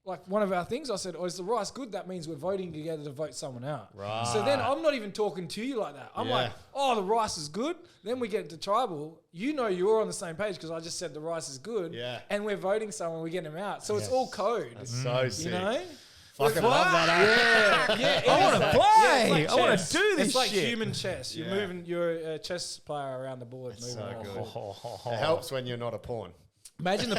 C: like one of our things, I said, is the rice good? That means we're voting together to vote someone out.
A: Right.
C: So then I'm not even talking to you like that. I'm like, oh, the rice is good. Then we get into tribal. You know you're on the same page because I just said the rice is good.
A: Yeah.
C: And we're voting someone, we get him out. So it's all code.
A: That's so sick.
C: You know?
A: Fucking love that.
C: Yeah.
B: I want to play.
C: Like
B: I want to
C: chess.
B: do this
C: It's like
B: shit.
C: human chess. You're moving your chess player around the board. Moving
A: so
C: around.
A: good. It helps when you're not a pawn.
C: Imagine the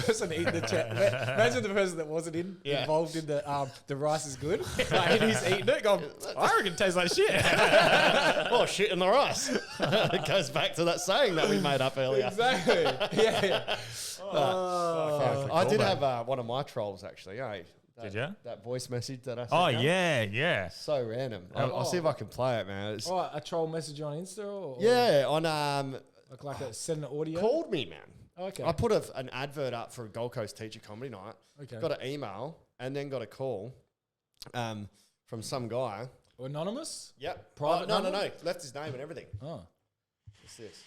C: person eating the chat. Imagine the person that wasn't involved in the rice is good. Like, and he's eating it, going, I reckon it tastes like shit.
A: Oh, shit in the rice. It goes back to that saying that we made up earlier.
C: Exactly. Yeah.
A: I did have one of my trolls actually.
B: Did you?
A: That voice message that I sent.
B: Oh
A: out.
B: yeah.
A: So random. I'll see if I can play it, man. It's,
C: A troll message on Insta? Or
A: on
C: like send an audio?
A: called me, man.
C: Okay.
A: I put an advert up for a Gold Coast teacher comedy night. Okay. Got an email and then got a call from some guy.
C: Anonymous?
A: Yep.
C: Private
A: no.
C: number?
A: Left his name and everything.
C: Oh.
A: What's this?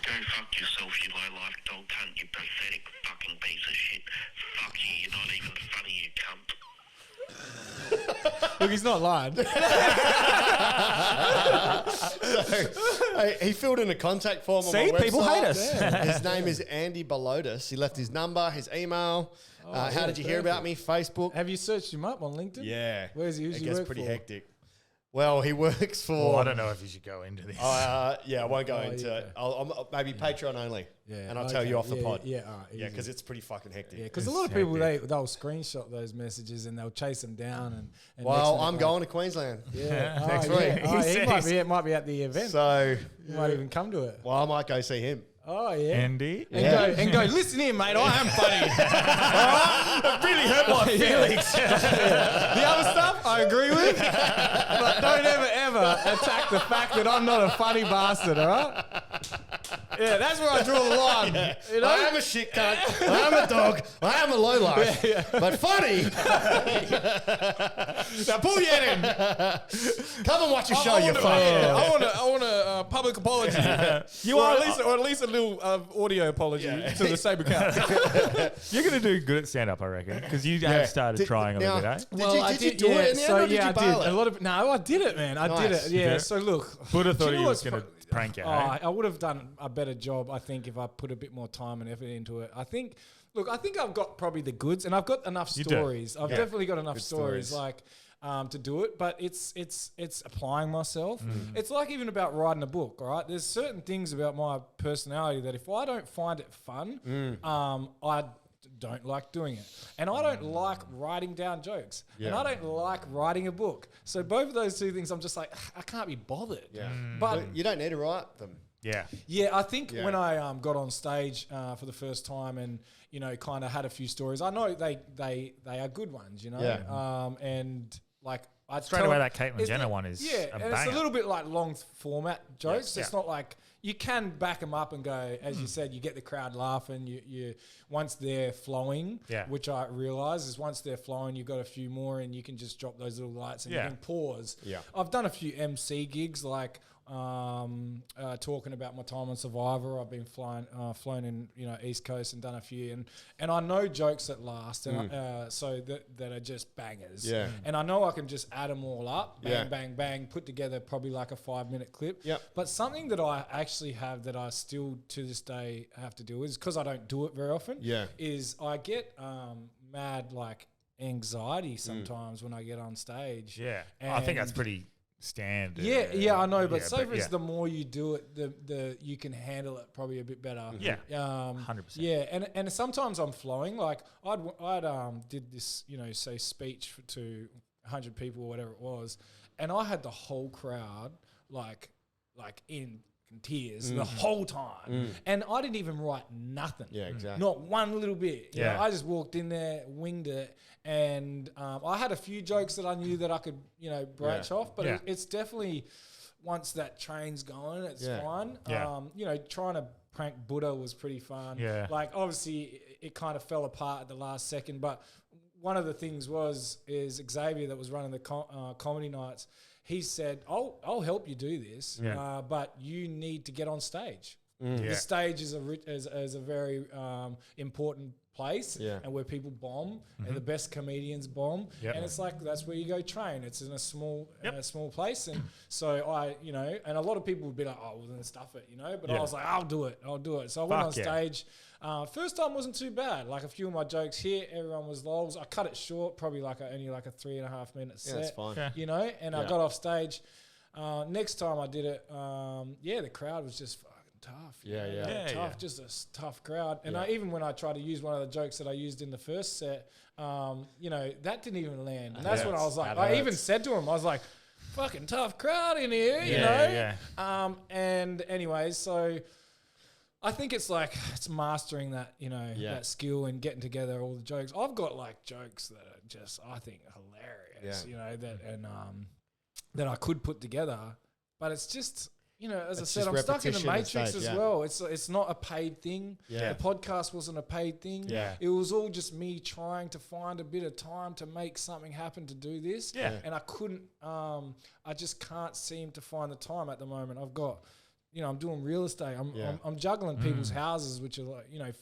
I: Go fuck yourself, you low-life dog cunt, you pathetic fucking piece of shit. Fuck you, you're not even funny, you cunt.
C: Look, he's not lying.
A: So, he filled in a contact form on my
B: See,
A: website.
B: people hate us.
A: His name is Andy Belotus. He left his number, his email. How did you hear about me? Facebook.
C: Have you searched him up on LinkedIn?
A: Yeah.
C: Where's he usually
A: It gets
C: work
A: pretty
C: for?
A: hectic. Well, he works for...
B: I don't know if you should go into this.
A: I won't go into it. I'll maybe Patreon only.
C: Yeah,
A: and I'll tell you off the pod.
C: Yeah, all right,
A: Yeah, because it's pretty fucking hectic.
C: Yeah, because a lot of people, they'll screenshot those messages and they'll chase them down. And
A: well, I'm going to Queensland next week.
C: He might be at the event.
A: So...
C: You might even come to it.
A: Well, I might go see him.
C: Oh, yeah.
B: Andy?
C: And go, listen here, mate, I am funny.
B: It really hurt my feelings.
C: The other stuff, I agree with. But don't ever attack the fact that I'm not a funny bastard, all right? Yeah, that's where I draw the line.
A: Yeah.
C: You know?
A: I am a shit cunt. I am a dog. I am a lowlife. But funny.
C: Now pull your head in.
A: Come and watch a show, you fuck.
C: I want a public apology. Or at least a little audio apology to the Sabre Cup.
B: You're going to do good at stand-up, I reckon, because you have started trying a little bit, eh?
A: Did you do it in the end, or did you bail it?
C: No, I did it, man. I did it. Yeah. So look,
B: Buddha thought he
C: know
B: was
C: what's
B: going to prank you.
C: I would have done a better job, I think, if I put a bit more time and effort into it. I think I've got probably the goods, and I've got enough stories. I've definitely got enough stories, like to do it. But it's applying myself. It's like even about writing a book. All right, there's certain things about my personality that if I don't find it fun, I don't like doing it. And I don't like writing down jokes. And I don't like writing a book. So both of those two things, I'm just like, I can't be bothered.
A: Yeah.
C: But
A: you don't need to write them.
B: Yeah.
C: Yeah, I think when I got on stage for the first time and, you know, kind of had a few stories, I know they are good ones, you know.
A: Yeah.
C: And like
B: straight away that Caitlyn Jenner one is a
C: and
B: banger.
C: it's a little bit like long format jokes.
B: Yeah.
C: It's not like you can back them up and go, as you said, you get the crowd laughing. You once they're flowing, which I realise is once they're flowing, you've got a few more, and you can just drop those little lights and you can pause. Yeah, I've done a few MC gigs like. Talking about my time on Survivor, I've been flown in, you know, East Coast and done a few, and I know jokes that last, and so that are just bangers. Yeah, and I know I can just add them all up, bang, bang, bang, put together probably like a 5-minute clip. Yep. But something that I actually have that I still to this day have to do is because I don't do it very often. Yeah, is I get mad like anxiety sometimes when I get on stage. Yeah,
B: I think that's pretty standard.
C: Yeah, I know, but say for instance, the more you do it, the you can handle it probably a bit better.
B: Yeah, 100%.
C: Yeah, and sometimes I'm flowing. Like I'd did this, you know, say speech to 100 people or whatever it was, and I had the whole crowd like in tears the whole time, and I didn't even write nothing. Yeah, exactly. Not one little bit. You know, I just walked in there, winged it, and I had a few jokes that I knew that I could, you know, branch off. But it's definitely once that train's going, it's fun. You know, trying to prank Buddha was pretty fun. Yeah, like obviously it kind of fell apart at the last second, but one of the things is Xavier that was running the comedy nights. He said, I'll help you do this, but you need to get on stage. The stage is a very important place and where people bomb and the best comedians bomb. And it's like, that's where you go train. It's in a small place. And so I, you know, and a lot of people would be like, oh, well then stuff it, you know, but I was like, I'll do it. So I went on stage. First time wasn't too bad. Like a few of my jokes here, everyone was lols. I cut it short, probably only like a 3.5 minute set. That's fine. You know, and I got off stage. Next time I did it, the crowd was just fucking tough. Tough, just a tough crowd. And even when I tried to use one of the jokes that I used in the first set, you know, that didn't even land. And that's when I was like, I even said to him, I was like, fucking tough crowd in here, you know? And anyways, so I think it's like it's mastering that, you know, that skill and getting together all the jokes. I've got like jokes that are just, I think, hilarious, you know, that I could put together, but it's just, you know, as I said, I'm stuck in the matrix as well. It's not a paid thing. Yeah. The podcast wasn't a paid thing. Yeah. It was all just me trying to find a bit of time to make something happen to do this. Yeah. And I couldn't, I just can't seem to find the time at the moment. I've got, you know, I'm doing real estate. I'm juggling people's houses, which are like, you know,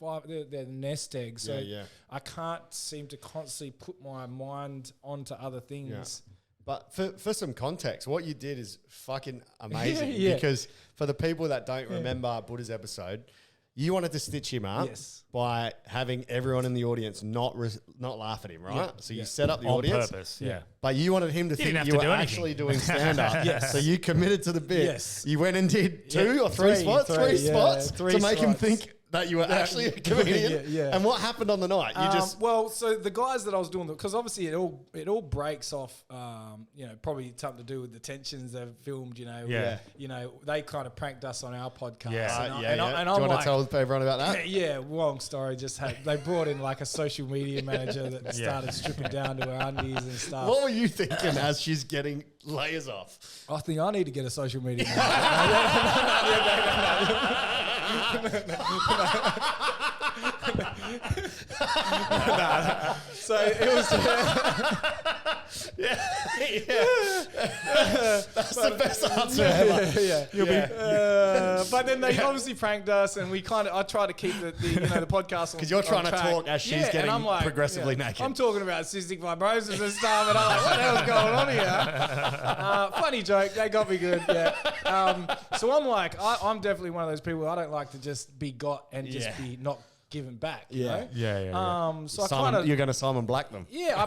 C: they're nest eggs. So I can't seem to constantly put my mind onto other things.
A: Yeah. But for some context, what you did is fucking amazing. Because for the people that don't remember Buddha's episode, you wanted to stitch him up by having everyone in the audience not laugh at him, right? Yeah. So you set up the audience. On purpose, But you wanted him to think you were actually doing stand-up. So you committed to the bit. Yes. You went and did three spots to make him think that you were actually a comedian. And what happened on the night? You just
C: so the guys that I was doing, because obviously it all breaks off. You know, probably something to do with the tensions they've filmed. You know, you know, they kind of pranked us on our podcast. And I'm
A: do you want to tell everyone about that?
C: Long story. They brought in like a social media manager that started stripping down to her undies and stuff.
A: What were you thinking as she's getting layers off?
C: I think I need to get a social media manager. So it was
A: that's the best answer ever.
C: But then they obviously pranked us, and I try to keep the podcast
A: because you're trying to talk as she's getting progressively naked.
C: I'm talking about cystic fibrosis and stuff, and I'm like, what the hell's going on here? Funny joke, they got me good. So I'm like, I'm definitely one of those people. I don't like to just be got and just be not given back. You know? So
A: you're going to Simon Black them.
C: I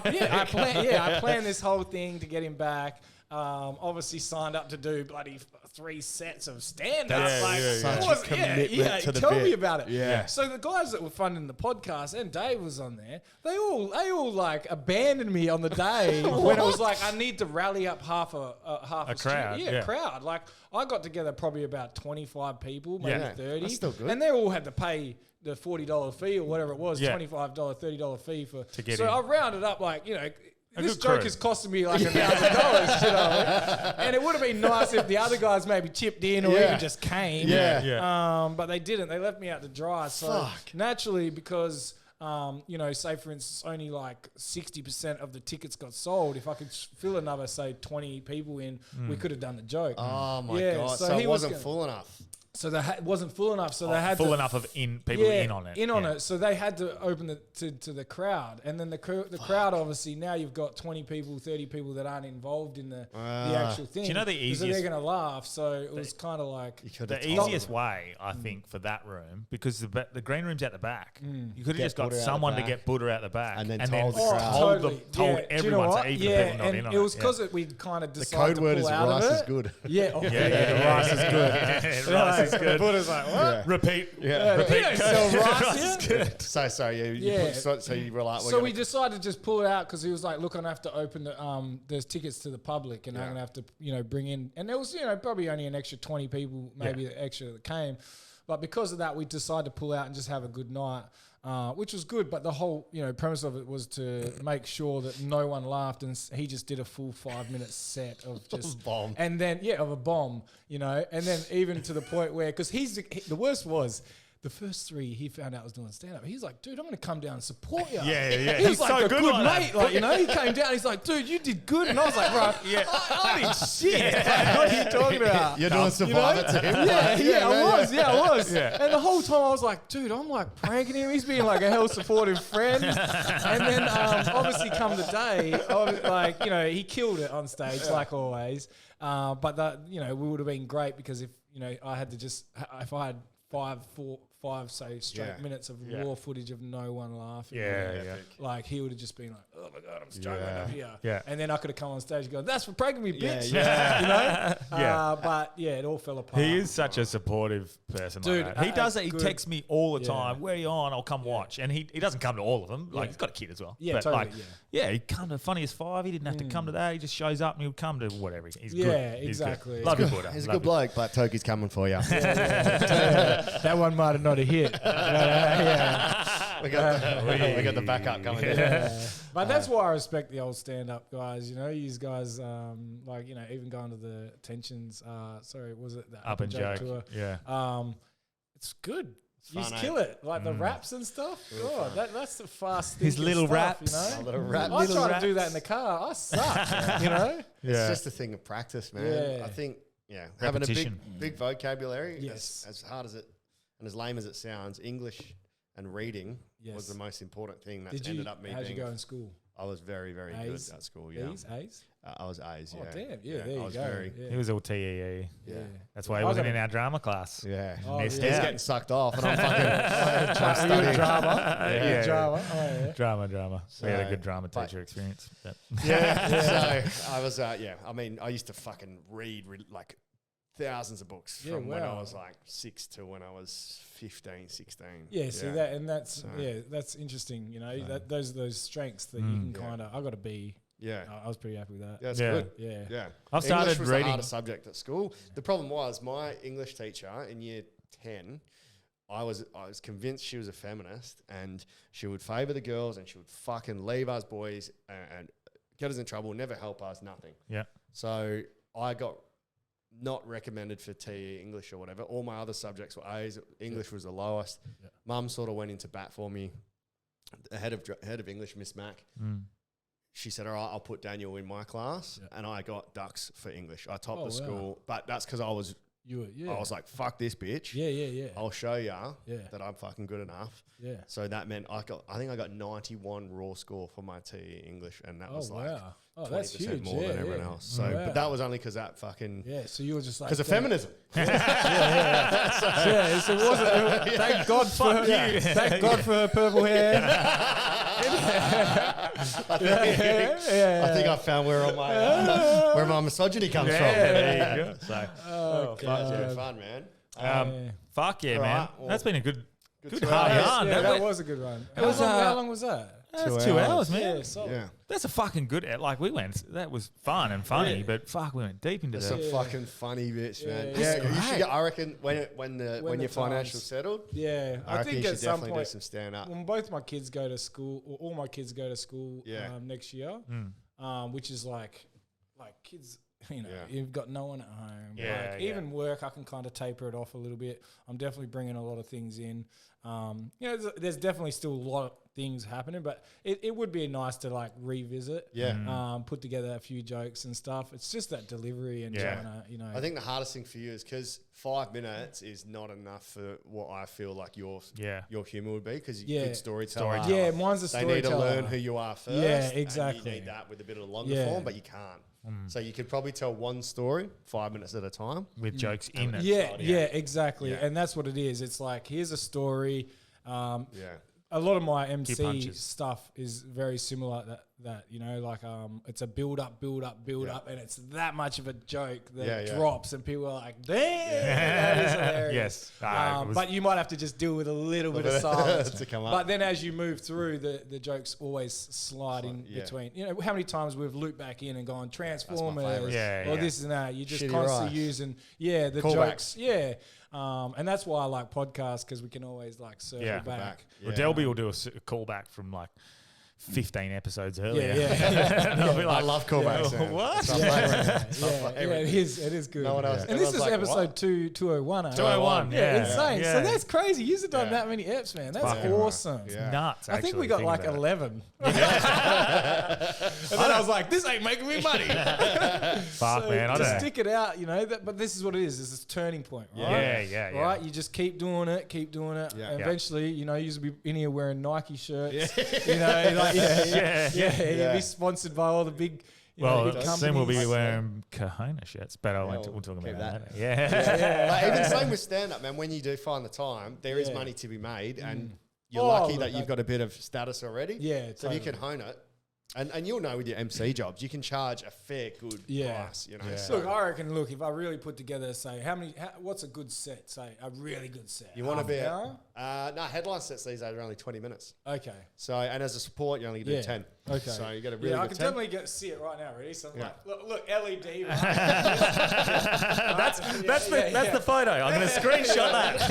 C: plan this whole thing to get him back. obviously signed up to do bloody 3 sets of stand-up.
A: Such a commitment to the
C: tell
A: bit.
C: me about it.
A: Yeah.
C: So the guys that were funding the podcast, and Dave was on there, they all like abandoned me on the day when it was like I need to rally up half a
B: crowd.
C: Crowd. Like I got together probably about 25 people, maybe 30.
A: That's still good.
C: And they all had to pay the $40 fee or whatever it was, $25, $30 fee for.
B: To get
C: so
B: in.
C: I rounded up like, this
B: good
C: joke
B: crew.
C: is costing me like $1,000, you know. And it would have been nice if the other guys maybe chipped in or even just came. But they didn't. They left me out to dry. So naturally, because say for instance, only like 60% of the tickets got sold. If I could fill another, say, 20 people in, we could have done the joke.
A: Oh my God. So it wasn't full enough.
C: So it wasn't full enough. So they had
B: full
C: to,
B: enough of people in on it.
C: it. So they had to open it to the crowd, and then the crowd obviously now you've got 20 people, 30 people that aren't involved in the actual thing.
B: Do you know the
C: So
B: easiest?
C: they're going to laugh. So it was kind of like
B: The easiest way, I think, for that room, because the green room's at the back, you could have just got
A: Buddha out
B: someone
A: the
B: to get Buddha out the back,
A: and then told the crowd.
B: told
C: totally.
B: everyone, so even the people not
C: and
B: in on
C: it was because we'd kind of
A: The
C: decided
A: code word
C: to
A: is
C: pull out
A: rice
C: of
A: is
C: it.
A: good.
C: Yeah,
B: the rice is good. Rice is good.
C: Buddha's like, what?
A: Yeah.
B: Repeat.
A: Yeah.
C: You don't sell rice here.
A: So sorry. So you were like,
C: So we decided to just pull it out because he was like, "Look, I'm gonna have to open there's tickets to the public, and I'm gonna have to, bring in." And there was, probably only an extra 20 people, maybe extra that came, but because of that, we decided to pull out and just have a good night, which was good. But the whole, premise of it was to make sure that no one laughed, and he just did a full 5-minute set of just
A: bomb.
C: and then of a bomb, and then even to the point where because the worst was. The first 3 he found out was doing stand-up. He's like, dude, I'm going to come down and support you.
B: Yeah.
C: He was
B: He's
C: like
B: so
C: a
B: good
C: good
B: like
C: mate.
B: that.
C: He came down. He's like, dude, you did good. And I was like, bro, I did shit. Like, what are you talking about?
A: You're doing Survivor to him.
C: I was. Yeah. And the whole time I was like, dude, I'm like pranking him. He's being like a hell supportive friend. And then obviously come the day, he killed it on stage like always. But that, we would have been great because if I had five say straight minutes of raw footage of no one laughing. Like he would have just been like, oh my God, I'm struggling up here.
B: Yeah.
C: And then I could have come on stage and go, that's for pranking me, bitch. But it all fell apart.
B: He is such a supportive person.
C: Dude,
B: like that. He does it. He
C: good.
B: texts me all the time. Where are you on? I'll come watch. And he doesn't come to all of them. Like he's got a kid as well.
C: Yeah,
B: but
C: totally.
B: he come to Funniest Five. He didn't have to come to that. He just shows up and he'll come to whatever. He's good.
C: Yeah,
B: He's
C: exactly.
B: Good. Love you, Buddha.
A: He's a good bloke, but Toki's coming for you.
C: That one might have not have hit.
A: We got the backup coming in.
C: But that's why I respect the old stand-up guys. These guys, even going to the Tensions. Sorry, was it the
B: Up and Joke
C: tour?
B: Yeah.
C: It's good. You just
A: Fun,
C: kill it, like the raps and stuff. God, that's the fast.
B: His little
C: stuff,
B: raps.
A: A little rap.
C: I try to do that in the car. I suck.
A: It's just a thing of practice, man.
C: Yeah.
A: I think, having a
B: Repetition.
A: big vocabulary,
C: Yes.
A: as hard as it and as lame as it sounds, English and reading was the most important thing. That's ended up me
C: How'd
A: being.
C: you go in school?
A: I was very, very
C: A's?
A: good at school. Yeah,
C: A's?
A: I was A's.
C: Oh,
A: Yeah.
C: damn. Yeah, there
A: I
C: you
A: was
C: go.
A: very.
C: Yeah.
B: He was all TEE.
A: Yeah.
B: That's why he
C: I
B: wasn't
C: got
B: in our drama class.
A: Yeah.
C: Oh,
B: Missed
C: yeah.
A: He's
B: out.
A: getting sucked off, and I'm fucking.
C: Are you a drama?
B: Yeah.
C: Drama. Oh, yeah.
B: Drama. We had a
A: So,
B: good drama
A: but-
B: teacher experience. But
A: So I was, I mean, I used to fucking read like thousands of books from when I was like 6 to when I was 15, 16.
C: Yeah, see that, and that's that's interesting. That those are those strengths that you can kind of. I got to be.
A: Yeah.
C: I was pretty happy with that.
A: That's
B: Yeah.
A: good.
C: Yeah.
A: Yeah.
B: I've started
A: English was the
B: reading-
A: hardest subject at school. The problem was my English teacher in year 10, I was convinced she was a feminist and she would favour the girls and she would fucking leave us boys and get us in trouble, never help us, nothing.
B: Yeah.
A: So I got not recommended for TE English or whatever. All my other subjects were A's. English was the lowest.
C: Yeah.
A: Mum sort of went into bat for me. The head of English, Miss Mac. She said, all right, I'll put Daniel in my class. And I got ducks for English. I topped the school. But that's because I was like, fuck this bitch.
C: Yeah.
A: I'll show ya that I'm fucking good enough.
C: Yeah.
A: So that meant I think I got 91 raw score for my TE English. And that was like 20%
C: huge.
A: more than everyone else. So, but that was only because that fucking...
C: Yeah, so you were just like...
A: Because of feminism.
C: So it wasn't... Thank God for her, thank God for her purple hair.
A: I think I found where my misogyny comes from.
B: There you go.
A: So, fuck, fun, man.
B: Fuck yeah,
A: All
B: man.
A: right, well,
B: That's been a good
A: 2
B: hard
A: hours.
B: yarn.
C: Yeah,
B: That
C: that was a good run. How,
B: was,
C: how long was that?
B: That's 2 hours, man.
C: Yeah, solid.
A: Yeah.
B: That's a fucking good. Like we went. That was fun and funny,
C: Yeah.
B: but fuck, we went deep into
A: That's
B: that.
A: some fucking funny bitch, man.
C: Yeah,
A: Yeah, you should get, I reckon when
C: the
A: your financial
C: times-
A: settled,
C: Yeah,
A: I reckon
C: think
A: you
C: at
A: should
C: some
A: definitely
C: point,
A: do some stand up.
C: when both my kids go to school, or all my kids go to school next year, which is like kids, you know,
A: Yeah.
C: you've got no one at home.
B: Yeah,
C: Like,
B: yeah.
C: even work, I can kind of taper it off a little bit. I'm definitely bringing a lot of things in. You know, there's definitely still a lot of things happening, but it would be nice to like revisit.
A: Yeah.
C: Put together a few jokes and stuff. It's just that delivery and trying to, you know.
A: I think the hardest thing for you is because 5 minutes is not enough for what I feel like your humor would be, because you're good storyteller.
C: Yeah, mine's a
A: They
C: storyteller.
A: need to learn who you are first.
C: Yeah,
A: And
C: exactly.
A: you need that with a bit of longer form, but you can't. So you could probably tell one story 5 minutes at a time.
B: with jokes in it.
C: Yeah, exactly.
A: Yeah.
C: And that's what it is. It's like, here's a story.
A: Yeah.
C: A lot of my MC
B: punches.
C: stuff is very similar. That you know, like it's a build up, and it's that much of a joke that drops, and people are like, "Damn, that is hilarious."
B: Yes,
C: but you might have to just deal with a little bit of silence
A: to come up.
C: But then as you move through, the jokes always slide in between. You know how many times we've looped back in and gone Transformers, or this and that. You just
A: Shitty
C: constantly
A: Rice.
C: using the
A: Callbacks.
C: jokes, and that's why I like podcasts, because we can always like circle back.
B: Well, Delby will do a callback from like 15 episodes earlier.
C: Yeah.
A: I love callbacks. man.
B: What?
A: It's my favourite.
C: Yeah, it is good.
A: No one else-
C: And this is
A: everyone's like,
C: episode 201.
B: 201, yeah.
C: Insane.
B: Yeah.
C: So that's crazy. You've done that many eps, man. That's
B: Fucking
C: awesome.
A: Yeah.
B: Nuts.
C: I think we
B: actually,
C: got
B: thinking
C: like
B: about it.
C: 11. And then I was like, this ain't making me money.
B: Fuck, man. I
C: Just
B: don't know.
C: stick it out, you know. But this is what it is. It's this turning point, right?
B: Yeah.
C: Right? You just keep doing it.
A: Yeah.
C: And eventually, you know, you'll be in here wearing Nike shirts. You know, like, you'll be sponsored by all the big, big companies.
B: soon we'll be wearing Kahuna shirts, but we'll talk about that. Yeah.
A: Like, even same with stand-up, man. When you do find the time, there is money to be made, and you're lucky that you've got a bit of status already.
C: Yeah,
A: so if you can hone it, and you'll know with your MC jobs, you can charge a fair good price. You know, so
C: Look, I reckon. Look, if I really put together, say, what's a good set? Say a really good set.
A: you want to be
C: hour?
A: headline sets these days are only 20 minutes.
C: Okay.
A: So and as a support, you only do 10.
C: Okay.
A: So you got a really
C: I
A: good
C: can
A: 10.
C: definitely see it right now. Ready? So I'm like, look, LED. Right?
B: That's the photo. I'm going to screenshot that.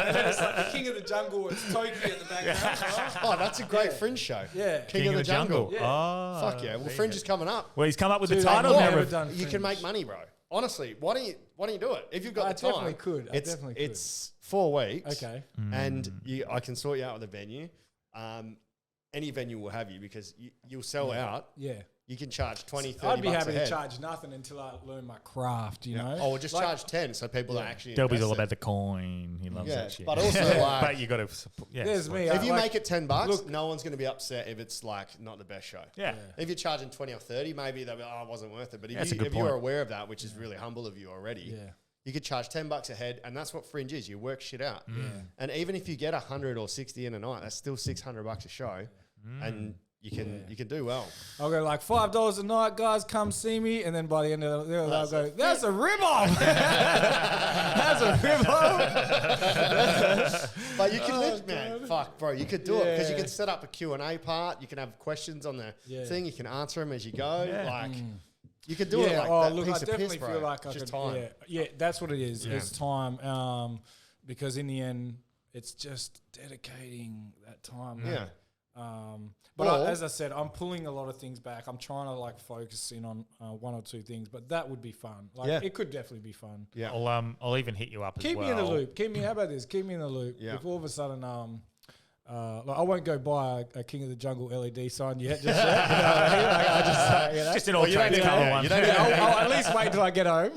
C: And then it's like the King of the Jungle. It's Toki at the background. Right?
A: Oh, that's a great Fringe show.
C: Yeah.
A: King of the Jungle.
C: Yeah.
B: Oh,
A: Fuck yeah. Well, Fringe is coming up.
B: Well, he's come up with the
C: Dude,
B: title.
C: I've
B: Now
C: never
B: we've-
C: done
A: You can
C: Fringe.
A: make money, bro. Honestly, why don't you do it? If you've got
C: I
A: the time,
C: definitely could. I definitely could.
A: It's 4 weeks.
C: Okay.
A: And I can sort you out with a venue. Any venue will have you because you'll sell out.
C: Yeah.
A: You can charge 20, 30
C: I'd be
A: bucks
C: happy
A: a head.
C: to charge nothing until I learn my craft, you know?
A: Oh, well, just
C: Like-
A: charge 10 so people are actually
B: Delby's all
A: invested.
B: about the coin. He loves that shit.
A: but also like,
B: but you got to support. Yeah,
C: There's
B: support.
C: me.
A: if you
C: like-
A: make it $10,
C: look-
A: no one's going to be upset if it's like not the best show.
B: Yeah.
A: If you're charging 20 or 30, maybe they'll be, it wasn't worth it. But
B: That's a
A: if
B: good
A: you're
B: point.
A: aware of that, which is really humble of you already, you could charge $10 a head, and that's what Fringe is. You work shit out. And even if you get 100 or 60 in a night, that's still $600 a show, and you can do well.
C: I'll go like $5 a night, guys, come see me. And then by the end of the I'll go, that's a rip-off. That's a rip-off.
A: But you can live, man. Fuck, bro. You could do it because you can set up a Q&A part. You can have questions on the thing. You can answer them as you go. Like, you could do it like that
C: look,
A: piece
C: I
A: of
C: definitely
A: piss, bro.
C: feel like
A: It's
C: I
A: just
C: could,
A: time.
C: Yeah, that's what it is. It's time. Because in the end, it's just dedicating that time.
A: Yeah.
C: But
A: Or-
C: as I said, I'm pulling a lot of things back. I'm trying to like focus in on one or two things, but that would be fun. Like it could definitely be fun.
A: Yeah.
B: I'll even hit you up as
C: Keep
B: well.
C: me in the loop. How about this? Keep me in the loop.
A: Yeah.
C: If all of a sudden, like I won't go buy a King of the Jungle LED sign yet. Just yet. You know what I mean? Like, I just,
B: Just an all trades colour one.
A: You don't
C: I'll at least wait till I get home.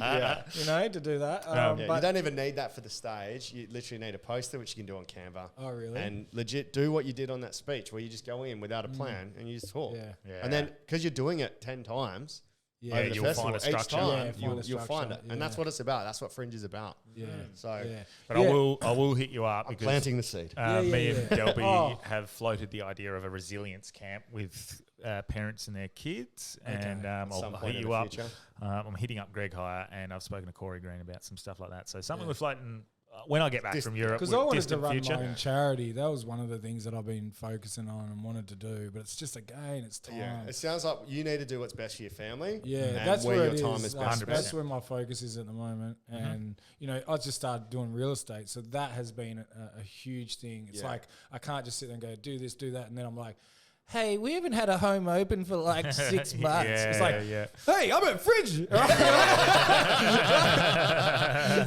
C: You know, to do that.
A: you
C: But
A: don't even need that for the stage. You literally need a poster, which you can do on Canva.
C: Oh, really?
A: And legit do what you did on that speech, where you just go in without a plan and you just talk.
C: Yeah.
A: And then because you're doing it 10 times, over the
B: you'll
A: festival.
B: find a
A: Each
B: structure.
A: time,
C: Yeah,
A: you'll find it. And that's what it's about. That's what Fringe is about.
C: Yeah.
A: So,
B: But I will hit you up
A: I'm
B: because
A: planting the seed.
B: me and Delby have floated the idea of a resilience camp with parents and their kids, and I'll hit you up. I'm hitting up Greg Hire, and I've spoken to Corey Green about some stuff like that. So something we're floating when I get back from Europe.
C: Because I wanted to run my own charity. That was one of the things that I've been focusing on and wanted to do. But it's just, again, it's time.
A: Yeah, it sounds like you need to do what's best for your family.
C: Yeah,
A: and
C: that's where
A: your
C: it
A: time is best.
C: That's where my focus is at the moment. And, I just started doing real estate. So that has been a huge thing. It's like, I can't just sit there and go, do this, do that. And then I'm like, hey, we haven't had a home open for like 6 months. It's like, hey, I'm at Fringe.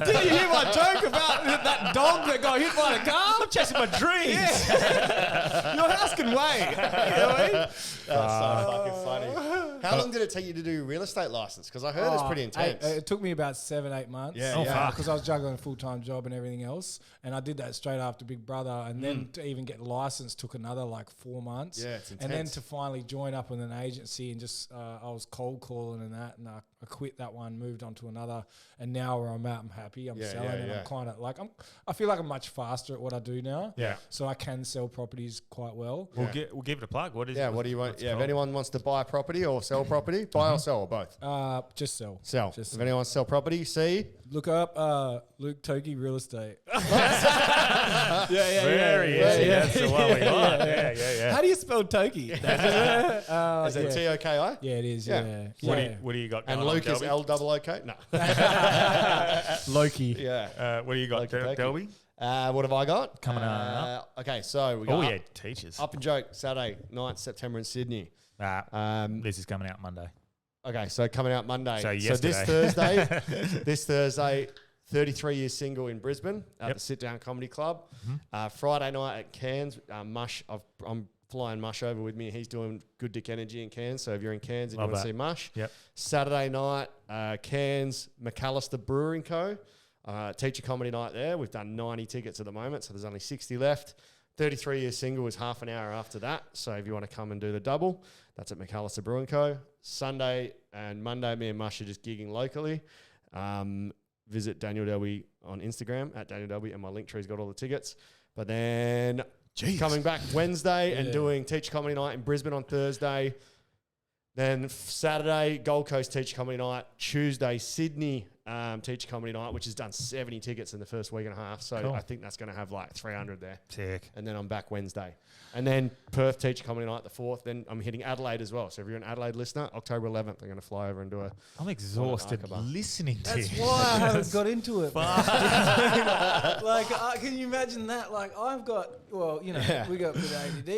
C: Did you hear my joke about that dog that got hit by the car?
B: I'm chasing my dreams.
C: Your house can wait. You know what I mean?
A: That's so fucking funny. How long did it take you to do real estate license? Because I heard it's pretty intense.
C: It took me about 7-8 months. Because I was juggling a full-time job and everything else. And I did that straight after Big Brother. And then to even get licensed took another like 4 months.
A: Yeah, it's intense.
C: And then to finally join up with an agency and just, I was cold calling and that. And I quit that one, moved on to another. And now where I'm at, I'm happy. I'm selling and I'm kind of like, I feel like I'm much faster at what I do now.
B: Yeah.
C: So I can sell properties quite well.
B: We'll give it a plug. What do you want?
A: Yeah, if anyone wants to buy property or sell property, buy or sell or both?
C: Just sell.
A: Sell. If anyone wants to sell property, look
C: up Luke Toki Real Estate.
B: Very easy. That's the one we want. Yeah.
C: How do you spell Toki?
A: Is it T-O-K-I?
C: Yeah, it is. Yeah.
B: What do you got going
A: and Luke
B: on,
A: is L-O-O-K? No.
C: Loki.
A: Yeah.
B: What do you got, Delby?
A: What have I got?
B: Coming up.
A: Okay, so we got
B: teachers.
A: Up and Joke, Saturday, 9th September in Sydney.
B: This is coming out Monday.
A: Okay, so coming out Monday.
B: So
A: this Thursday, 33 Years Single in Brisbane at the Sit Down Comedy Club. Friday night at Cairns, Mush. I'm flying Mush over with me. He's doing Good Dick Energy in Cairns. So if you're in Cairns and you want to see Mush. Saturday night, Cairns, McAllister Brewing Co. Teacher comedy night there. We've done 90 tickets at the moment, so there's only 60 left. 33 Years Single is half an hour after that. So if you want to come and do the double, that's at McAllister Brewing Co. Sunday and Monday, me and Mush are just gigging locally. Visit Daniel Delby on Instagram at Daniel Delby, and my link tree's got all the tickets. But then coming back Wednesday and doing Teacher Comedy Night in Brisbane on Thursday. Then Saturday, Gold Coast Teacher Comedy Night. Tuesday, Sydney Teacher Comedy Night, which has done 70 tickets in the first week and a half. So I think that's going to have like 300 there.
B: Sick.
A: And then I'm back Wednesday. And then Perth Teacher Comedy Night, the 4th. Then I'm hitting Adelaide as well. So if you're an Adelaide listener, October 11th, I'm going to fly over and do a...
B: I'm exhausted listening to you.
C: That's why I haven't got into it. Can you imagine that? Like, I've got... Well, we got a bit of ADD,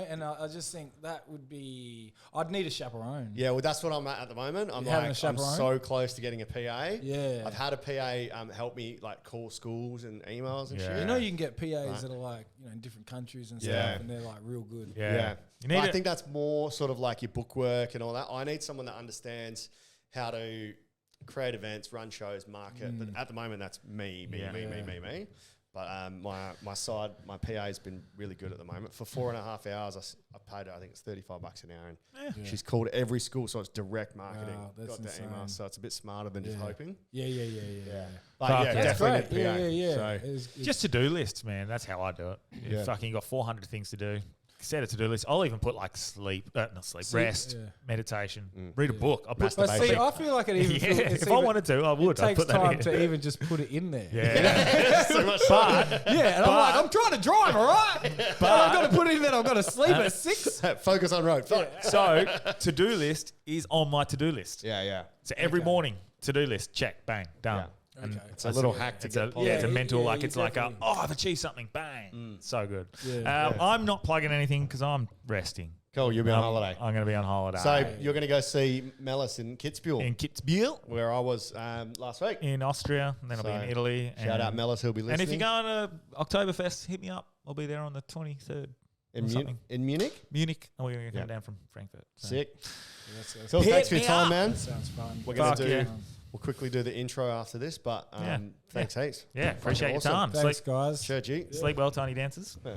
C: and I just think that would be... I'd need a chaperone.
A: Yeah, well, that's what I'm at the moment. I'm so close to getting a PA.
C: Yeah.
A: I've had a PA help me like call schools and emails and shit.
C: You can get PAs that are like, in different countries and stuff, and they're like real good.
A: Yeah. I think that's more sort of like your bookwork and all that. I need someone that understands how to create events, run shows, market. But at the moment, that's me. But my PA has been really good at the moment. For 4.5 hours, I paid her, I think it's $35 an hour. And she's called every school, so it's direct marketing.
C: Wow, that's
A: got the
C: insane.
A: email, so it's a bit smarter than just hoping.
C: Yeah.
A: But definitely
C: great.
A: need PA.
C: So.
B: Just to-do lists, man. That's how I do it. You fucking got 400 things to do. Set a to-do list. I'll even put like rest, meditation, read a book. I
C: feel like it even...
B: if I wanted to, I would.
C: It takes time to even just put it in there.
B: Yeah.
A: So much
B: but,
C: and I'm like, I'm trying to drive, all right? But I've got to put it in there. I've got to sleep at 6.
A: Focus on road.
B: So, to-do list is on my to-do list.
A: Yeah.
B: So every morning, to-do list, check, bang, done.
A: Yeah.
B: And
A: it's a little hack to get.
B: It's a mental, it's like, I've achieved something, bang. So good. I'm not plugging anything because I'm resting.
A: Cool, you'll be on holiday.
B: I'm going to be on holiday.
A: So you're going to go see Melis in Kitzbühel. Where I was last week.
B: In Austria, and then I'll be in Italy.
A: Shout out Melis, who'll be listening.
B: And if you're going to Oktoberfest, hit me up. I'll be there on the 23rd.
A: In Munich?
B: Munich. And we're going to come down from Frankfurt. So.
A: Sick. So thanks for your time, man.
C: That sounds fun.
A: We're going to We'll quickly do the intro after this, but thanks heaps.
B: Yeah, appreciate your time.
C: Thanks, guys.
A: Sure, G.
B: Sleep well, tiny dancers. Yeah.